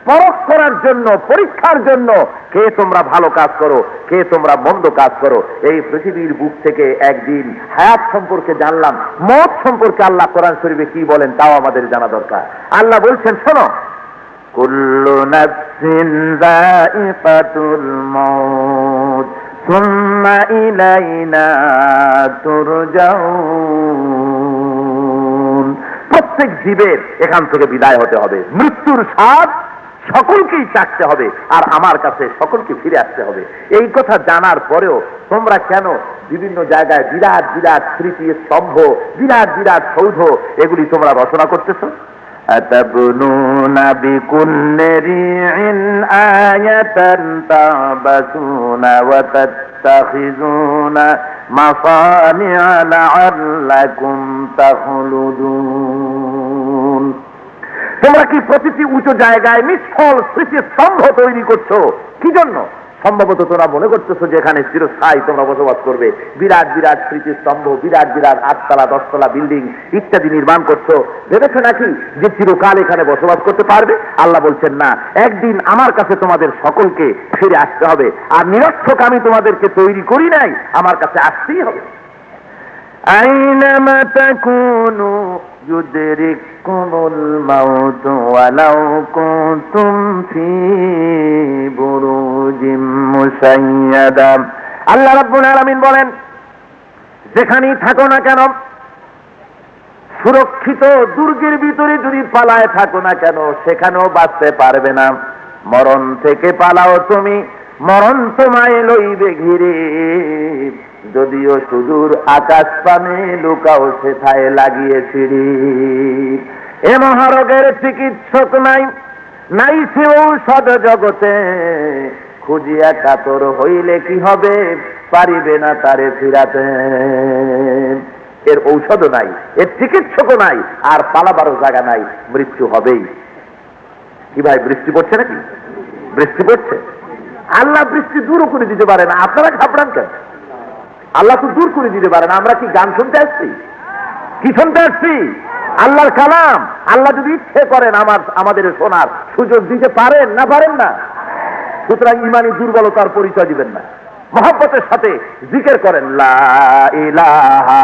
পরখ করার জন্য, পরীক্ষার জন্য, কে তোমরা ভালো কাজ করো, কে তোমরা মন্দ কাজ করো। এই পৃথিবীর বুক থেকে একদিন হায়াত সম্পর্কে জানলাম, মওত সম্পর্কে আল্লাহ কোরআন শরীফে কি বলেন তাও আমাদের জানা দরকার। আল্লাহ বলছেন, শোনো, কুল্লু নাফসিন যায়িকাতুল মাউত সুম্মা ইলাইনা তুরজাউন। প্রত্যেক জীবের এখান থেকে বিদায় হতে হবে, মৃত্যুর স্বাদ সকলকেই চাকতে হবে, আর আমার কাছে সকলকে ফিরে আসতে হবে। এই কথা জানার পরেও তোমরা কেন বিভিন্ন জায়গায় বিরাট বিরাট স্মৃতি স্তম্ভ, বিরাট বিরাট সৌধ এগুলি তোমরা রচনা করতেছো? আতাবনুনা বিকুল্লি রিইন আয়াতান তাবাসুনা ওয়া তাত্তাখিযুনা মাসানিআ লাআল্লাকুম তাখলুদুন। তোমরা কি প্রতিটি উঁচু জায়গায় নিষ্ফল স্মৃতিস্তম্ভ তৈরি করছো? কি জন্য? সম্ভবত তোমরা মনে করতেছো যে এখানে চিরস্থায়ী তোমরা বসবাস করবে। বিরাট বিরাট স্মৃতিস্তম্ভ, বিরাট বিরাট 8তলা 10তলা বিল্ডিং ইত্যাদি নির্মাণ করছো, ভেবেছো নাকি যে চিরকাল এখানে বসবাস করতে পারবে? আল্লাহ বলছেন, না, একদিন আমার কাছে তোমাদের সকলকে ফিরে আসতে হবে, আর নিরর্থক আমি তোমাদেরকে তৈরি করি নাই, আমার কাছে আসতেই হবে। আইনামা তাকুনু ইউদরিকুমুল মাউত ওয়ালাউ কুনতুম ফী বুরুজিম মুশাইয়াদা। আল্লাহ রাব্বুল আলামিন বলেন, যেখানেই থাকো না কেন, সুরক্ষিত দুর্গের ভিতরে যদি পালায় থাকো না কেন, সেখানেও বাঁচতে পারবে না। মরণ থেকে পালাও তুমি, মরণ তোমায় লইবে ঘিরে। যদিও সুদূর আকাশ পানে লুকাও সেথায় লাগিয়ে সিঁড়ি। এ মহারোগের চিকিৎসক নাই, নাই সে ঔষধ জগতে। খুঁজিয়া কাতর হইলে কি হবে, পারিবে না তারে ফিরাতে। এর ঔষধও নাই, এর চিকিৎসকও নাই, আর পালাবারও জায়গা নাই, মৃত্যু হবেই। কি ভাই, বৃষ্টি পড়ছে নাকি? বৃষ্টি পড়ছে। আল্লাহ বৃষ্টি দূরও করে দিতে পারে না, আপনারা ঘাবড়ান কেন? আল্লাহ তো দূর করে দিতে পারেন। আমরা কি গান শুনতে আসছি? কি শুনতে আসছি? আল্লাহর কালাম। আল্লাহ যদি ইচ্ছে করেন আমাদের শোনার সুযোগ দিতে পারেন, না পারেন না? সুতরাং ইমানি দুর্বলতার পরিচয় দিবেন না, মহব্বতের সাথে জিকির করেন, লা ইলাহা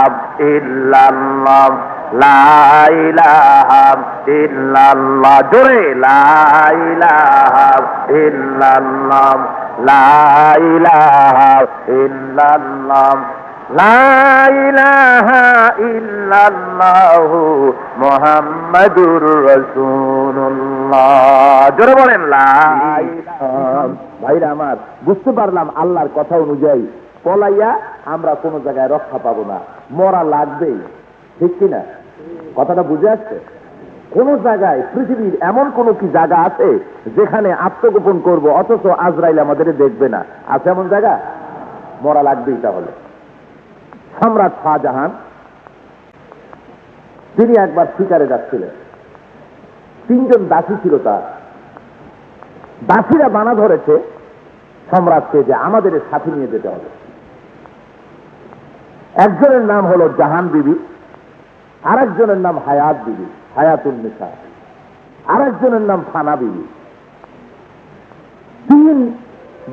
ইল্লাল্লাহ, লা ইলাহা ইল্লাল্লাহ। জোরে, লা ইলাহা ইল্লাল্লাহ, লা ইলাহা ইল্লাল্লাহ, লা ইলাহা ইল্লাল্লাহু মুহাম্মাদুর রাসূলুল্লাহ। জোরে বলেন, লা ইলাহা। ভাইরা আমার, বুঝতে পারলাম আল্লাহর কথা অনুযায়ী পলাইয়া আমরা কোন জায়গায় রক্ষা পাবো না, মরা লাগবেই। ঠিক কিনা? কথাটা বুঝে আসছে? কোন জায়গায় পৃথিবীর এমন কোন কি জায়গা আছে যেখানে আত্মগোপন করব অথচ আজরাইল আমাদের দেখবে না? আছে এমন জায়গা? মরা লাগবেই। তাহলে সম্রাট শাহজাহান, তিনি একবার শিকারে যাচ্ছিলেন, 3 জন দাসী ছিল তার। দাসীরা বানা ধরেছে সম্রাটকে যে আমাদের সাথে নিয়ে যেতে হবে। একজনের নাম হলো জাহান বিবি, আরেকজনের নাম হায়াত বিবি, হায়াতুন নিসা, আরেকজনের নাম ফানা বিবি। 3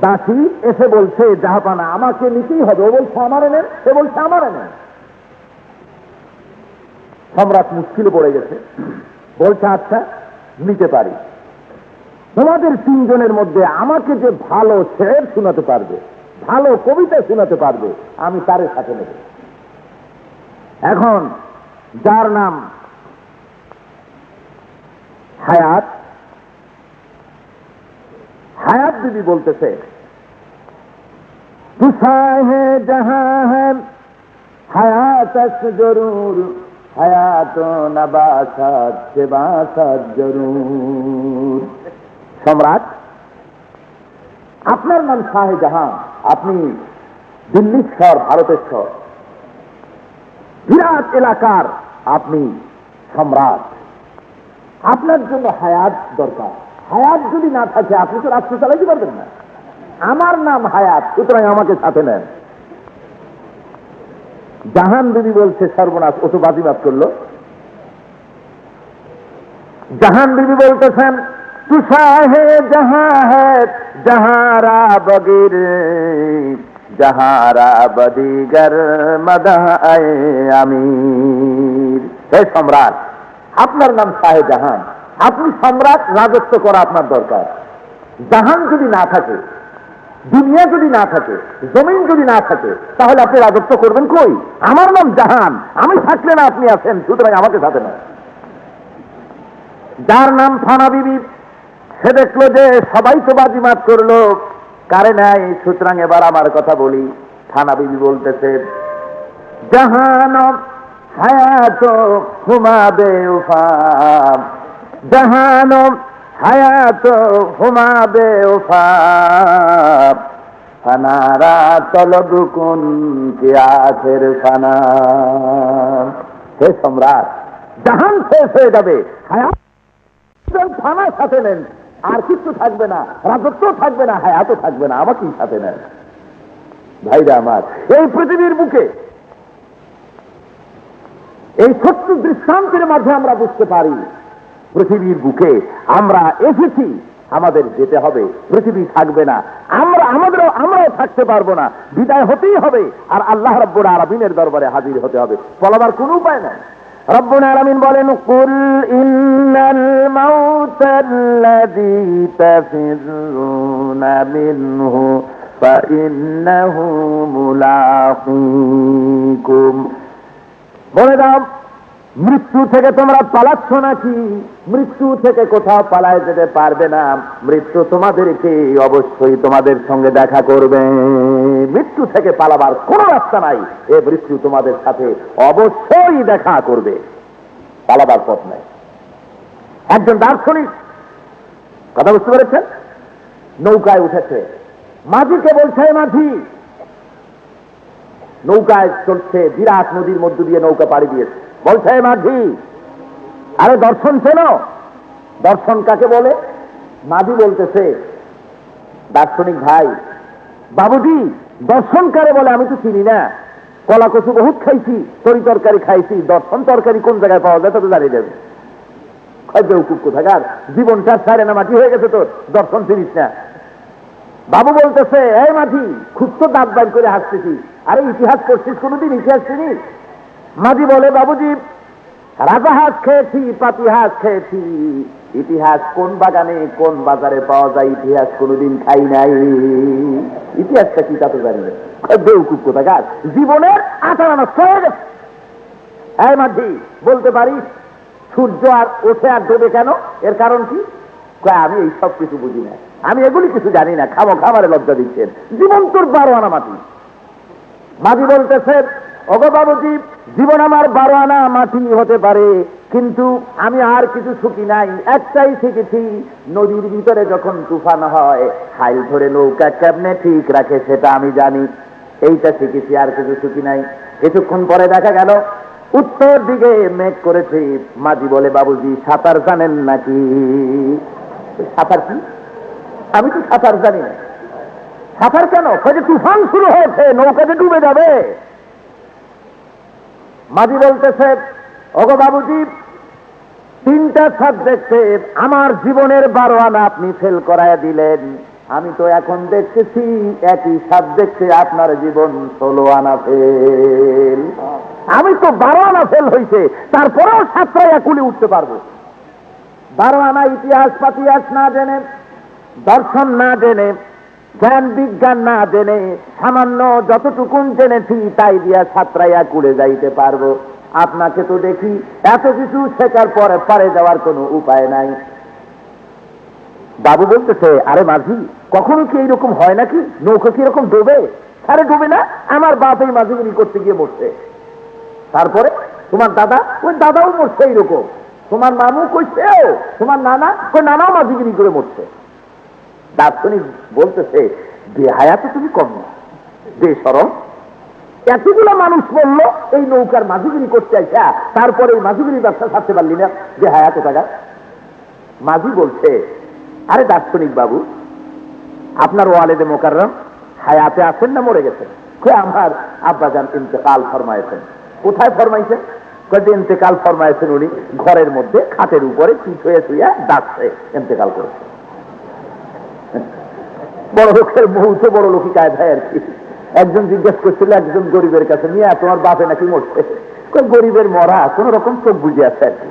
দাসী এসে বলছে, জাহাপানা আমাকে নিতেই হবে। ও বলছে আমারে নেন, এ বলছে আমারে নেন। সম্রাট মুশকিলে পড়ে গেছে, বলছে আচ্ছা নিতে পারি। তোমাদের 3 জনের মধ্যে আমাকে যে ভালো শের শোনাতে পারবে, ভালো কবিতা শোনাতে পারবে, আমি তার সাথে নেব। এখন যার নাম হায়াত, হায়াত বিবি বলতেছে, তুষায় হে জাহা হ্যাঁ হায়াত জরুর, হায়াত নবাসাত সে বাসাত জরুর। সম্রাট, আপনার নাম শাহজাহান, আপনি দিল্লির শহর, ভারতের শহর, বিরাট এলাকার আপনি সম্রাট, আপনার জন্য হায়াত দরকার। হায়াত যদি না থাকে আপনি তো রাষ্ট্র চালাইতে পারবেন না। আমার নাম হায়াত, সুতরাং আমাকে সাথে নেন। জাহান বিবি বলছে সর্বনাশ, ও তো বাজিবাদ করলো। জাহান বিবি বলতেছেন তুষা হে জাহা হ্যাঁ জাহারা বগির জাহারা বদিগর মদা আমির। হে সম্রাট, আপনার নাম শাহে জাহান, আপনি সম্রাট, রাজত্ব করা আপনার দরকার। জাহান যদি না থাকে, দুনিয়া যদি না থাকে, জমিন যদি না থাকে, তাহলে আপনি রাজত্ব করবেন কই? আমার নাম জাহান, আমি থাকলে না আপনি আছেন, সুতরাং আমাকে সাথে না। যার নাম ফানা বিবি, সে দেখলো যে সবাই তো বাজিমাত করলো, কারে নাই, সুতরাং এবার আমার কথা বলি। ফানা বিবি বলতেছে জাহান হায়াত হুমাবে উফাম, জাহান হায়াত হুমাবে উফাম, ফানারা তলবুকুন কে আখের ফানা। হে সম্রাট, জাহান শেষ হয়ে যাবে, হায়াত ফানার সাথে নেন, আর কিছু থাকবে না, রাজত্ব থাকবে না, হায়াতও থাকবে না, আমাকেই সাথে নেন। ভাইরা আমার, এই পৃথিবীর বুকে এই ছোট্ট দৃষ্টান্তের মাঝে আমরা বুঝতে পারি পৃথিবীর বুকে আমরা এসেছি, আমাদের যেতে হবে, পৃথিবী থাকবে না, আমরাও থাকতে পারবো না, বিদায় হতেই হবে, আর আল্লাহ রাব্বুল আলামিনের দরবারে হাজির হতে হবে, বলাবার কোনো উপায় নাই। রব্বুল আলামিন বলেন কুল ইন্নাল মাউতাল্লাযী তাফিরুনা মিনহু ফাইন্নাহু মুলাকীকুম। বলে দাও, মৃত্যু থেকে তোমরা পালাচ্ছ নাকি? মৃত্যু থেকে কোথাও পালায় যেতে পারবে না, মৃত্যু তোমাদেরকে অবশ্যই তোমাদের সঙ্গে দেখা করবে। মৃত্যু থেকে পালাবার কোনো রাস্তা নাই, এ মৃত্যু তোমাদের সাথে অবশ্যই দেখা করবে, পালাবার পথ নাই। একজন দার্শনিক, কথা বুঝতে পেরেছেন, নৌকায় উঠেছে, মাঝিকে বলছে মাঝি, নৌকায় চলছে, বিরাট নদীর মধ্য দিয়ে নৌকা পাড়ি দিয়েছে, বলছে মাঝি আরে দর্শন চেনো? দর্শন কাকে বলে? মাঝি বলতেছে দার্শনিক ভাই, বাবুজি দর্শন কারে বলে আমি তো চিনি না, কলা কচু বহুত খাইছি, তরি তরকারি খাইছি, দর্শন তরকারি কোন জায়গায় পাওয়া যায় তা তো জানিয়ে দেবে। বেউকুব কোথাকার, জীবনটা সারে না মাটি হয়ে গেছে তোর, দর্শন চিনিস না। বাবু বলতেছে এই মাঝি, খুব তো দাঁত বাইর করে হাসতেছি, আরে ইতিহাস করছিস, কোনোদিন ইতিহাস চিনিস? মাঝি বলে বাবুজি রাজাহাঁস খেয়েছি, পাতিহাঁস খেয়েছি, ইতিহাস কোন বাগানে কোন বাজারে পাওয়া যায় ইতিহাস কোনোদিন খাই নাই, ইতিহাসটা কি তা তো জানি না। বেউকুব কোথাকার, জীবনের আঠারো নষ্ট হয়ে গেছে। এই মাঝি বলতে পারিস সূর্য আর ওঠে আর ডোবে কেন, এর কারণ কি? আমি এই সব কিছু বুঝি না, আমি এগুলি কিছু জানি না, খাবারে লজ্জা দিচ্ছেন, জীবন তোর 12 আনা মাটি। মাঝি বলতেছে ওগো বাবুজি, জীবন আমার 12 আনা মাটি হতে পারে, কিন্তু আমি আর কিছু শিখি নাই, একটাই শিখেছি, নদীর ভিতরে যখন তুফান হয় হাইল ধরে নৌকা কেমনে ঠিক রাখে সেটা আমি জানি, এইটা শিখেছি, আর কিছু শিখি নাই। কিছুক্ষণ পরে দেখা গেল উত্তর দিকে মেঘ করেছে। মাঝি বলে বাবুজি সাঁতার জানেন নাকি? সাঁতার কি? আমি তো সাঁতার জানি না। সাঁতার কেন? তুফান শুরু হয়েছে, নৌকাতে ডুবে যাবে। মাঝি বলতেছে ওগো বাবুজি, 3টা সাবজেক্টে আমার জীবনের 12 আনা আপনি ফেল করায় দিলেন, আমি তো এখন দেখতেছি একই সাবজেক্টে আপনার জীবন 16 আনা ফেল। আমি তো 12 আনা ফেল হইছে, তারপরেও সাতটায় কুলি উঠতে পারবো। 12 আনা ইতিহাস পাতিহাস না জেনে, দর্শন না জেনে, জ্ঞান বিজ্ঞান না জেনে, সামান্য যতটুকুন জেনেছি তাই দিয়া সাতটায় কুলে যাইতে পারবো। আপনাকে তো দেখি এত কিছু শেখার পরে পারে যাওয়ার কোনো উপায় নাই। বাবু বলতেছে আরে মাঝি, কখনো কি এইরকম হয় নাকি? নৌকা কি এরকম ডোবে? আরে ডোবে না, আমার বাপ এই মাঝিগিরি করতে গিয়ে মরছে, তারপরে তোমার দাদা, ওই দাদাও মরছে এইরকম, তোমার মামু কইছেও, তোমার নানা, ওই নানাও মাঝিগিরি করে মরছে। দার্শনিক বলতেছে বেহায়াতে তুমি কম না, বেশরম, এতগুলো মানুষ বললো এই নৌকার মাঝিগিরি করতে আইসা, তারপরে এই মাঝিগিরি ব্যবসা ছাড়তে পারলি না, বেহায়াতে টাকা। মাঝি বলছে, আরে দার্শনিক বাবু, আপনার ওয়ালেদে মোকাররম হায়াতে আছেন না মরে গেছেন? আমার আব্বাজান ইন্তেকাল ফরমাইছেন। কোথায় ফরমাইছেন? ইন্তেকাল ফরমাইছেন উনি ঘরের মধ্যে খাটের উপরে শুয়ে শুয়ে ডাকছে, ইন্তেকাল করেছে। বড় লোকের বহুত বড় লোকই কায়দায় আর কি। একজন জিজ্ঞেস করছিল একজন গরিবের কাছে, মিয়া তোমার বাপে নাকি মরছে? গরিবের মরা কোন রকম চোখ বুঝে আছে আর কি।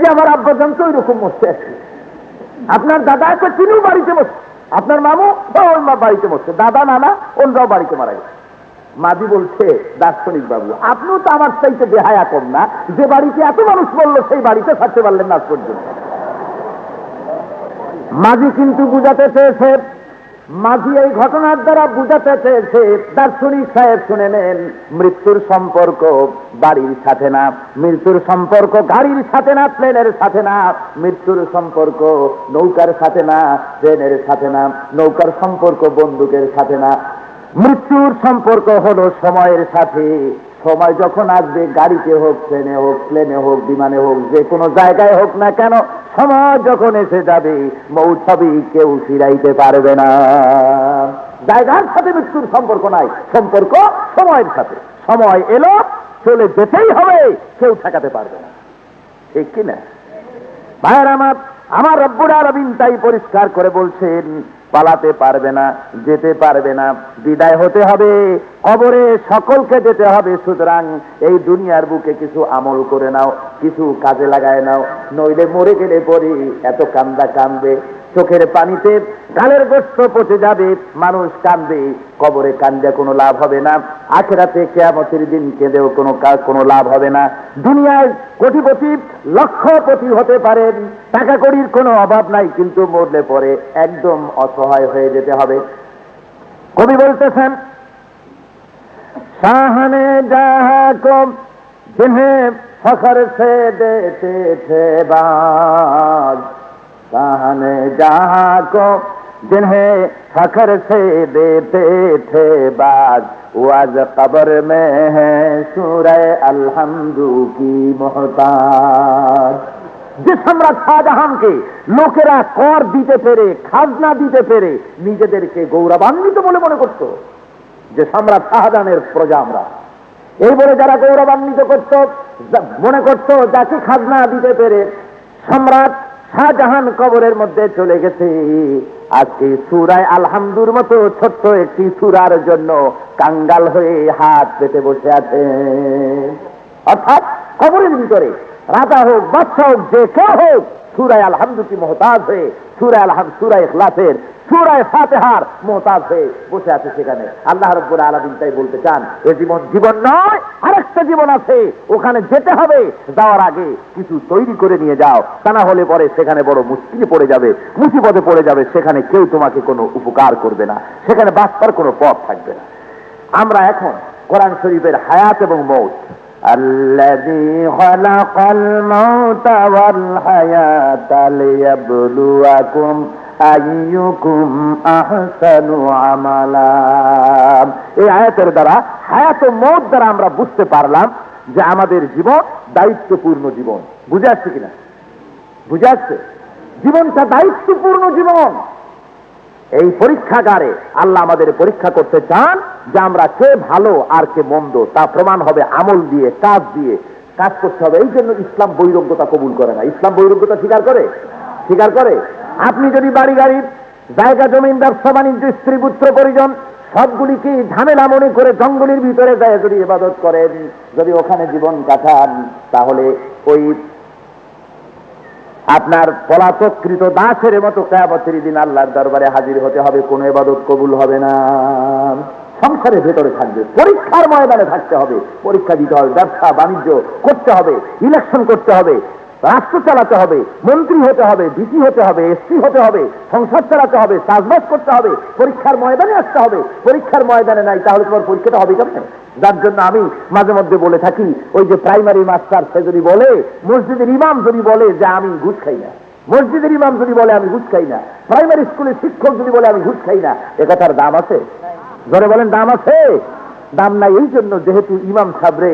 যে আমার আব্বাজান তো ওইরকম মরছে আর কি। আপনার দাদা একটা তিনিও বাড়িতে মরছে, আপনার মামু ওর মা বাড়িতে মরছে, দাদা নানা ওনরাও বাড়িতে মারা গেছে। মাঝি বলছে, দার্শনিক বাবু, আপনিও তো আমার চাইতে বেহায়া কম না, যে বাড়িতে এত মানুষ বললো সেই বাড়িতে থাকতে পারলেন না আজ পর্যন্ত। মাঝি কিন্তু বুঝাতে চেয়েছে, মাঝি এই ঘটনার দ্বারা বুঝাতে চেয়েছে, দার্শনিক সাহেব শুনে নেন, মৃত্যুর সম্পর্ক বাড়ির সাথে না, মৃত্যুর সম্পর্ক গাড়ির সাথে না, প্লেনের সাথে না, মৃত্যুর সম্পর্ক নৌকার সাথে না, ট্রেনের সাথে না, নৌকার সম্পর্ক বন্দুকের সাথে না, মৃত্যুর সম্পর্ক হলো সময়ের সাথে। সময় যখন আসবে, গাড়িতে হোক, ট্রেনে হোক, প্লেনে হোক, বিমানে হোক, যে কোনো জায়গায় হোক না কেন, সময় যখন এসে যাবে, মৌত হবে, কেউ ফিরাইতে পারবে না। জায়গার সাথে মৃত্যুর সম্পর্ক নাই, সম্পর্ক সময়ের সাথে। সময় এলো, চলে যেতেই হবে, কেউ ঠেকাতে পারবে না। ঠিক কিনা ভাইয়ের আমার রব্বুল আলামিন তাই পরিষ্কার করে বলছেন, পালাতে পারবে না, যেতে পারবে না, বিদায় হতে হবে, কবরে সকলকে যেতে হবে। সুতরাং এই দুনিয়ার বুকে কিছু আমল করে নাও, কিছু কাজে লাগায় নাও, নইলে মরে গেলে পরে এত কান্দা কান্দবে, চোখের পানিতে গালের গোস্ত পচে যাবে, মানুষ কান্দবে, কবরে কান্দে কোনো লাভ হবে না, আখিরাতে কিয়ামতের দিন কেঁদেও কোনো লাভ হবে না। দুনিয়ায় কোটিপতি লক্ষপতি হতে পারেন, টাকা কড়ির কোনো অভাব নাই, কিন্তু মরলে পরে একদম অসহায় হয়ে যেতে হবে। কবি বলতেছেন, শাহানে জাহাঁ কো जिन्हें फखर से देते थे बाज, शाहाने जहां को जिन्हें फखर से देते थे बाज, वो आज कब्र में है सूरह अलहम्दु की मोहताज। যে সম্রাট শাহজাহানকে লোকেরা কর দিতে পেরে, খাজনা দিতে পেরে নিজেদেরকে গৌরবান্বিত বলে মনে করত, যে সম্রাট শাহজাহানের প্রজা আমরা, এই বলে যারা গৌরবান্বিত করত, মনে করত, যাকে খাজনা দিতে পেরে সম্রাট শাহজাহান কবরের মধ্যে চলে গেছে, আজকে সূরা আলহামদুর মতো ছোট্ট একটি সূরার জন্য কাঙ্গাল হয়ে হাত পেতে বসে আছে। অর্থাৎ কবরের ভিতরে রাজা হোক, বাদশা হোক, যে কেউ হোক, সূরা আলহামদু কি মোহতাজ হয়ে, সূরা ইখলাসের, সূরা ফাতিহার মোহতাজ হয়ে বসে আছে সেখানে। আল্লাহ রাব্বুল আলামিন তাই বলতে চান, এ জীবন জীবন নয়, আরেকটা জীবন আছে, ওখানে যেতে হবে, যাওয়ার আগে কিছু তৈরি করে নিয়ে যাও, তা না হলে পরে সেখানে বড় মুশকিলে পড়ে যাবে, মুসিবতে পড়ে যাবে, সেখানে কেউ তোমাকে কোনো উপকার করবে না, সেখানে বাঁচবার কোনো পথ থাকবে না। আমরা এখন কোরআন শরীফের হায়াত এবং মৌত, الذي خلق الموت والحياة ليبلوكم أيكم أحسن عملا, এই আয়াতের দ্বারা হায়াত ও মওত দ্বারা আমরা বুঝতে পারলাম যে আমাদের জীবন দায়িত্বপূর্ণ জীবন। বুঝে আসছে কিনা? বুঝে আসছে? জীবনটা দায়িত্বপূর্ণ জীবন। এই পরীক্ষাগারে আল্লাহ আমাদের পরীক্ষা করতে চান যে আমরা কে ভালো আর কে মন্দ, তা প্রমাণ হবে আমল দিয়ে, কাজ দিয়ে। কাজ করতে হবে। এই জন্য ইসলাম বৈরাগ্যতা কবুল করে না। ইসলাম বৈরাগ্যতা স্বীকার করে? স্বীকার করে। আপনি যদি বাড়ি গাড়ি, জায়গা জমিন, ব্যবসা বাণিজ্য, স্ত্রী পুত্র পরিজন সবগুলিকে ঝামেলা মনে করে জঙ্গলের ভিতরে যায় যদি ইবাদত করেন, যদি ওখানে জীবন কাটান, তাহলে ওই আপনার পলাতকৃত দাসের মতো কিয়ামতের দিন আল্লাহর দরবারে হাজির হতে হবে, কোনো ইবাদত কবুল হবে না। সংসারের ভেতরে থাকবে, পরীক্ষার ময়দানে থাকতে হবে, পরীক্ষা দিতে হবে, ব্যবসা বাণিজ্য করতে হবে, ইলেকশন করতে হবে, রাষ্ট্র চালাতে হবে, মন্ত্রী হতে হবে, ডিসি হতে হবে, এসপি হতে হবে, সংসার চালাতে হবে, চাষবাস করতে হবে, পরীক্ষার ময়দানে আসতে হবে। পরীক্ষার ময়দানে নাই, তাহলে তোমার পরীক্ষাটা হবে কেমন? যার জন্য আমি মাঝে মধ্যে বলে থাকি, ওই যে প্রাইমারি মাস্টার সে যদি বলে, মসজিদের ইমাম যদি বলে যে আমি ঘুষ খাই না, মসজিদের ইমাম যদি বলে আমি ঘুষ খাই না, প্রাইমারি স্কুলের শিক্ষক যদি বলে আমি ঘুষ খাই না, একথার দাম আছে? ধরে বলেন দাম আছে? দাম নাই। এই জন্য যেহেতু ইমাম সাহেবরে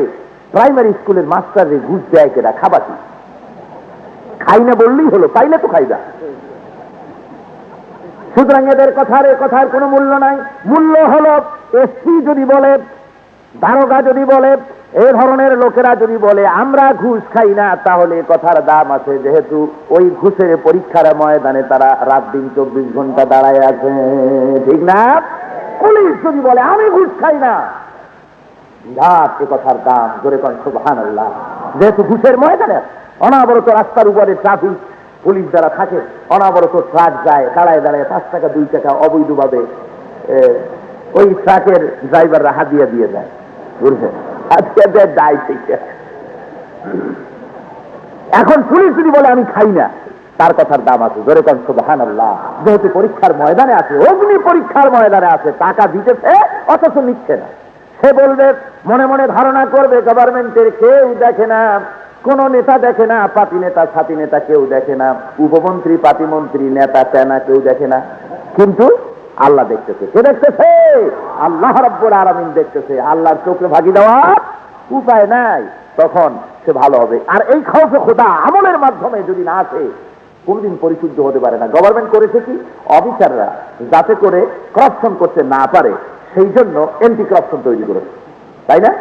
প্রাইমারি স্কুলের মাস্টারে ঘুষ দেয় কেনা, খাবাতি খাই না বললেই হলো, পাইলে তো খাই না। সুতরাং এদের কথার কোনো মূল্য নাই। মূল্য হলো এসপি যদি বলে, দারোগা যদি বলে, এ ধরনের লোকেরা যদি বলে আমরা ঘুষ খাই না, তাহলে কথার দাম আছে, যেহেতু ওই ঘুষের পরীক্ষার ময়দানে তারা রাত দিন 24 ঘন্টা দাঁড়ায় আছে, ঠিক না? পুলিশ যদি বলে আমি ঘুষ খাই না, বিরাট এ কথার দাম, জোরে কোন সুবহানাল্লাহ। যেহেতু ঘুষের ময়দানে অনাবরত রাস্তার উপরে ট্রাফিক পুলিশ যারা থাকে, অনাবরত ট্রাক যায়, দাঁড়ায় দাঁড়ায় 5 টাকা 2 টাকা অবৈধভাবে ওই ট্রাকের ড্রাইভাররা হাদিয়া দিয়ে যায়, বুঝলেন? এখন পুলিশ যদি বলে আমি খাই না, তার কথার দাম আছে, জোরে কোন সুবহানাল্লাহ। যেহেতু পরীক্ষার ময়দানে আছে, অগ্নি পরীক্ষার ময়দানে আছে, টাকা দিতেছে অথচ নিচ্ছে না। সে বলবে, মনে মনে ধারণা করবে গভর্নমেন্টের কেউ দেখে না, কোন নেতা দেখে না, পাতি নেতা ছাতি নেতা কেউ দেখে না, উপমন্ত্রী পাতিমন্ত্রী নেতা সেনা কেউ দেখে না, কিন্তু আল্লাহ দেখতেছে। কে দেখতেছে? আল্লাহ রাব্বুল আলামিন দেখতেছে। আল্লাহর চোখে ভাগি দেওয়ার উপায় নাই, তখন সে ভালো হবে। আর এই খাওফে খোদা আমলের মাধ্যমে যদি না আসে, কোনদিন পরিশুদ্ধ হতে পারে না। গভর্নমেন্ট করেছে কি, অফিসাররা যাতে করে করাপশন করতে না পারে, সেই জন্য এন্টি করাপশন তৈরি করেছে, তাই না?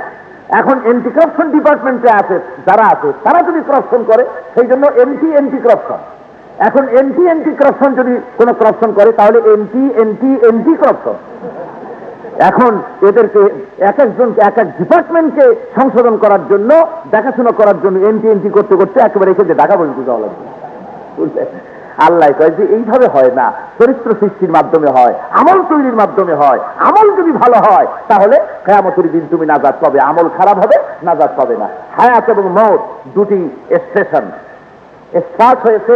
এখন এন্টি করাপশন ডিপার্টমেন্টে আছে যারা আছে, তারা যদি করাপশন করে, সেই জন্য এন্টি করাপশন। এখন এন্টি করাপশন যদি কোনো করাপশন করে, তাহলে এন্টি করাপশন। এখন এদেরকে এক একজনকে এক এক ডিপার্টমেন্টকে সংশোধন করার জন্য, দেখাশোনা করার জন্য এন্টি করতে করতে একেবারে এখানে ঢাকা পর্যন্ত যাওয়া লাগবে। আল্লাহ কয় যে এইভাবে হয় না, চরিত্র সৃষ্টির মাধ্যমে হয়, আমল তৈরির মাধ্যমে হয়। আমল যদি ভালো হয়, তাহলে কিয়ামতের দিন তুমি নাজাত পাবে। আমল খারাপ হবে, নাজাত পাবে না। হায়াত এবং মওত দুটি স্টেশন, স্টার্ট হয়েছে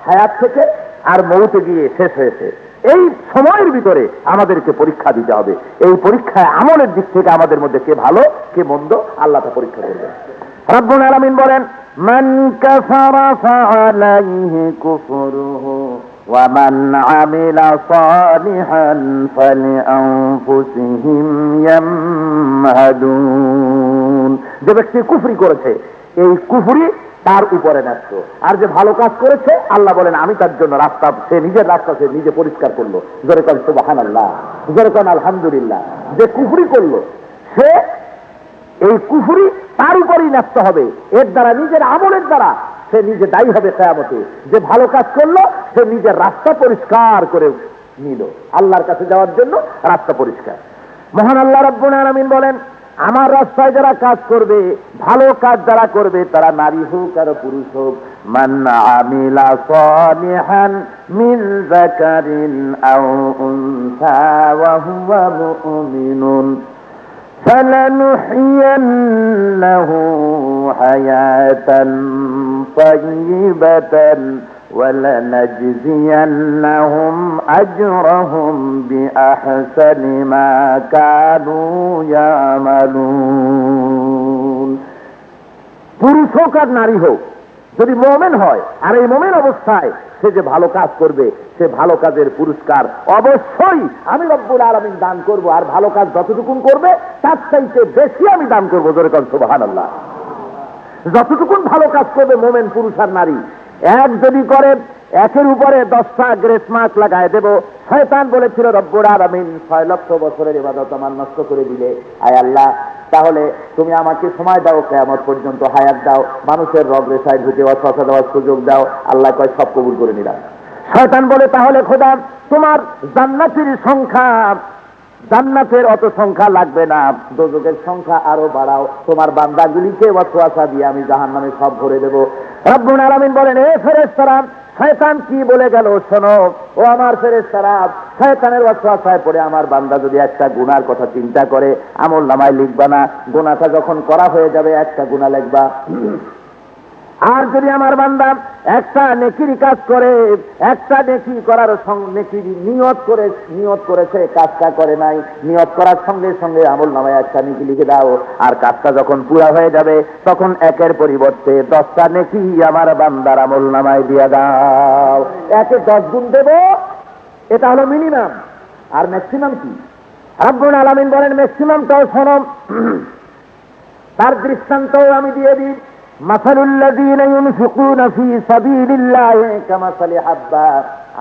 হায়াত থেকে, আর মওতে গিয়ে শেষ হয়েছে। এই সময়ের ভিতরে আমাদেরকে পরীক্ষা দিতে হবে। এই পরীক্ষায় আমলের দিক থেকে আমাদের মধ্যে কে ভালো কে মন্দ, আল্লাহ তা পরীক্ষা করবেন। রব্বুল আলামিন বলেন, মান কাফারা ফাআলাইহি কুফরুহু ওয়া মান আমিলা সালিহান ফালিআনফুসিহিম ইয়ামহাদুন। যে ব্যক্তি কুফরি করেছে, এই কুফরি তার উপরে ন্যস্ত। আর যে ভালো কাজ করেছে, আল্লাহ বলেন আমি তার জন্য রাস্তা, সে নিজের রাস্তা সে নিজে পরিষ্কার করলো। জোরে কোন সুবহানাল্লাহ, জোরে কোন আলহামদুলিল্লাহ। যে কুফরি করলো, সে এই কুফরি তার উপরেই ন্যস্ত হবে। এর দ্বারা, নিজের আমলের দ্বারা সে নিজে দায়ী হবে কিয়ামতে। যে ভালো কাজ করলো, সে নিজের রাস্তা পরিষ্কার করে নিল, আল্লাহর কাছে যাওয়ার জন্য রাস্তা পরিষ্কার। মহান আল্লাহ রাব্বুল আলামিন বলেন, আমার রাস্তায় যারা কাজ করবে, ভালো কাজ যারা করবে, তারা নারী হোক আর পুরুষ হোক, মান আমিলা সালিহান মিন যাকারিন আও উনসা ওয়া হুয়া মুমিনুন فلنحيينه حياة طيبة ولنجزينهم أجرهم بأحسن ما كانوا يعملون। পুরুষ হোক আর নারী হোক, যদি মুমিন হয়, আর এই মুমিন অবস্থায় সে যে ভালো কাজ করবে, সে ভালো কাজের পুরস্কার অবশ্যই আমি রব্বুল আলামিন দান করব। আর ভালো কাজ যতটুকুন করবে, তার চাইতে বেশি আমি দান করবো। জোরে কোন সুবহানাল্লাহ। যতটুকুন ভালো কাজ করবে মুমিন পুরুষ আর নারী, এক যদি করে, একের উপরে 10টা গ্রেস মার্ক লাগায় দেব। শয়তান বলেছিল, রব্বুল আলামিন 6 লক্ষ বছরের ইবাদত আমার নষ্ট করে দিলে, আয় আল্লাহ তাহলে তুমি আমাকে সময় দাও, কিয়ামত পর্যন্ত হায়াত দাও, মানুষের রব রেশায় ঢুকে ওয়াসওয়াসা দেওয়ার সুযোগ দাও। আল্লাহ কয় সব কবুল করে নিলাম। শয়তান বলে, তাহলে খোদা তোমার জান্নাতের সংখ্যা, জান্নাতের অত সংখ্যা লাগবে না, দোজখের সংখ্যা আরো বাড়াও, তোমার বান্দাগুলিকে ওয়াসওয়াসা দিয়ে আমি জাহান্নামে সব ভরে দেব। রব্বুল আলামিন বলেন, এ ফেরেশতারা, শয়তান কি বলে গেল শোনো। ও আমার ফেরেশতারা, শয়তানের ওয়াসওয়াসায় পড়ে আমার বান্দা যদি একটা গুনার কথা চিন্তা করে, আমল নামায় লিখবা না, গুনাহটা যখন করা হয়ে যাবে একটা গুনাহ লিখবা। আর যদি আমার বান্দা একটা নেকির কাজ করে, একটা নেকি করার নেকির নিয়ত করেছে, কাজটা করে নাই, নিয়ত করার সঙ্গে সঙ্গে আমল নামায় একটা নেকি লিখে দাও। আর কাজটা যখন পুরা হয়ে যাবে, তখন একের পরিবর্তে 10টা নেকি আমার বান্দার আমল নামায় দিয়ে দাও। একে 10 গুণ দেব, এটা হলো মিনিমাম। আর ম্যাক্সিমাম কি? রব্বুল আলামিন বলেন, ম্যাক্সিমামটাও শোনো। তার দৃষ্টান্তও আমি দিয়ে দিই। মাসালুল্লাযীনা ইউনফিকুনা ফী সাবীলিল্লাহি কামাসালি হাব্বা,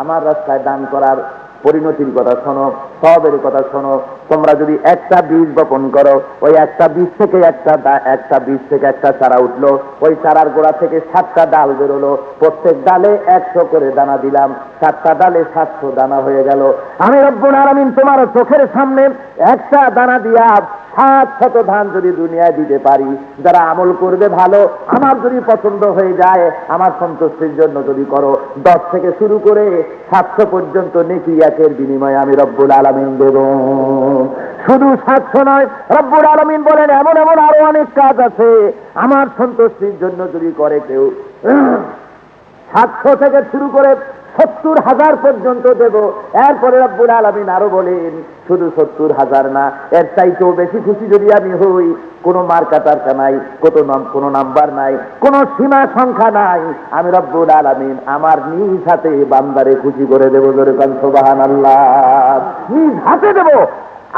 আমার রাস্তায় দান করার পরিণতির কথা শোনো, সবের কথা শোনো। তোমরা যদি একটা বীজ বপন করো, ওই একটা বীজ থেকে একটা চারা উঠলো, ওই চারার গোড়া থেকে 7টা ডাল বেরোলো, প্রত্যেক ডালে 100 করে দানা দিলাম, 7টা ডালে 700 দানা হয়ে গেল। আমি রব্বুল আলামিন তোমার চোখের সামনে একটা দানা দিয়া 700 ধান যদি দুনিয়ায় দিতে পারি, যারা আমল করবে ভালো, আমার যদি পছন্দ হয়ে যায়, আমার সন্তুষ্টির জন্য যদি করো, 10 থেকে শুরু করে 700 পর্যন্ত নেকি একের বিনিময়ে আমি রব্বুল আলামিন দেব। শুধু 700 নয়, রব্বুল আলামিন বলেন এমন এমন আরো অনেক কাজ আছে, আমার সন্তুষ্টির জন্য যদি করে কেউ, 700 থেকে শুরু করে 70,000 পর্যন্ত দেব। এরপরে রব্বুল আলামিন আরো বলেন শুধু 70,000 না, এর চাইতেও বেশি খুশি যদি আমি হই, কোনো মার্কা টার্কা নাই, কোনো নাম্বার নাই, কোনো সীমা সংখ্যা নাই, আমি রব্বুল আলামিন আমার নিজ হাতে বান্দারে খুশি করে দেব। জোরে কান সুবহানাল্লাহ। নিজ হাতে দেব।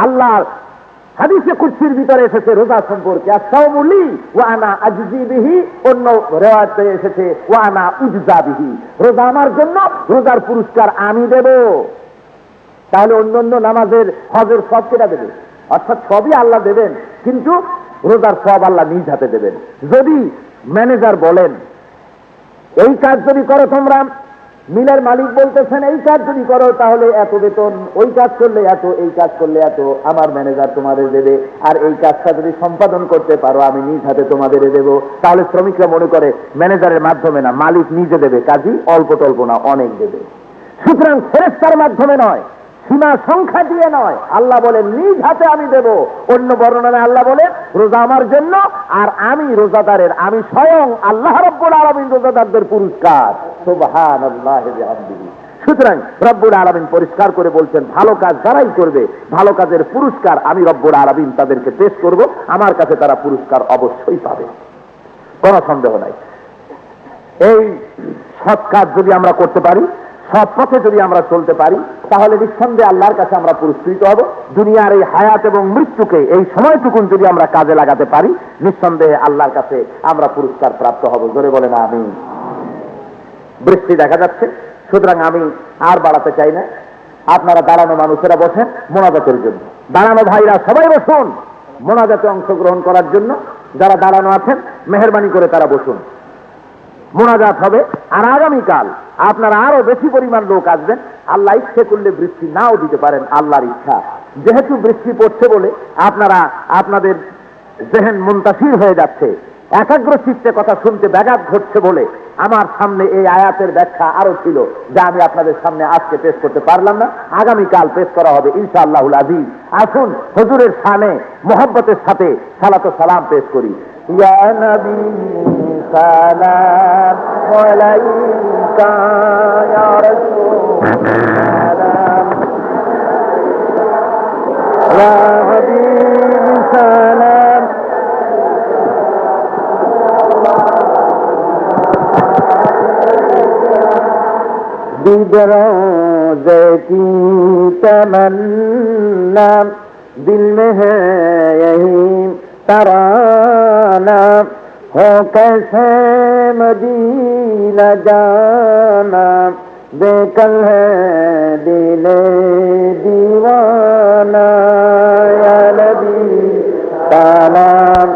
আল্লাহ হাদিসে কুদসির ভিতরে এসেছে রোজা সম্পর্কে, আস-সাওমু লি ওয়া আনা আজজি বিহি, অন্য রিওয়ায়াতে এসেছে ওয়া আনা উজজা বিহি, রোজা আমার জন্য, রোজার পুরস্কার আমি দেব। তাহলে অন্যান্য নামাজের, হজের সব কেটা দেবে? অর্থাৎ সবই আল্লাহ দেবেন, কিন্তু রোজার সব আল্লাহ নিজ হাতে দেবেন। যদি ম্যানেজার বলেন এই কাজ যদি করো তোমরা, মিলের মালিক বলতেছেন এই কাজ যদি করো তাহলে এত বেতন, ওই কাজ করলে এত, এই কাজ করলে এত, আমার ম্যানেজার তোমাদের দেবে, আর এই কাজটা যদি সম্পাদন করতে পারো আমি নিজ হাতে তোমাদের দেব। তাহলে শ্রমিকরা মনে করে ম্যানেজারের মাধ্যমে না, মালিক নিজে দেবে, কাজী অল্প টল্প না, অনেক দেবে। সুতরাং ফেরেশতার মাধ্যমে নয়, সীমা সংখ্যা দিয়ে নয়, আল্লাহ বলেন নিজ হাতে আমি দেব। অন্য বর্ণনায় আল্লাহ বলেন রোজা আমার জন্য, আর আমি রোজাদারের, আমি স্বয়ং আল্লাহ রাব্বুল আলামিন রোজাদারদের পুরস্কার। সুবহানাল্লাহি ওয়া বিহামদিহি। সুতরাং রব্বুল আলামিন পরিষ্কার করে বলছেন ভালো কাজ যারাই করবে, ভালো কাজের পুরস্কার আমি রব্বুল আলামিন তাদেরকে পেশ করব, আমার কাছে তারা পুরস্কার অবশ্যই পাবে, কোনো সন্দেহ নাই। এই সৎ কাজ যদি আমরা করতে পারি, সৎ পথে যদি আমরা চলতে পারি, তাহলে নিঃসন্দেহে আল্লাহর কাছে আমরা পুরস্কৃত হব। দুনিয়ার এই হায়াত এবং মৃত্যুকে, এই সময়টুকুন যদি আমরা কাজে লাগাতে পারি, নিঃসন্দেহে আল্লাহর কাছে আমরা পুরস্কার প্রাপ্ত হব। জোরে বলেন আমিন। বৃষ্টি দেখা যাচ্ছে, সুতরাং আমি আর বাড়াতে চাই না। আপনারা দাঁড়ানো মানুষেরা বসেন মোনাজাতের জন্য, দাঁড়ানো ভাইরা সবাই বসুন মোনাজাতে অংশগ্রহণ করার জন্য। যারা দাঁড়ানো আছেন মেহেরবানি করে তারা বসুন, মোনাজাত হবে। আর আগামীকাল আপনারা আরো বেশি পরিমাণ লোক আসবেন। আল্লাহ ইচ্ছে করলে বৃষ্টি নাও দিতে পারেন, আল্লাহর ইচ্ছা। যেহেতু বৃষ্টি পড়ছে বলে আপনারা, আপনাদের জেহেন মুনতাসির হয়ে যাচ্ছে, একাগ্র চিত্তে কথা শুনতে ব্যাঘাত ঘটছে বলে আমার সামনে এই আয়াতের ব্যাখ্যা আরো ছিল, যা আমি আপনাদের সামনে আজকে পেশ করতে পারলাম না, আগামীকাল পেশ করা হবে ইনশাআল্লাহুল আজিজ। আসুন হুজুরের শানে মোহব্বতের সাথে সালাত ও সালাম পেশ করি। ইয়া নবী সালাম আলাইকা, ইয়া রাসূল সালাম, ইয়া হাবিব সালাম। रोज़े की तमन्ना दिल में है यही तराना, हो कैसे मदीना जाना, बेकल है दिले दीवाना, या नबी सलाम,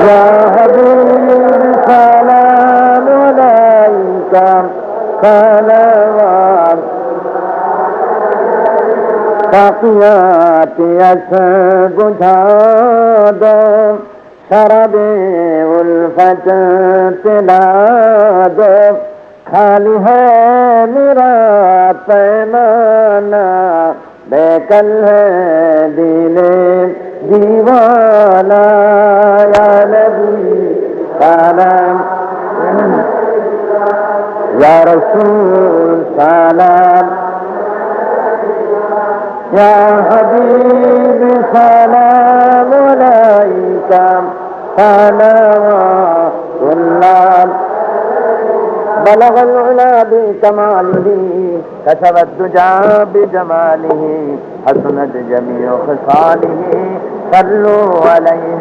या हबीब सलाम अलैका, सलावात ताक़ियात अस बुझा दो, शराबे उल्फत पिला दो, खाली है मेरा पैमाना, बेकल है दिले दीवाना, या नबी सलाम, या रसूल सलाम, या हबीब सलाम अलैका, सलावतुल्लाह بلغ العلا بكماله كشف الدجى بجماله حسنت جميع خصاله صلوا عليه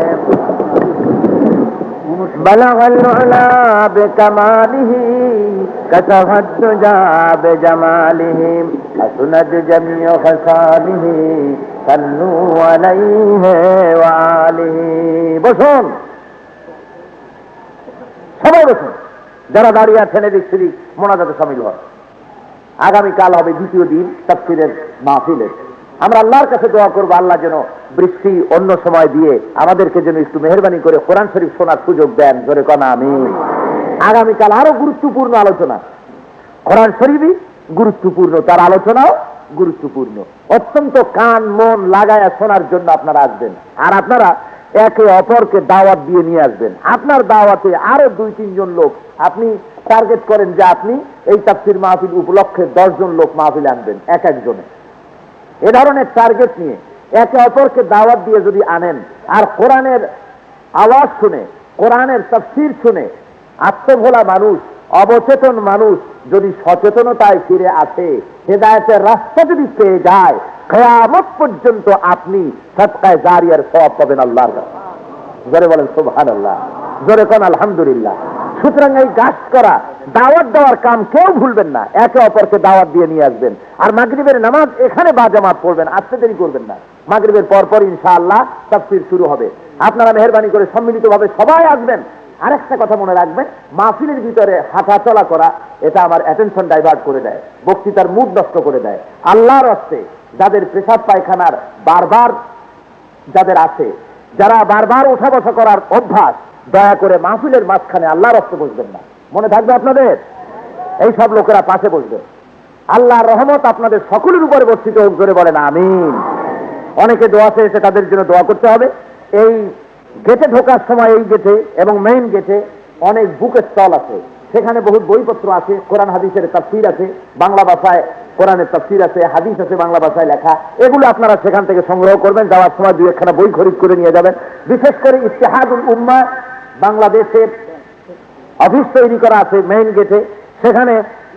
بلغ العلا بكماله كشف الدجى بجماله حسنت جميع خصاله صلوا عليه وآله বসুন সবাই বসুন যারা দাঁড়িয়ে আছেন এদিক সেদিক মোনাজাতে শামিল হন আগামীকাল হবে দ্বিতীয় দিন তাফসীরের মাহফিলের আমরা আল্লাহর কাছে দোয়া করব আল্লাহ যেন বৃষ্টি অন্য সময় দিয়ে আমাদেরকে যেন একটু মেহেরবানি করে কোরআন শরীফ শোনার সুযোগ দেন জোরে কোন আমিন আগামীকাল আরো গুরুত্বপূর্ণ আলোচনা কোরআন শরীফই গুরুত্বপূর্ণ তার আলোচনাও গুরুত্বপূর্ণ অত্যন্ত কান মন লাগায়া শোনার জন্য আপনারা আসবেন আর আপনারা একে অপরকে দাওয়াত দিয়ে নিয়ে আসবেন আপনার দাওয়াতে আরো 2-3 জন লোক আপনি টার্গেট করেন যে আপনি এই তাফসীর মাহফিল উপলক্ষে 10 জন লোক মাহফিলে আনবেন এক একজনে এ ধরনের টার্গেট নিয়ে একে অপরকে দাওয়াত দিয়ে যদি আনেন আর কোরআনের আওয়াজ শুনে কোরআনের তাফসীর শুনে আত্মভোলা মানুষ অবচেতন মানুষ যদি সচেতনতায় ফিরে আসে হেদায়েতের রাস্তা যদি পেয়ে যায় কিয়ামত পর্যন্ত আপনি সাদকায়ে জারিয়ার সওয়াব পাবেন আল্লাহর কাছে জোরে বলেন সুবহানাল্লাহ জোরে কোন আলহামদুলিল্লাহ সুতরাং এই গাছ করা দাওয়াত দেওয়ার কাম কেউ ভুলবেন না একে অপরকে দাওয়াত দিয়ে নিয়ে আসবেন আর মাগরিবের নামাজ এখানে বাজামাত পড়বেন আসতে দেরি করবেন না মাগরিবের পর ইনশাআল্লাহ তাফসীর শুরু হবে আপনারা মেহেরবানি করে সম্মিলিতভাবে সবাই আসবেন আরেকটা কথা মনে রাখবেন মাহফিলের ভিতরে হাঁটা চলা করা এটা আমার অ্যাটেনশন ডাইভার্ট করে দেয় বক্তৃতার মুড নষ্ট করে দেয় আল্লাহর রাস্তে যাদের পেশাব পায়খানার বারবার যাদের আছে যারা বারবার ওঠা বসা করার অভ্যাস দয়া করে মাহফিলের মাঝখানে আল্লাহর রাস্তে বসবেন না মনে থাকবে আপনাদের এই সব লোকেরা পাশে বসবে আল্লাহর রহমত আপনাদের সকলের উপরে বর্ষিত হোক করে বলেন আমিন অনেকে দোয়া চেয়েছে তাদের জন্য দোয়া করতে হবে এই গেটে ঢোকার সময় এই গেটে এবং মেইন গেটে অনেক বুকের স্টল আছে সেখানে বহু বইপত্র আছে কোরআন হাদিসের তাফসীর আছে বাংলা ভাষায় কোরআনের তাফসীর আছে হাদিস আছে বাংলা ভাষায় লেখা এগুলো আপনারা সেখান থেকে সংগ্রহ করবেন যাওয়ার সময় 2-1খানা বই খরিদ করে নিয়ে যাবেন বিশেষ করে ইত্তেহাদুল উম্মাহ বাংলাদেশের অফিস তৈরি করা আছে মেইন গেটে সেখানে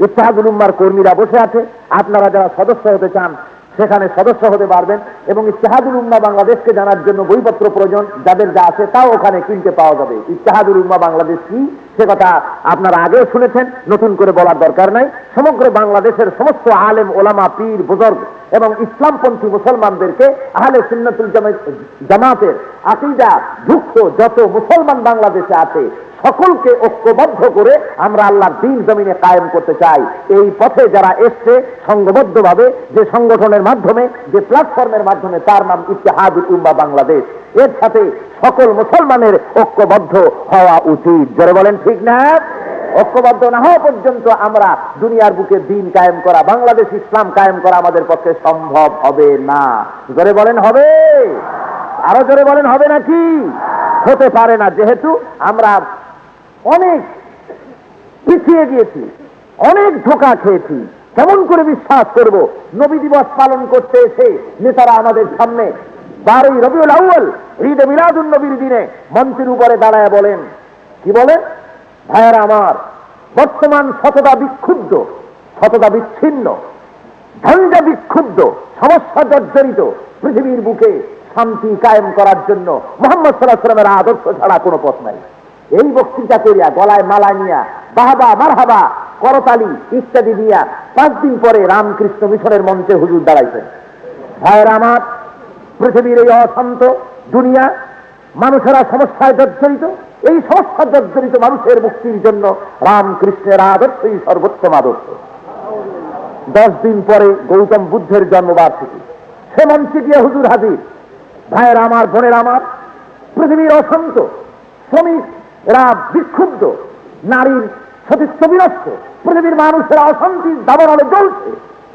ইত্তেহাদুল উম্মাহর কর্মীরা বসে আছে আপনারা যারা সদস্য হতে চান সেখানে সদস্য হতে পারবেন এবং ইত্তেহাদুল উম্মাহ বাংলাদেশকে জানার জন্য বইপত্র প্রয়োজন যাদের যা আছে তাও ওখানে কিনতে পাওয়া যাবে ইত্তেহাদুল উম্মাহ বাংলাদেশ কি সে কথা আপনারা আগেও শুনেছেন নতুন করে বলার দরকার নাই সমগ্র বাংলাদেশের সমস্ত আলেম ওলামা পীর বুজুর্গ এবং ইসলামপন্থী মুসলমানদেরকে আহলে সুন্নাতুল জামাতের আকীদা যুক্ত যত মুসলমান বাংলাদেশে আছে সকলকে ঐক্যবদ্ধ করে আমরা আল্লাহর দ্বীন জমিনে কায়েম করতে চাই এই পথে যারা এসছে সংঘবদ্ধভাবে যে সংগঠনের মাধ্যমে যে প্ল্যাটফর্মের মাধ্যমে তার নাম ইত্তেহাদুল উম্মাহ বাংলাদেশ এর সাথে সকল মুসলমানের ঐক্যবদ্ধ হওয়া উচিত যারা বলেন ঠিক না ঐক্যবদ্ধ না হওয়া পর্যন্ত আমরা দুনিয়ার বুকে দ্বীন কায়েম করা বাংলাদেশ ইসলাম কায়েম করা আমাদের পক্ষে সম্ভব হবে না জোরে বলেন হবে আরো জোরে বলেন হবে নাকি হতে পারে না যেহেতু আমরা অনেক পিছিয়ে গিয়েছি অনেক ধোঁকা খেয়েছি কেমন করে বিশ্বাস করব নবী দিবস পালন করতে এসে নেতারা আমাদের সামনে 12ই রবিউল আউয়াল ঈদে মিলাদুন নবীর দিনে মঞ্চের উপরে দাঁড়ায় বলেন কি বলেন ভাইয়েরা আমার বর্তমান সততা বিক্ষুব্ধ সততা বিচ্ছিন্ন ঝঞ্ঝা বিক্ষুব্ধ সমস্যা জর্জরিত পৃথিবীর বুকে শান্তি কায়েম করার জন্য মুহাম্মদ সাল্লাল্লাহু আলাইহি ওয়াসাল্লামের আদর্শ ছাড়া কোনো পথ নাই এই বক্তৃতা করিয়া গলায় মালা নিয়া বাহবা মারহাবা করতালি ইত্যাদি দিয়া 5 দিন পরে রামকৃষ্ণ মিশনের মঞ্চে হুজুর দাঁড়াইছেন ভাইয়েরা আমার পৃথিবীর এই অশান্ত দুনিয়া মানুষেরা সমস্যায় জর্জরিত এই সমস্যা জর্জরিত মানুষের মুক্তির জন্য রামকৃষ্ণের আদর্শই সর্বোত্তম আদর্শ 10 দিন পরে গৌতম বুদ্ধের জন্মবার্ষিকী সে মঞ্চে গিয়ে হুজুর হাজির ভাইয়েরা আমার বোনেরা আমার পৃথিবীর অশান্ত শ্রমিকরা বিক্ষুব্ধ নারীর সতীত্ব বিনষ্ট পৃথিবীর মানুষেরা অশান্তির দাবানলে জ্বলছে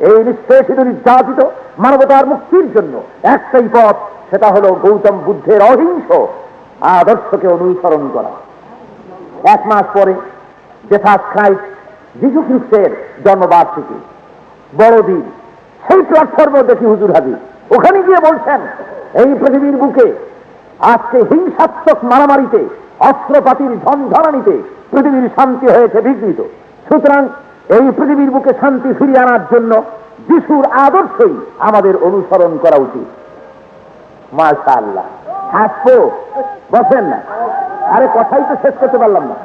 এই নিঃশেষিত নির্যাতিত মানবতার মুক্তির জন্য একটাই পথ সেটা হলো গৌতম বুদ্ধের অহিংস আদর্শকে অনুসরণ করা 1 মাস পরে জেসাস ক্রাইস্ট যিশু খ্রিস্টের জন্মবার্ষিকী বড়দিন সেই প্ল্যাটফর্মে দেখি হুজুর হাজির ওখানে গিয়ে বলছেন এই পৃথিবীর বুকে আজকে হিংসাত্মক মারামারিতে অস্ত্রপাতির ঝনঝনানিতে পৃথিবীর শান্তি হয়েছে বিঘ্নিত সুতরাং এই পৃথিবীর বুকে শান্তি ফিরিয়ে আনার জন্য যিশুর আদর্শই আমাদের অনুসরণ করা উচিত। মাশাআল্লাহ, হাসবো, বসেন না। আরে কথাই তো শেষ করতে পারলাম না।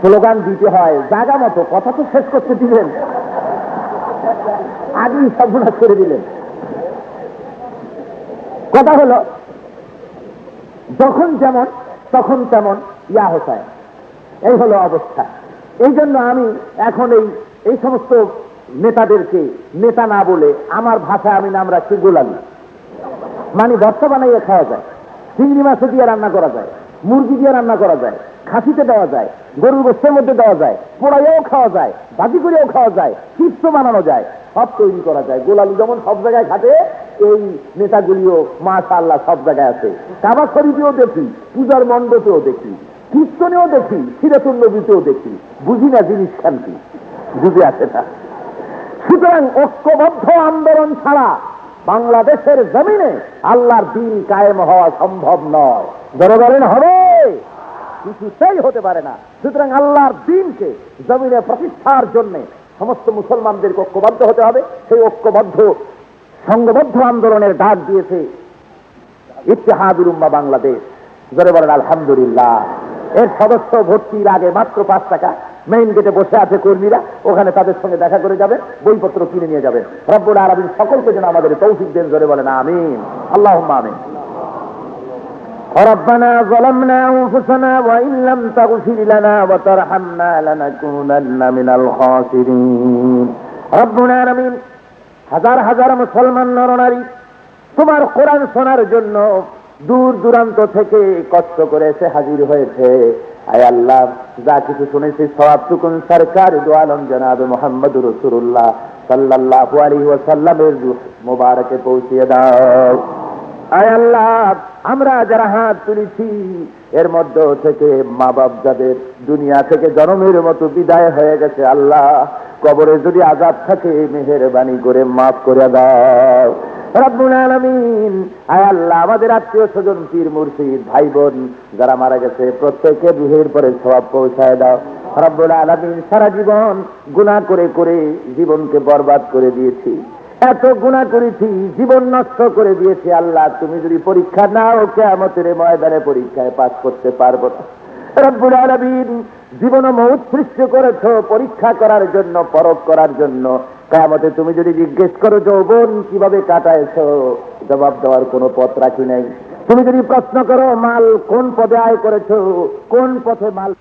স্লোগান দিতে হয় জায়গা মতো, কথা তো শেষ করতে দিলেন, আগেই সর্বনাশ করে দিলেন। কথা হলো যখন যেমন তখন তেমন ইয়া হোসায়, এই হলো অবস্থা। এই জন্য আমি এখন এই সমস্ত নেতাদেরকে নেতা না বলে আমার ভাষায় আমি নাম রাখছি গোলামি। মানে ভর্তা বানাইয়ে খাওয়া যায়, চিংড়ি মাছ দিয়ে রান্না করা যায়, মুরগি দিয়ে রান্না করা যায়, খাসিতে দেওয়া যায়, গরুর গোস্তের মধ্যে দেওয়া যায়, পোড়াইয়াও খাওয়া যায়, ভাজি করেও খাওয়া যায়, চিপস বানানো যায়, সব তৈরি করা যায়। গোলামি যেমন সব জায়গায় খাটে, এই নেতাগুলিও মাশাআল্লাহ সব জায়গায় আছে। কাবা শরীফেও দেখি, পূজার মণ্ডপেও দেখি, কীর্তনেও দেখি, সিরাতুন নবীতেও দেখি। বুঝি না জিনিস শান্তি, বুঝে আসে না। সুতরাং ঐক্যবদ্ধ আন্দোলন ছাড়া বাংলাদেশের জমিনে আল্লাহর দ্বীন কায়েম হওয়া সম্ভব নয়। ধরে বলেন হবে? কিছুতেই হতে পারে না। সুতরাং আল্লাহর দ্বীনকে জমিনে প্রতিষ্ঠার জন্য সমস্ত মুসলমানদের ঐক্যবদ্ধ হতে হবে। সেই ঐক্যবদ্ধ সংঘবদ্ধ আন্দোলনের ডাক দিয়েছে ইত্তেহাদুল উম্মাহ বাংলাদেশ। ধরে বলেন আলহামদুলিল্লাহ। এর সদস্য ভর্তির আগে মাত্র 5 টাকা। মেইন গেটে বসে আছে কর্মীরা, ওখানে তাদের সঙ্গে দেখা করে যাবেন, বইপত্র কিনে নিয়ে যাবেন। রব্বুল আলামিন সকলকে যেন আমাদের তৌফিক দেন। জোরে বলেন আমিন, আল্লাহুম্মা আমিন। ربنا ظلمنا أنفسنا وإن لم تغفر لنا وترحمنا لنكونن من الخاسرين। রব্বুল আলামিন, হাজার হাজার মুসলমান নরনারী তোমার কোরআন শোনার জন্য দূর দূরান্ত থেকে কষ্ট করে এসে হাজির হয়েছে। আয় আল্লাহ, যা কিছু শুনেছি সওয়াবটুকুন সরকার দু আলম জনাব মুহাম্মদুর রাসূলুল্লাহ সাল্লাল্লাহু আলাইহি ওয়াসাল্লামের মোবারকে পৌঁছিয়ে দাও। আয় আল্লাহ, আমরা যারা হাত তুলেছি এর মধ্য থেকে মা বাপ যাদের দুনিয়া থেকে জন্মের মতো বিদায় হয়ে গেছে, আল্লাহ কবরে যদি আযাব থাকে মেহেরবানি করে মাফ করে দাও। রব্বুল আলামিন, আয় আল্লাহ, আমাদের আত্মীয় স্বজন পীর মুর্শিদ ভাই বোন যারা মারা গেছে প্রত্যেকের রুহের পরে সওয়াব পৌঁছায় দাও। রব্বুল আলামিন, সারা জীবন গুনাহ করে করে জীবনকে বরবাদ করে দিয়েছি, এত গুনাহ করেছি, জীবন নষ্ট করে দিয়েছি। আল্লাহ, তুমি যদি পরীক্ষা নাও কিয়ামতের ময়দানে পরীক্ষায় পাস করতে পারবো না। রব্বুল আলামিন, জীবন ও মওত সৃষ্টি করেছো পরীক্ষা করার জন্য, পরখ করার জন্য। কিয়ামতে তুমি যদি জিজ্ঞেস করো যৌবন কিভাবে কাটাইছো, জবাব দেওয়ার কোনো পথ রাখি নাই। তুমি যদি প্রশ্ন করো মাল কোন পদে আয় করেছো, কোন পথে মাল